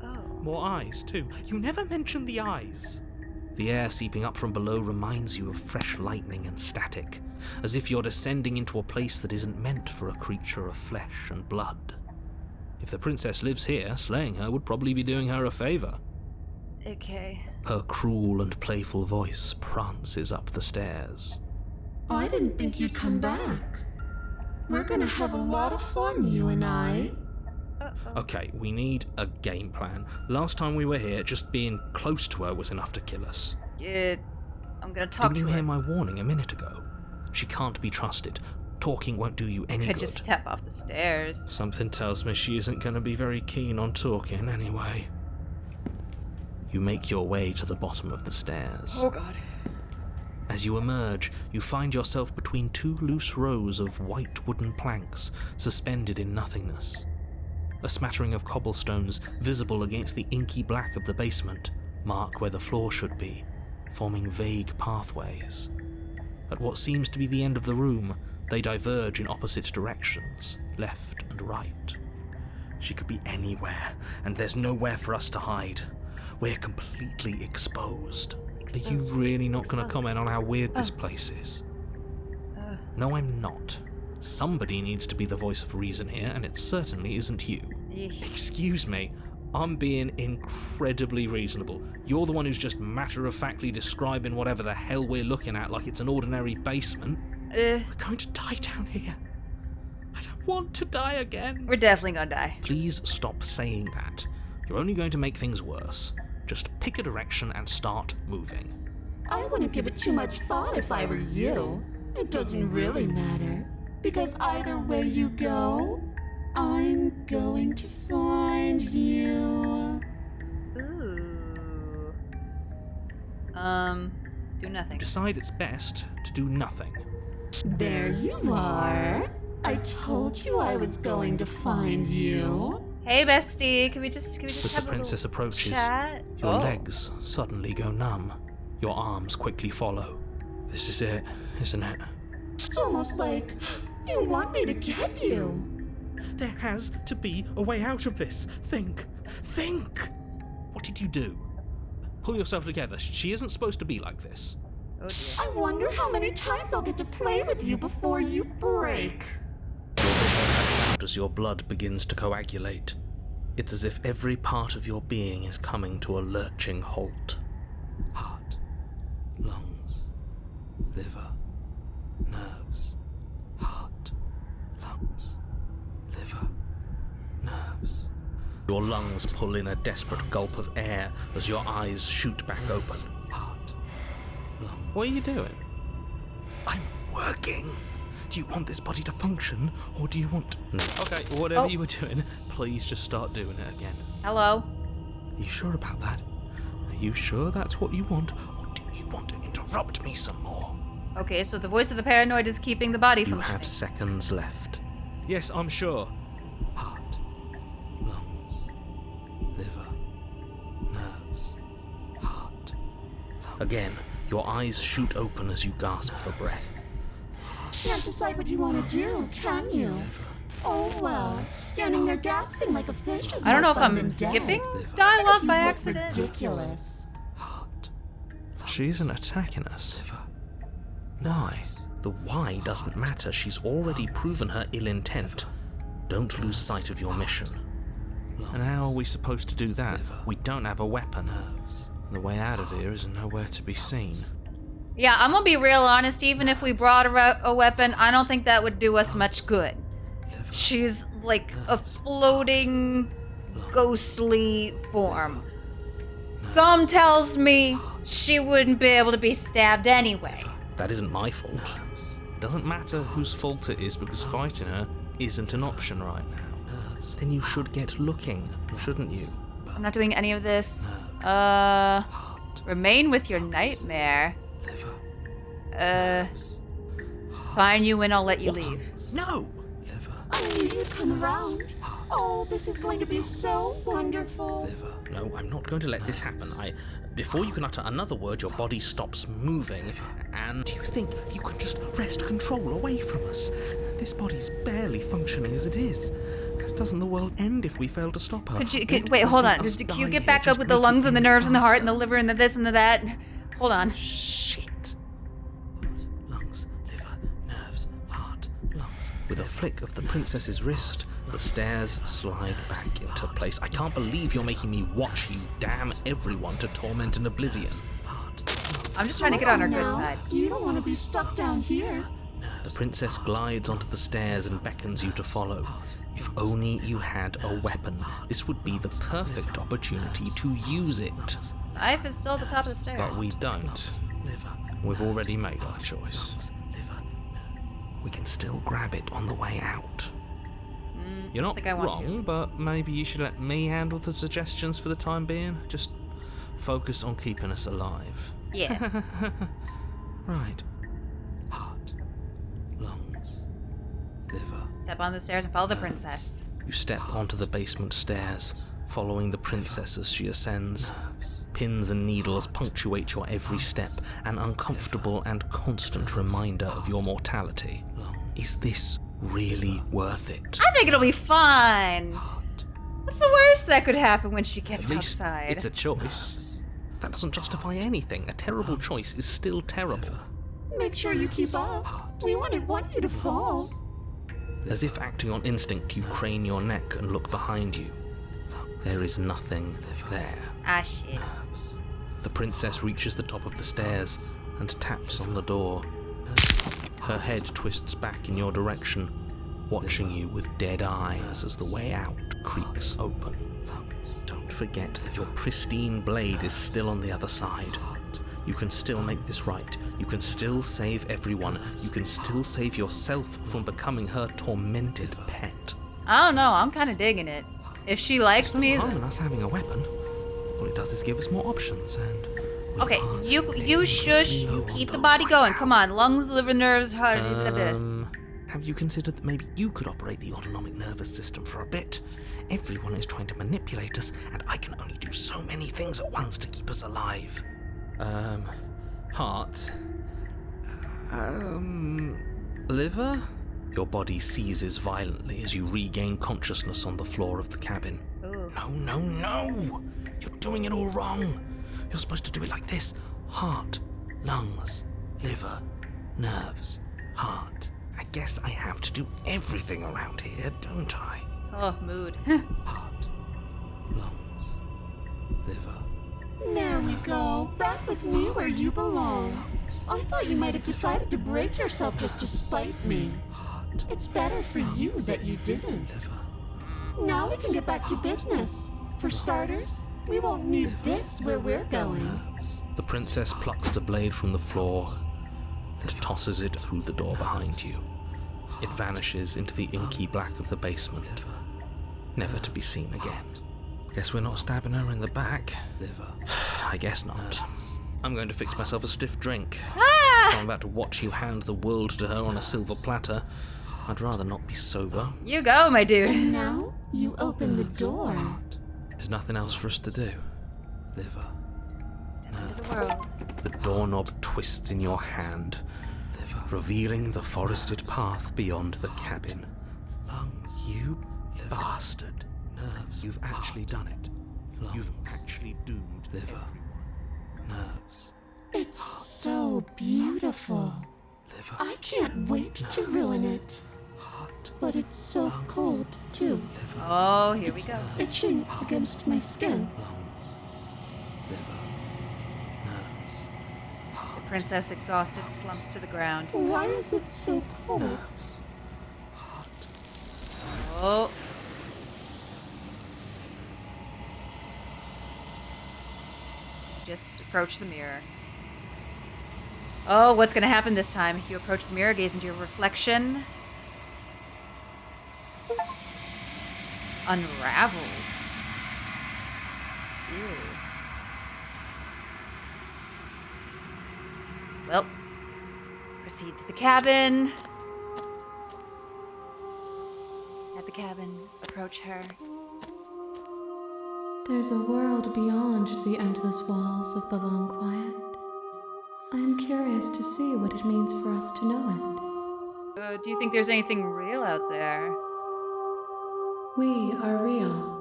Oh. More eyes, too. You never mention the eyes. The air seeping up from below reminds you of fresh lightning and static, as if you're descending into a place that isn't meant for a creature of flesh and blood. If the princess lives here, slaying her would probably be doing her a favour. Okay. Her cruel and playful voice prances up the stairs. I didn't think you'd come back. We're gonna have a lot of fun, you and I. Okay, we need a game plan. Last time we were here, just being close to her was enough to kill us. I'm gonna talk Didn't to you her. hear my warning a minute ago? She can't be trusted. Talking won't do you any Could good. just step off the stairs. Something tells me she isn't going to be very keen on talking anyway. You make your way to the bottom of the stairs. Oh god. As you emerge, you find yourself between two loose rows of white wooden planks suspended in nothingness. A smattering of cobblestones visible against the inky black of the basement mark where the floor should be, forming vague pathways. At what seems to be the end of the room, they diverge in opposite directions, left and right. She could be anywhere, and there's nowhere for us to hide. We're completely exposed. Are you really not going to comment on how weird this place is? No, I'm not. Somebody needs to be the voice of reason here, and it certainly isn't you. Excuse me, I'm being incredibly reasonable. You're the one who's just matter-of-factly describing whatever the hell we're looking at like it's an ordinary basement. We're going to die down here. I don't want to die again. We're definitely gonna die. Please stop saying that. You're only going to make things worse. Just pick a direction and start moving. I wouldn't give it too much thought if I were you. It doesn't really matter, because either way you go, I'm going to find you. Ooh. Do nothing. Decide it's best to do nothing. There you are. I told you I was going to find you. Hey, bestie, can we just As have the a princess little approaches, chat? your legs suddenly go numb. Your arms quickly follow. This is it, isn't it? It's almost like you want me to get you. There has to be a way out of this. Think! What did you do? Pull yourself together. She isn't supposed to be like this. Oh dear. I wonder how many times I'll get to play with you before you break. As your blood begins to coagulate, it's as if every part of your being is coming to a lurching halt. Heart, lungs, liver, nerves. Heart, lungs, liver, nerves. Your lungs pull in a desperate gulp of air as your eyes shoot back open. Heart, lungs. What are you doing? I'm working. Do you want this body to function, or do you want... Okay, whatever you were doing, please just start doing it again. Hello? Are you sure about that? Are you sure that's what you want, or do you want to interrupt me some more? Okay, so the voice of the paranoid is keeping the body You functioning. have seconds left. Yes, I'm sure. Heart, lungs, liver, nerves, heart, lungs. Again, your eyes shoot open as you gasp for breath. Can't decide what you want to do, can you? Oh well, standing there gasping like a fish is I don't know more if fun I'm than skipping dead. dialogue You by look accident. ridiculous. Heart. She isn't attacking us. Why? The why doesn't matter. She's already proven her ill intent. Don't lose sight of your mission. And how are we supposed to do that? We don't have a weapon. The way out of here is nowhere to be seen. Yeah, I'm gonna be real honest. Even if we brought a weapon, I don't think that would do us much good. She's like a floating, ghostly form. Some tells me she wouldn't be able to be stabbed anyway. That isn't my fault. It doesn't matter whose fault it is because fighting her isn't an option right now. Then you should get looking, shouldn't you? I'm not doing any of this. Remain with your nightmare. Fine you and I'll let you leave. No! I knew you'd come around. Oh, this is going to be so wonderful. No, I'm not going to let this happen. Before you can utter another word, your body stops moving. And do you think you can just wrest control away from us? This body's barely functioning as it is. Doesn't the world end if we fail to stop her? Wait, hold on. Does Q get back up with the lungs and the nerves and the heart and the liver and the this and the that? Hold on. Shit. Lungs, liver, nerves, heart, lungs. With a flick of the princess's wrist, the stairs slide back into place. I can't believe you're making me watch you damn everyone to torment and oblivion. I'm just trying to get on her good side. You don't want to be stuck down here. The princess glides onto the stairs and beckons you to follow. If only you had a weapon, this would be the perfect opportunity to use it. Knife is still at the top of the stairs. But we don't. We've already made our choice. We can still grab it on the way out. You're not wrong, but maybe you should let me handle the suggestions for the time being. Just focus on keeping us alive. Yeah. Right. Heart, lungs, liver. Step on the stairs and follow the princess. You step onto the basement stairs, following the princess as she ascends. Pins and needles punctuate your every step, an uncomfortable and constant reminder of your mortality. Is this really worth it? I think it'll be fine. What's the worst that could happen when she gets At least outside? it's a choice. That doesn't justify anything. A terrible choice is still terrible. Make sure you keep up. We wouldn't want you to fall. As if acting on instinct, you crane your neck and look behind you. There is nothing there. Ah, shit. The princess reaches the top of the stairs and taps on the door. Her head twists back in your direction, watching you with dead eyes as the way out creaks open. Don't forget that your pristine blade is still on the other side. You can still make this right. You can still save everyone. You can still save yourself from becoming her tormented pet. I don't know. I'm kind of digging it. If she likes me... Harm in us having a weapon. All it does is give us more options and... Okay, you shush. You keep the body going. Come on. Lungs, liver, nerves, heart... blah, blah. Have you considered that maybe you could operate the autonomic nervous system for a bit? Everyone is trying to manipulate us, and I can only do so many things at once to keep us alive. Heart. Liver? Your body seizes violently as you regain consciousness on the floor of the cabin. Ooh. No! You're doing it all wrong. You're supposed to do it like this. Heart, lungs, liver, nerves, heart. I guess I have to do everything around here, don't I? Oh, mood. Heart, lungs, liver. There we go. Back with me where you belong. I thought you might have decided to break yourself just to spite me. It's better for you that you didn't. Now we can get back to business. For starters, we won't need this where we're going. The princess plucks the blade from the floor and tosses it through the door behind you. It vanishes into the inky black of the basement, never to be seen again. Guess we're not stabbing her in the back. I guess not. I'm going to fix myself a stiff drink. I'm about to watch you hand the world to her on a silver platter. I'd rather not be sober. You go, my dude. And now you open the door. There's nothing else for us to do. Step into the world. The doorknob twists in your hand, revealing the forested path beyond the cabin. You bastard. You've actually done it. You've actually doomed everyone. It's so beautiful. I can't wait to ruin it. But it's so cold, too. Oh, here we go. Itching against my skin. The princess, exhausted, slumps to the ground. Why is it so cold? Oh. Just approach the mirror. Oh, what's going to happen this time? You approach the mirror, gaze into your reflection. Unraveled. Ew. Well, proceed to the cabin. At the cabin, approach her. There's a world beyond the endless walls of the long quiet. I am curious to see what it means for us to know it. Do you think there's anything real out there? We are real.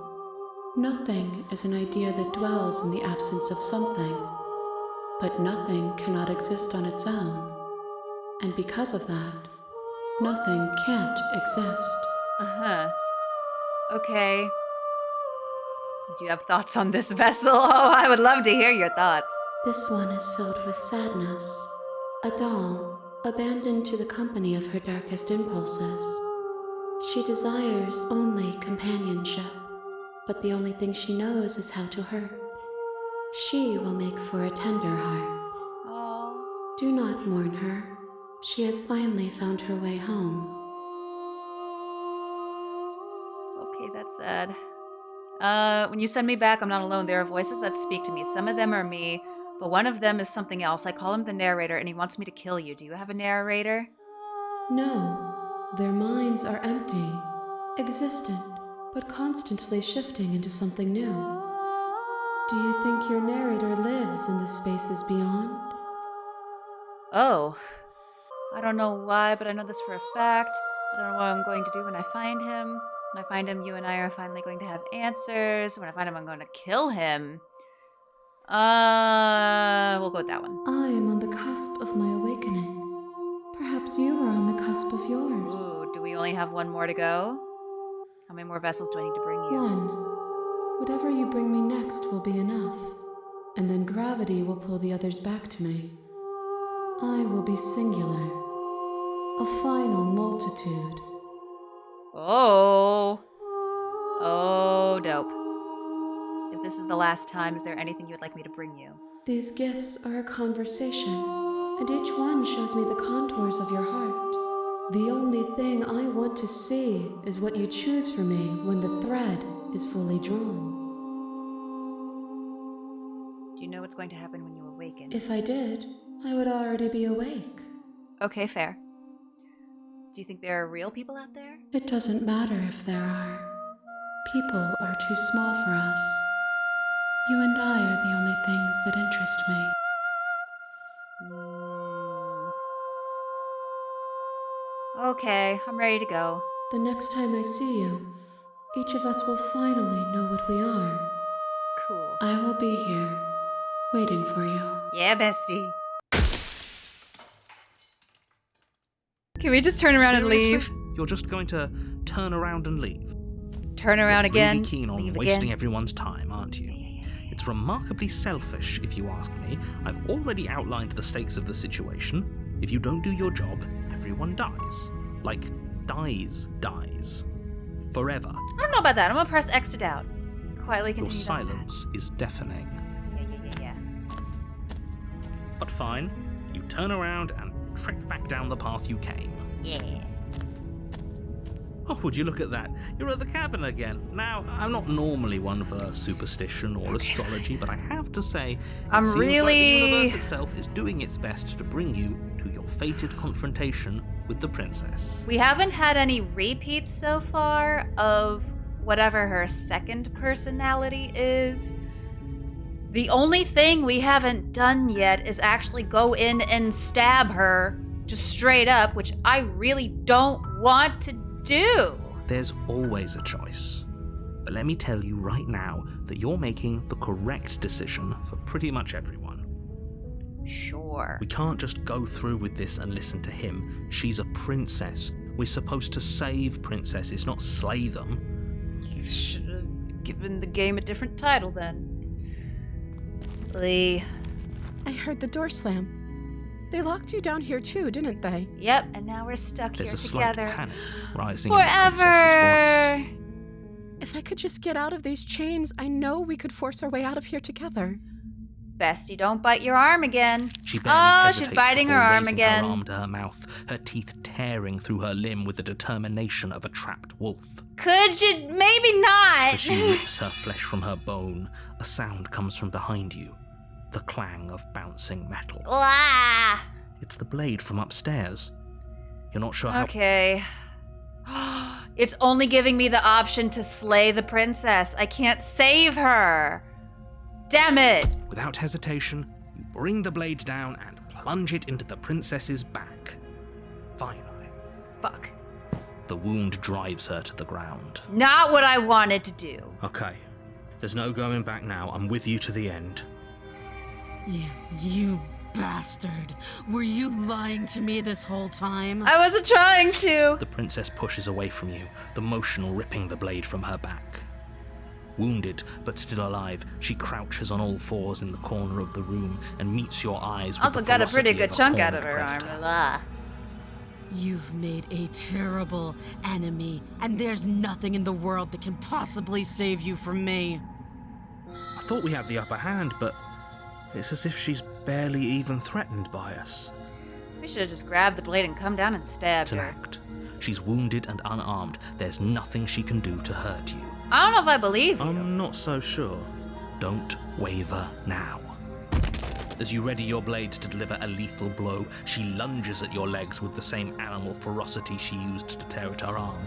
Nothing is an idea that dwells in the absence of something, but nothing cannot exist on its own. And because of that, nothing can't exist. Uh-huh. Okay. Do you have thoughts on this vessel? Oh, I would love to hear your thoughts. This one is filled with sadness. A doll, abandoned to the company of her darkest impulses. She desires only companionship, but the only thing she knows is how to hurt. She will make for a tender heart. Oh. Do not mourn her. She has finally found her way home. Okay, that's sad. When you send me back, I'm not alone. There are voices that speak to me. Some of them are me, but one of them is something else. I call him the narrator, and he wants me to kill you. Do you have a narrator? No, their minds are empty, existent, but constantly shifting into something new. Do you think your narrator lives in the spaces beyond? Oh. I don't know why, but I know this for a fact. I don't know what I'm going to do when I find him. When I find him, you and I are finally going to have answers. When I find him, I'm going to kill him. We'll go with that one. I am on the cusp of my awakening. Perhaps you are on the cusp of yours. Ooh, do we only have one more to go? How many more vessels do I need to bring you? One. Whatever you bring me next will be enough, and then gravity will pull the others back to me. I will be singular, a final multitude. Oh. Oh, dope. If this is the last time, is there anything you would like me to bring you? These gifts are a conversation, and each one shows me the contours of your heart. The only thing I want to see is what you choose for me when the thread is fully drawn. Do you know what's going to happen when you awaken? If I did, I would already be awake. Okay, fair. Do you think there are real people out there? It doesn't matter if there are. People are too small for us. You and I are the only things that interest me. Okay, I'm ready to go. The next time I see you, each of us will finally know what we are. Cool. I will be here, waiting for you. Yeah, bestie. Can we just turn around and Seriously? leave? You're just going to turn around and leave? Turn around You're again. really keen on leave wasting again. everyone's time, aren't you? It's remarkably selfish, if you ask me. I've already outlined the stakes of the situation. If you don't do your job, everyone dies. Like, dies. Forever. I don't know about that. I'm gonna press X to doubt. Quietly Your continue. silence is deafening. Yeah. But fine, you turn around and trek back down the path you came. Yeah. Oh, would you look at that? You're at the cabin again. Now, I'm not normally one for superstition or astrology, but I have to say, I'm it seems really- like the universe itself is doing its best to bring you to your fated confrontation with the princess. We haven't had any repeats so far of whatever her second personality is. The only thing we haven't done yet is actually go in and stab her just straight up, which I really don't want to do. There's always a choice. But let me tell you right now that you're making the correct decision for pretty much everyone. Sure. We can't just go through with this and listen to him. She's a princess. We're supposed to save princesses, not slay them. You should have given the game a different title then. Lee. I heard the door slam. They locked you down here too, didn't they? Yep, and now we're stuck There's here a slight together. panic rising in the princess's Forever! voice. If I could just get out of these chains, I know we could force our way out of here together. Bestie, don't bite your arm again. She barely Oh, hesitates she's biting her before arm raising again. her arm to her mouth, her teeth tearing through her limb with the determination of a trapped wolf. Could you? Maybe not. As she rips her flesh from her bone, a sound comes from behind you. The clang of bouncing metal. Blah. It's the blade from upstairs. You're not sure how... Okay. It's only giving me the option to slay the princess. I can't save her. Damn it. Without hesitation, you bring the blade down and plunge it into the princess's back. Finally. Fuck. The wound drives her to the ground. Not what I wanted to do. Okay. There's no going back now. I'm with you to the end. You bastard. Were you lying to me this whole time? I wasn't trying to. The princess pushes away from you, the motion ripping the blade from her back. Wounded, but still alive, she crouches on all fours in the corner of the room and meets your eyes with Also the got a pretty ferocity good of a chunk out of cornered her predator. armor. Blah. You've made a terrible enemy, and there's nothing in the world that can possibly save you from me. I thought we had the upper hand, but it's as if she's barely even threatened by us. We should have just grabbed the blade and come down and stabbed It's an her. act. She's wounded and unarmed. There's nothing she can do to hurt you. I don't know if I believe you. I'm not so sure. Don't waver now. As you ready your blade to deliver a lethal blow, she lunges at your legs with the same animal ferocity she used to tear at her arm.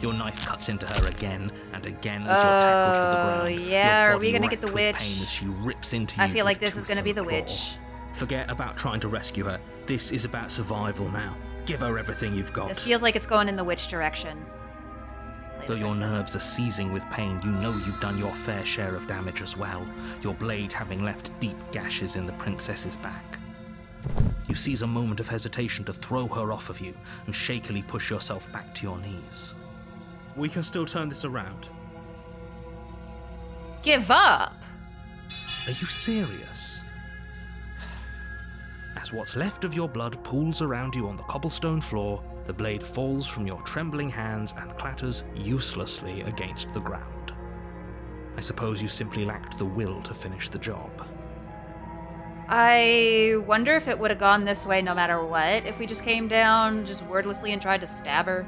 Your knife cuts into her again and again as you're tackled to the ground. yeah, Your are we body gonna get the racked with witch? pain as she rips into you I feel like with this is tooth gonna be and the claw. witch. Forget about trying to rescue her. This is about survival now. Give her everything you've got. This feels like it's going in the witch direction. Slay the Though your princess. nerves are seizing with pain, you know you've done your fair share of damage as well, your blade having left deep gashes in the princess's back. You seize a moment of hesitation to throw her off of you and shakily push yourself back to your knees. We can still turn this around. Give up! Are you serious? As what's left of your blood pools around you on the cobblestone floor, the blade falls from your trembling hands and clatters uselessly against the ground. I suppose you simply lacked the will to finish the job. I wonder if it would have gone this way no matter what, if we just came down just wordlessly and tried to stab her.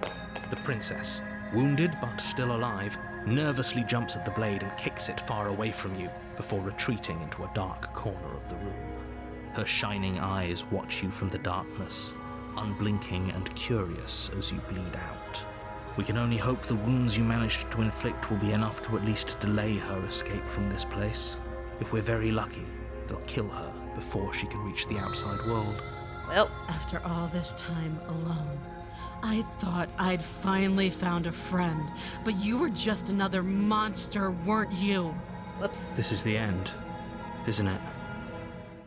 The princess, wounded but still alive, nervously jumps at the blade and kicks it far away from you before retreating into a dark corner of the room. Her shining eyes watch you from the darkness, unblinking and curious as you bleed out. We can only hope the wounds you managed to inflict will be enough to at least delay her escape from this place. If we're very lucky, they'll kill her before she can reach the outside world. Well, After all this time alone, I thought I'd finally found a friend, but you were just another monster, weren't you? whoops. This is the end, isn't it?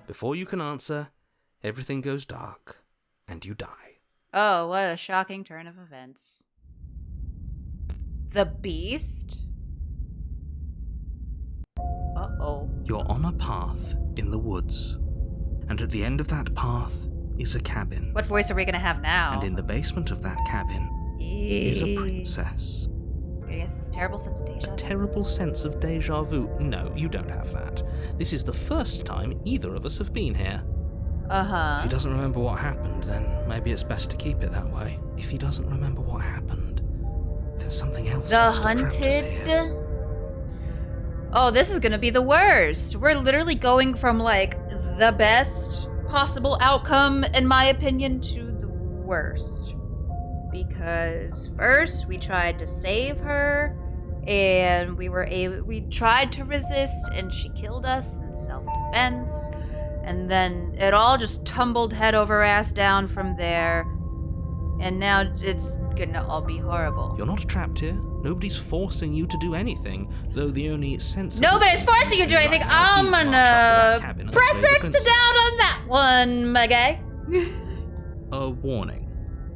Before you can answer, everything goes dark, and you die. Oh, what a shocking turn of events. The beast? Uh-oh. You're on a path in the woods, and at the end of that path is a cabin. What voice are we gonna have now? And in the basement of that cabin is a princess. Getting a terrible sense of deja A vu. terrible sense of deja vu. No, you don't have that. This is the first time either of us have been here. Uh-huh. If he doesn't remember what happened, then maybe it's best to keep it that way. If he doesn't remember what happened, then something else The must have trapped us here. hunted? Oh, this is gonna be the worst. We're literally going from, like, the best possible outcome, in my opinion, to the worst. Because first, we tried to save her, and we tried to resist, and she killed us in self-defense. And then it all just tumbled head over ass down from there. And now it's gonna all be horrible. You're not trapped here. Nobody's forcing you to do anything, though the only sensible Nobody's thing forcing you to do right anything. now I'm is march up to that cabin gonna and press slay the X to princess. down on that one, my guy. A warning.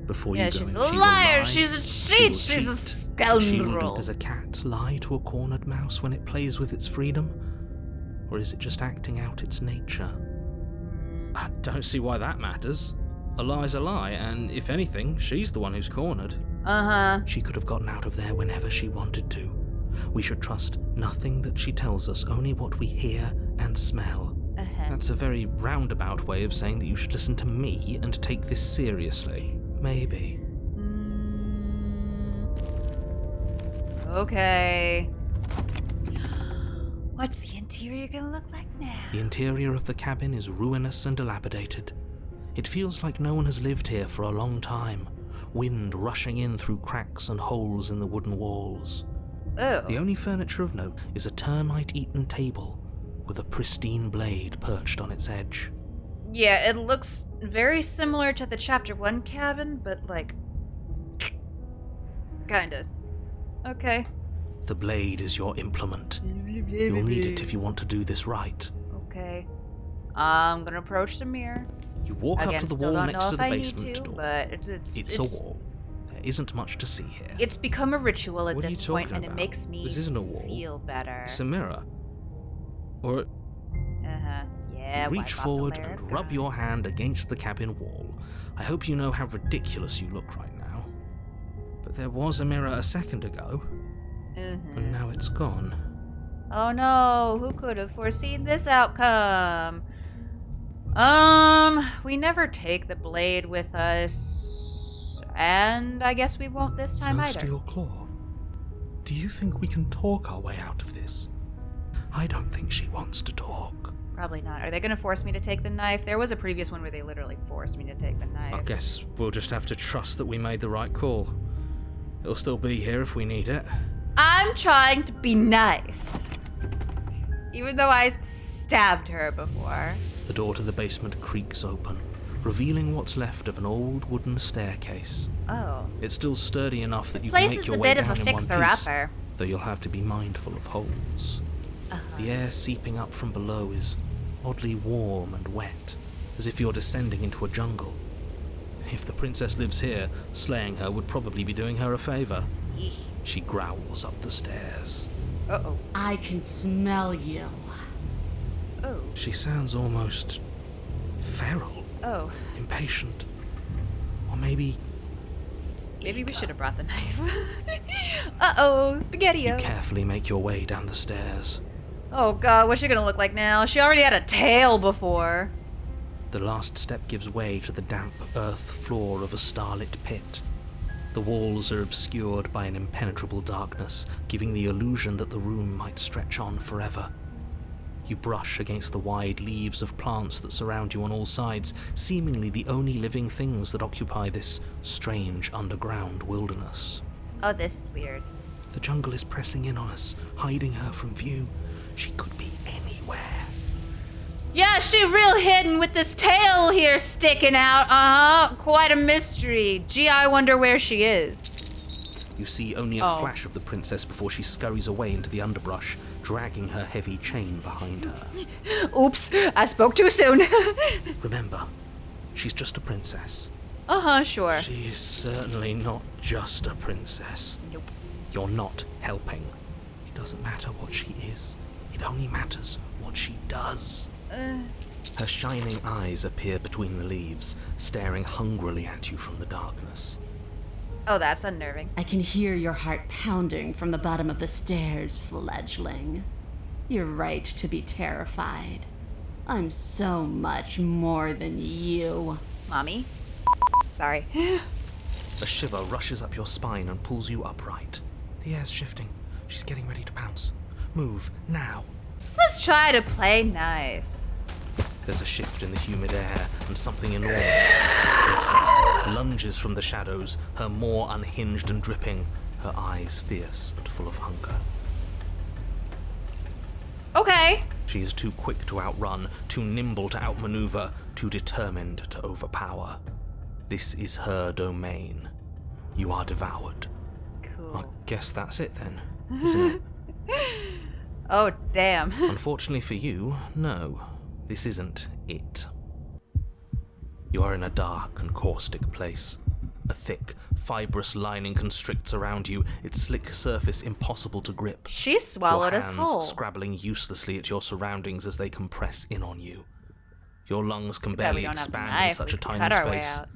Before Yeah, you go she's in, a she will liar. lie, She's a she cheat. will She's a cheat, scoundrel. She will do. Does a cat lie to a cornered mouse when it plays with its freedom? Or is it just acting out its nature? I don't see why that matters. A lie's a lie, and if anything, she's the one who's cornered. Uh-huh. She could have gotten out of there whenever she wanted to. We should trust nothing that she tells us, only what we hear and smell. Uh-huh. That's a very roundabout way of saying that you should listen to me and take this seriously. Maybe. Okay. What's the interior gonna look like now? The interior of the cabin is ruinous and dilapidated. It feels like no one has lived here for a long time, wind rushing in through cracks and holes in the wooden walls. Oh. The only furniture of note is a termite-eaten table with a pristine blade perched on its edge. Yeah, it looks very similar to the Chapter 1 cabin, but, like, kinda. Okay. The blade is your implement. You'll need it if you want to do this right. Okay. I'm gonna approach the mirror. You walk Again, up to the still wall don't next know to if the I need basement to, door. but It's a wall. There isn't much to see here. It's become a ritual at What are this you point, talking and it about? makes me This isn't a wall. feel better. It's a mirror. Or Yeah. reach wipe off the forward layer and of rub grime. your hand against the cabin wall. I hope you know how ridiculous you look right now. But there was a mirror a second ago, and now it's gone. Oh no, who could have foreseen this outcome? We never take the blade with us, and I guess we won't this time No either. steel claw. Do you think we can talk our way out of this? I don't think she wants to talk. Probably not. Are they gonna force me to take the knife? There was a previous one where they literally forced me to take the knife. I guess we'll just have to trust that we made the right call. It'll still be here if we need it. I'm trying to be nice. Even though I stabbed her before. The door to the basement creaks open, revealing what's left of an old wooden staircase. Oh. It's still sturdy enough that This you can place make is your a way bit of down a in one piece, fixer-upper. though you'll have to be mindful of holes. The air seeping up from below is oddly warm and wet, as if you're descending into a jungle. If the princess lives here, slaying her would probably be doing her a favor. Eesh. She growls up the stairs. Uh-oh. I can smell you. Oh. She sounds almost feral, Oh. impatient, or maybe Maybe we should have brought the knife. Uh-oh, spaghetti. you carefully make your way down the stairs. Oh god, what's she gonna look like now? She already had a tail before. The last step gives way to the damp earth floor of a starlit pit. The walls are obscured by an impenetrable darkness, giving the illusion that the room might stretch on forever. You brush against the wide leaves of plants that surround you on all sides, seemingly the only living things that occupy this strange underground wilderness. Oh, this is weird. The jungle is pressing in on us, hiding her from view. She could be anywhere. Yeah, she real hidden with this tail here sticking out. Uh-huh. Quite a mystery. Gee, I wonder where she is. You see only a flash of the princess before she scurries away into the underbrush, dragging her heavy chain behind her. Oops, I spoke too soon. Remember, she's just a princess. Uh-huh, sure. She is certainly not just a princess. Nope. You're not helping. It doesn't matter what she is. It only matters what she does. Her shining eyes appear between the leaves, staring hungrily at you from the darkness. Oh, that's unnerving. I can hear your heart pounding from the bottom of the stairs, fledgling. You're right to be terrified. I'm so much more than you. Mommy? Sorry. A shiver rushes up your spine and pulls you upright. The air's shifting. She's getting ready to pounce. Move, now. Let's try to play nice. There's a shift in the humid air, and something enormous, the princess, lunges from the shadows, her maw unhinged and dripping, her eyes fierce and full of hunger. Okay. She is too quick to outrun, too nimble to outmaneuver, too determined to overpower. This is her domain. You are devoured. Cool. I guess that's it then, isn't it? Oh, damn. Unfortunately for you, no. This isn't it. You are in a dark and caustic place. A thick, fibrous lining constricts around you, its slick surface impossible to grip. She swallowed your us hands whole. scrabbling uselessly at your surroundings as they compress in on you. Your lungs can Too bad we barely don't have the expand knife. in such We a could tiny cut our way space. out.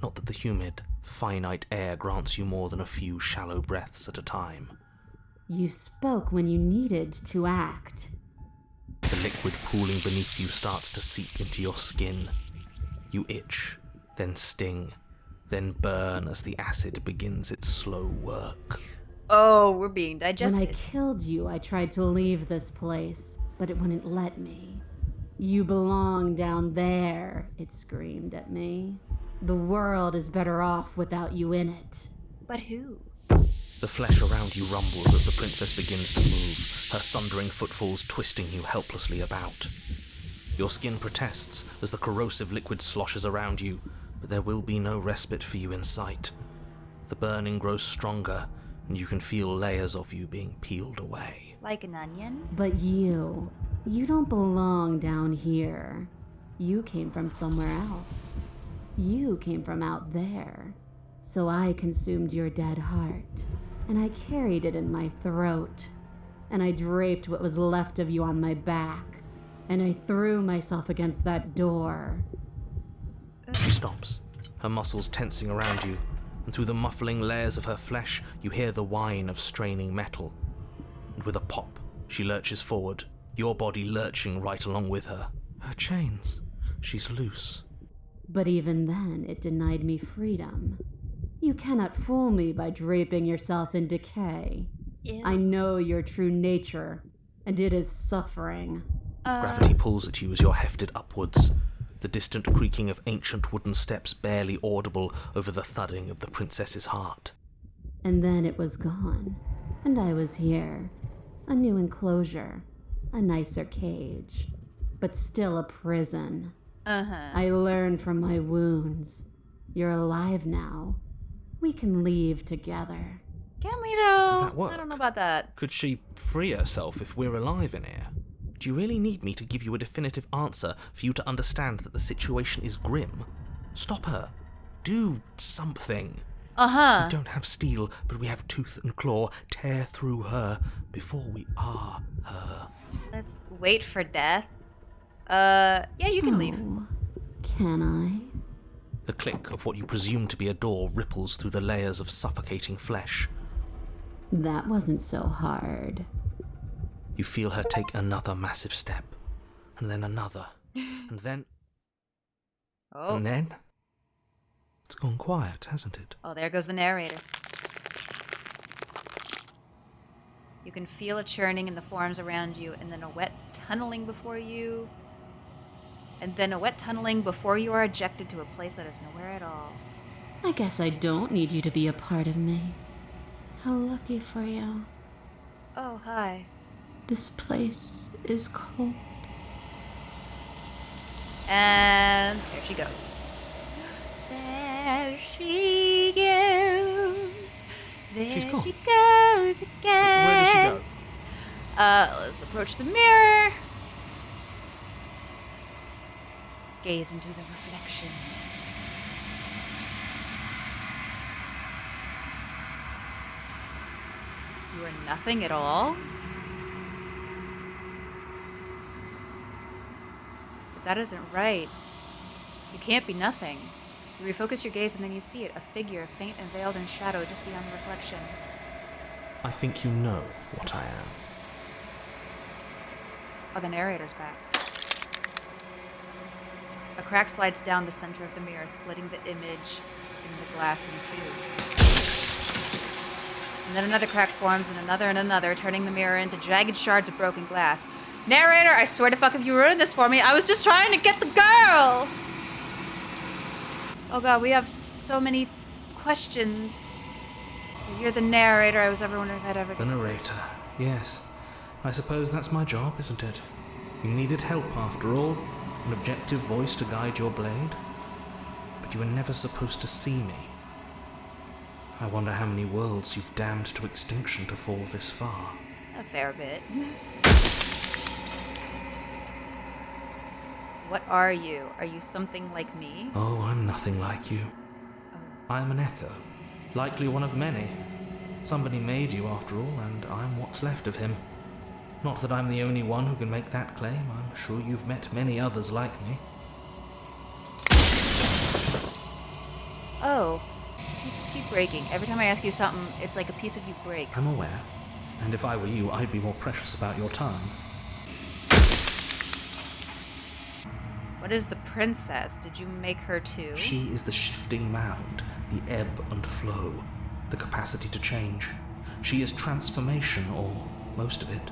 Not that the humid, finite air grants you more than a few shallow breaths at a time. You spoke when you needed to act. The liquid pooling beneath you starts to seep into your skin. You itch, then sting, then burn as the acid begins its slow work. Oh, we're being digested. When I killed you, I tried to leave this place, but it wouldn't let me. You belong down there, it screamed at me. The world is better off without you in it. But who? The flesh around you rumbles as the princess begins to move, her thundering footfalls twisting you helplessly about. Your skin protests as the corrosive liquid sloshes around you, but there will be no respite for you in sight. The burning grows stronger, and you can feel layers of you being peeled away. Like an onion? But you don't belong down here. You came from somewhere else. You came from out there. So I consumed your dead heart, and I carried it in my throat, and I draped what was left of you on my back, and I threw myself against that door. She stops, her muscles tensing around you, and through the muffling layers of her flesh, you hear the whine of straining metal. And with a pop, she lurches forward, your body lurching right along with her. Her chains. She's loose. But even then, it denied me freedom. You cannot fool me by draping yourself in decay. Ew. I know your true nature, and it is suffering. Gravity pulls at you as you're hefted upwards, the distant creaking of ancient wooden steps barely audible over the thudding of the princess's heart. And then it was gone, and I was here. A new enclosure, a nicer cage, but still a prison. I learned from my wounds. You're alive now. We can leave together. Can we, though? Does that work? I don't know about that. Could she free herself if we're alive in here? Do you really need me to give you a definitive answer for you to understand that the situation is grim? Stop her. Do something. We don't have steel, but we have tooth and claw. Tear through her before we are her. Let's wait for death. Yeah, you can leave. Oh, can I? The click of what you presume to be a door ripples through the layers of suffocating flesh. That wasn't so hard. You feel her take another massive step, and then another, and then... Oh. And then... It's gone quiet, hasn't it? Oh, there goes the narrator. You can feel a churning in the forms around you, and then a wet tunneling before you. And then a wet tunneling before you are ejected to a place that is nowhere at all. I guess I don't need you to be a part of me. How lucky for you. Oh, hi. This place is cold. And there she goes. There she goes. There She's gone. she goes again. Where does she go? Let's approach the mirror. Gaze into the reflection. You are nothing at all. But that isn't right. You can't be nothing. You refocus your gaze and then you see it, a figure, faint and veiled in shadow just beyond the reflection. I think you know what I am. Oh, the narrator's back. A crack slides down the center of the mirror, splitting the image in the glass in two. And then another crack forms, and another, turning the mirror into jagged shards of broken glass. Narrator, I swear to fuck if you ruined this for me. I was just trying to get the girl! Oh god, we have so many questions. So you're the narrator. I was ever wondering if I'd ever... The narrator, yes. I suppose that's my job, isn't it? You needed help after all. An objective voice to guide your blade. But you were never supposed to see me. I wonder how many worlds you've damned to extinction to fall this far. A fair bit. What are you? Are you something like me? Oh, I'm nothing like you. I'm an echo. Likely one of many. Somebody made you after all, and I'm what's left of him. Not that I'm the only one who can make that claim. I'm sure you've met many others like me. Oh. Pieces keep breaking. Every time I ask you something, it's like a piece of you breaks. I'm aware. And if I were you, I'd be more precious about your time. What is the princess? Did you make her too? She is the shifting mound, the ebb and flow, the capacity to change. She is transformation, or most of it.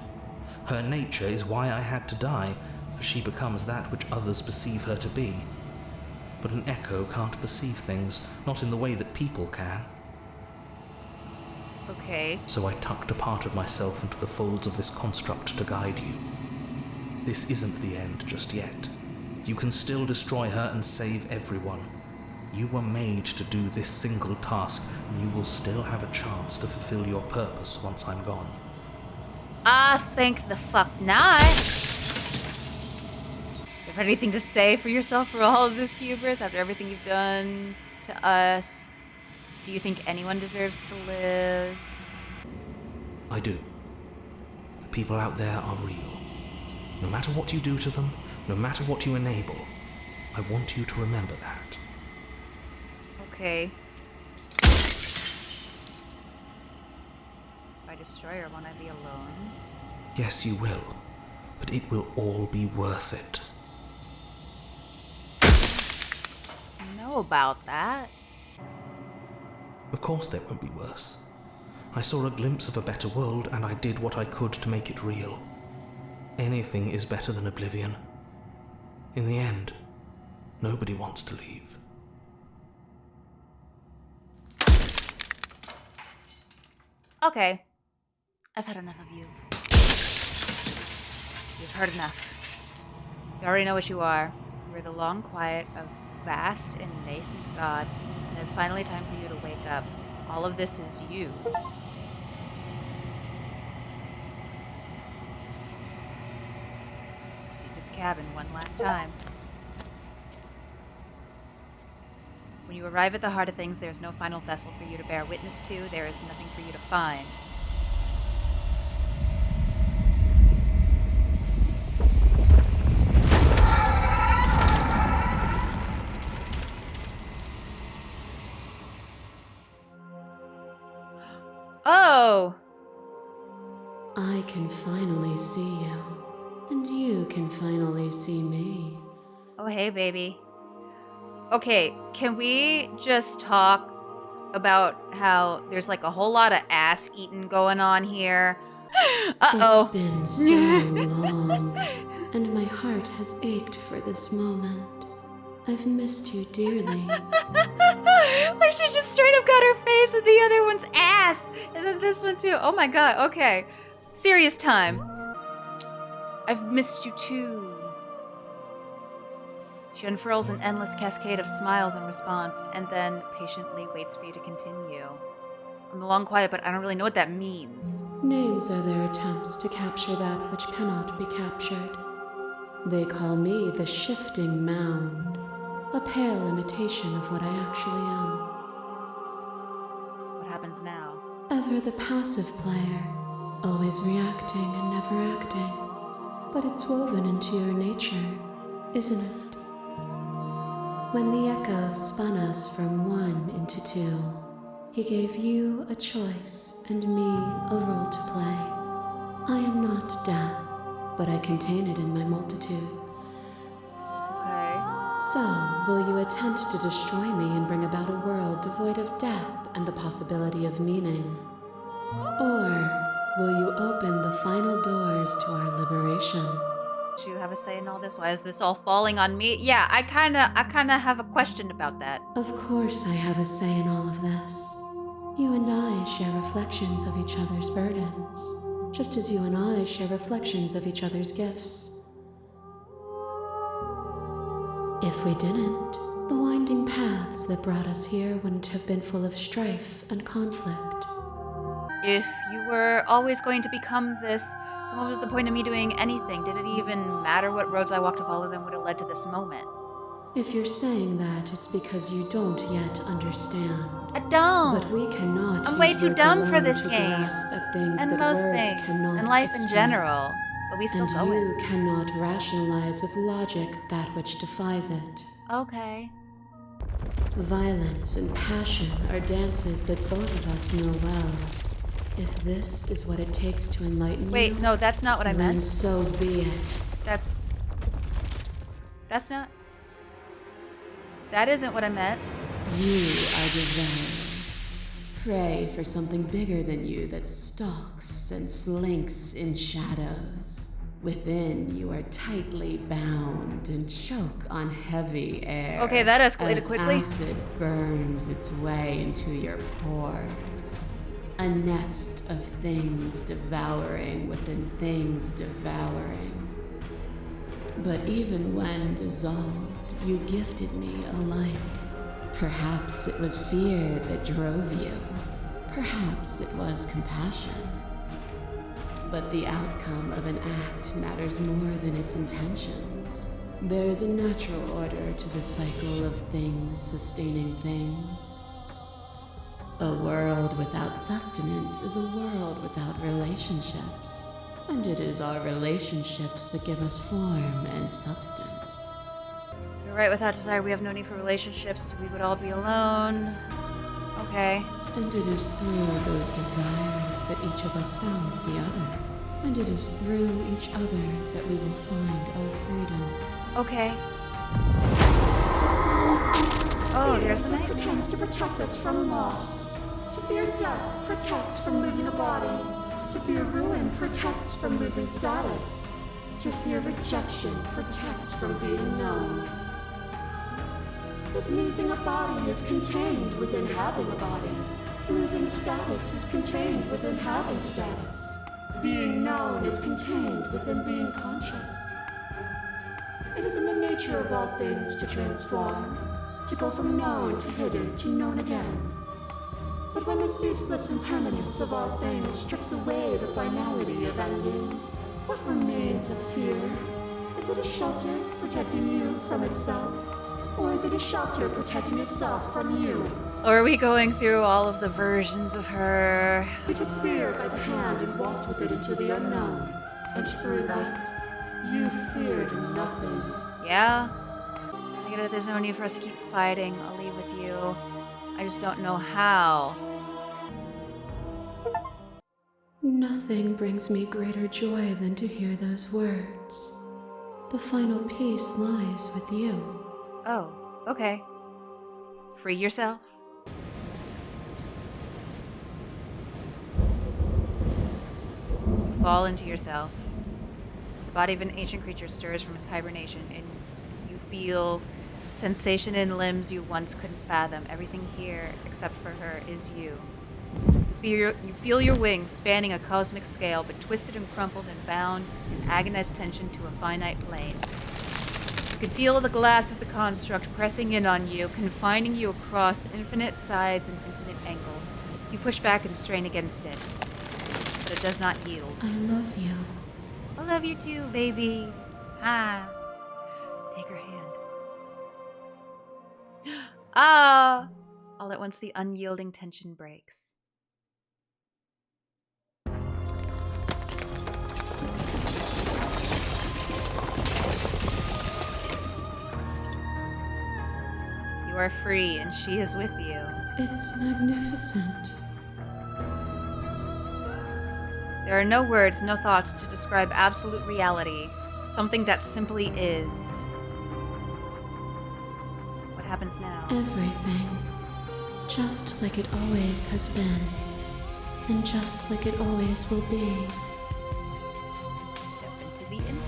Her nature is why I had to die, for she becomes that which others perceive her to be. But an echo can't perceive things, not in the way that people can. Okay. So I tucked a part of myself into the folds of this construct to guide you. This isn't the end just yet. You can still destroy her and save everyone. You were made to do this single task, and you will still have a chance to fulfill your purpose once I'm gone. Think the fuck not. You have anything to say for yourself for all of this hubris after everything you've done to us? Do you think anyone deserves to live? I do. The people out there are real. No matter what you do to them, no matter what you enable, I want you to remember that. Okay. If I destroy her, won't I be alone? Yes, you will, but it will all be worth it. I know about that. Of course there won't be worse. I saw a glimpse of a better world, and I did what I could to make it real. Anything is better than oblivion. In the end, nobody wants to leave. Okay. I've had enough of you. You've heard enough. You already know what you are. You're the long quiet of vast and nascent God, and it's finally time for you to wake up. All of this is you. Proceed to the cabin one last time. When you arrive at the heart of things, there is no final vessel for you to bear witness to. There is nothing for you to find. Oh! I can finally see you, and you can finally see me. Oh, hey, baby. Okay, can we just talk about how there's like a whole lot of ass eating going on here? Uh-oh. It's been so long, and my heart has ached for this moment. I've missed you dearly. Where she just straight up got her face in the other one's ass. And then this one too. Oh my god, okay. Serious time. I've missed you too. She unfurls an endless cascade of smiles in response, and then patiently waits for you to continue. I'm the long quiet, but I don't really know what that means. Names are their attempts to capture that which cannot be captured. They call me the shifting mound, a pale imitation of what I actually am. What happens now? Ever the passive player, always reacting and never acting. But it's woven into your nature, isn't it? When the echo spun us from one into two, he gave you a choice and me a role to play. I am not death, but I contain it in my multitudes. Okay. So, will you attempt to destroy me and bring about a world devoid of death and the possibility of meaning? Or will you open the final doors to our liberation? Do you have a say in all this? Why is this all falling on me? Yeah, I kinda have a question about that. Of course I have a say in all of this. You and I share reflections of each other's burdens, just as you and I share reflections of each other's gifts. If we didn't, the winding paths that brought us here wouldn't have been full of strife and conflict. If you were always going to become this, then what was the point of me doing anything? Did it even matter what roads I walked if all of them would have led to this moment? If you're saying that, it's because you don't yet understand. I don't. But we cannot. I'm use way too words dumb alone for this to game. grasp at things And that most words things. cannot And life in express. general. But we still And go you in. cannot rationalize with logic that which defies it. Okay. Violence and passion are dances that both of us know well. If this is what it takes to enlighten you, Wait, no, that's not what I then meant. so be it. That's not... That isn't what I meant. You are divine. Pray for something bigger than you that stalks and slinks in shadows. Within, you are tightly bound and choke on heavy air. Okay, that escalated as quickly. Acid burns its way into your pores. A nest of things devouring within things devouring. But even when dissolved, you gifted me a life. Perhaps it was fear that drove you. Perhaps it was compassion. But the outcome of an act matters more than its intentions. There is a natural order to the cycle of things sustaining things. A world without sustenance is a world without relationships. And it is our relationships that give us form and substance. You're right, without desire, we have no need for relationships. We would all be alone. Okay. And it is through those desires that each of us found the other. And it is through each other that we will find our freedom. Okay. Oh, there's the knife. Pretends to protect us from loss. To fear death protects from losing a body. To fear ruin protects from losing status. To fear rejection protects from being known. But losing a body is contained within having a body. Losing status is contained within having status. Being known is contained within being conscious. It is in the nature of all things to transform, to go from known to hidden to known again. But when the ceaseless impermanence of all things strips away the finality of endings, what remains of fear? Is it a shelter protecting you from itself? Or is it a shelter protecting itself from you? Or are we going through all of the versions of her? We took fear by the hand and walked with it into the unknown. And through that, you feared nothing. Yeah? I get it, there's no need for us to keep fighting. I'll leave with you. I just don't know how. Nothing brings me greater joy than to hear those words. The final peace lies with you. Oh, okay. Free yourself. Fall into yourself. The body of an ancient creature stirs from its hibernation, and you feel sensation in limbs you once couldn't fathom. Everything here, except for her, is you. You feel your wings spanning a cosmic scale, but twisted and crumpled and bound in agonized tension to a finite plane. You can feel the glass of the construct pressing in on you, confining you across infinite sides and infinite angles. You push back and strain against it, but it does not yield. I love you. I love you too, baby. Ah. Take her hand. Ah! All at once the unyielding tension breaks. You are free, and she is with you. It's magnificent. There are no words, no thoughts to describe absolute reality, something that simply is. What happens now? Everything. Just like it always has been. And just like it always will be. Step into the infinite.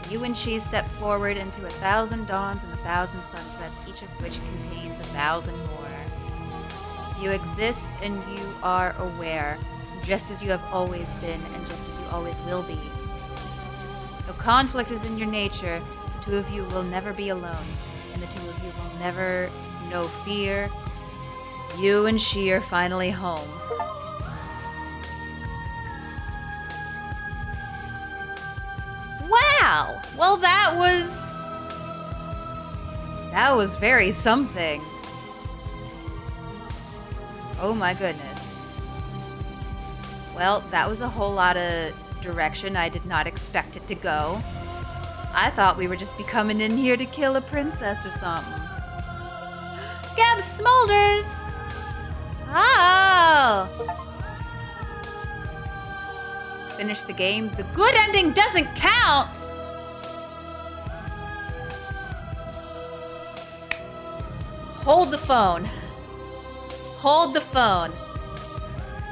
You and she step forward into 1,000 dawns and 1,000 sunsets, each of which contains 1,000 more. You exist and you are aware, just as you have always been and just as you always will be. Though conflict is in your nature, the two of you will never be alone, and the two of you will never know fear. You and she are finally home. Wow! Well, that was very something. Oh my goodness. Well, that was a whole lot of direction I did not expect it to go. I thought we were just be coming in here to kill a princess or something. Gab Smolders! Oh! Finish the game. The good ending doesn't count! Hold the phone. Hold the phone.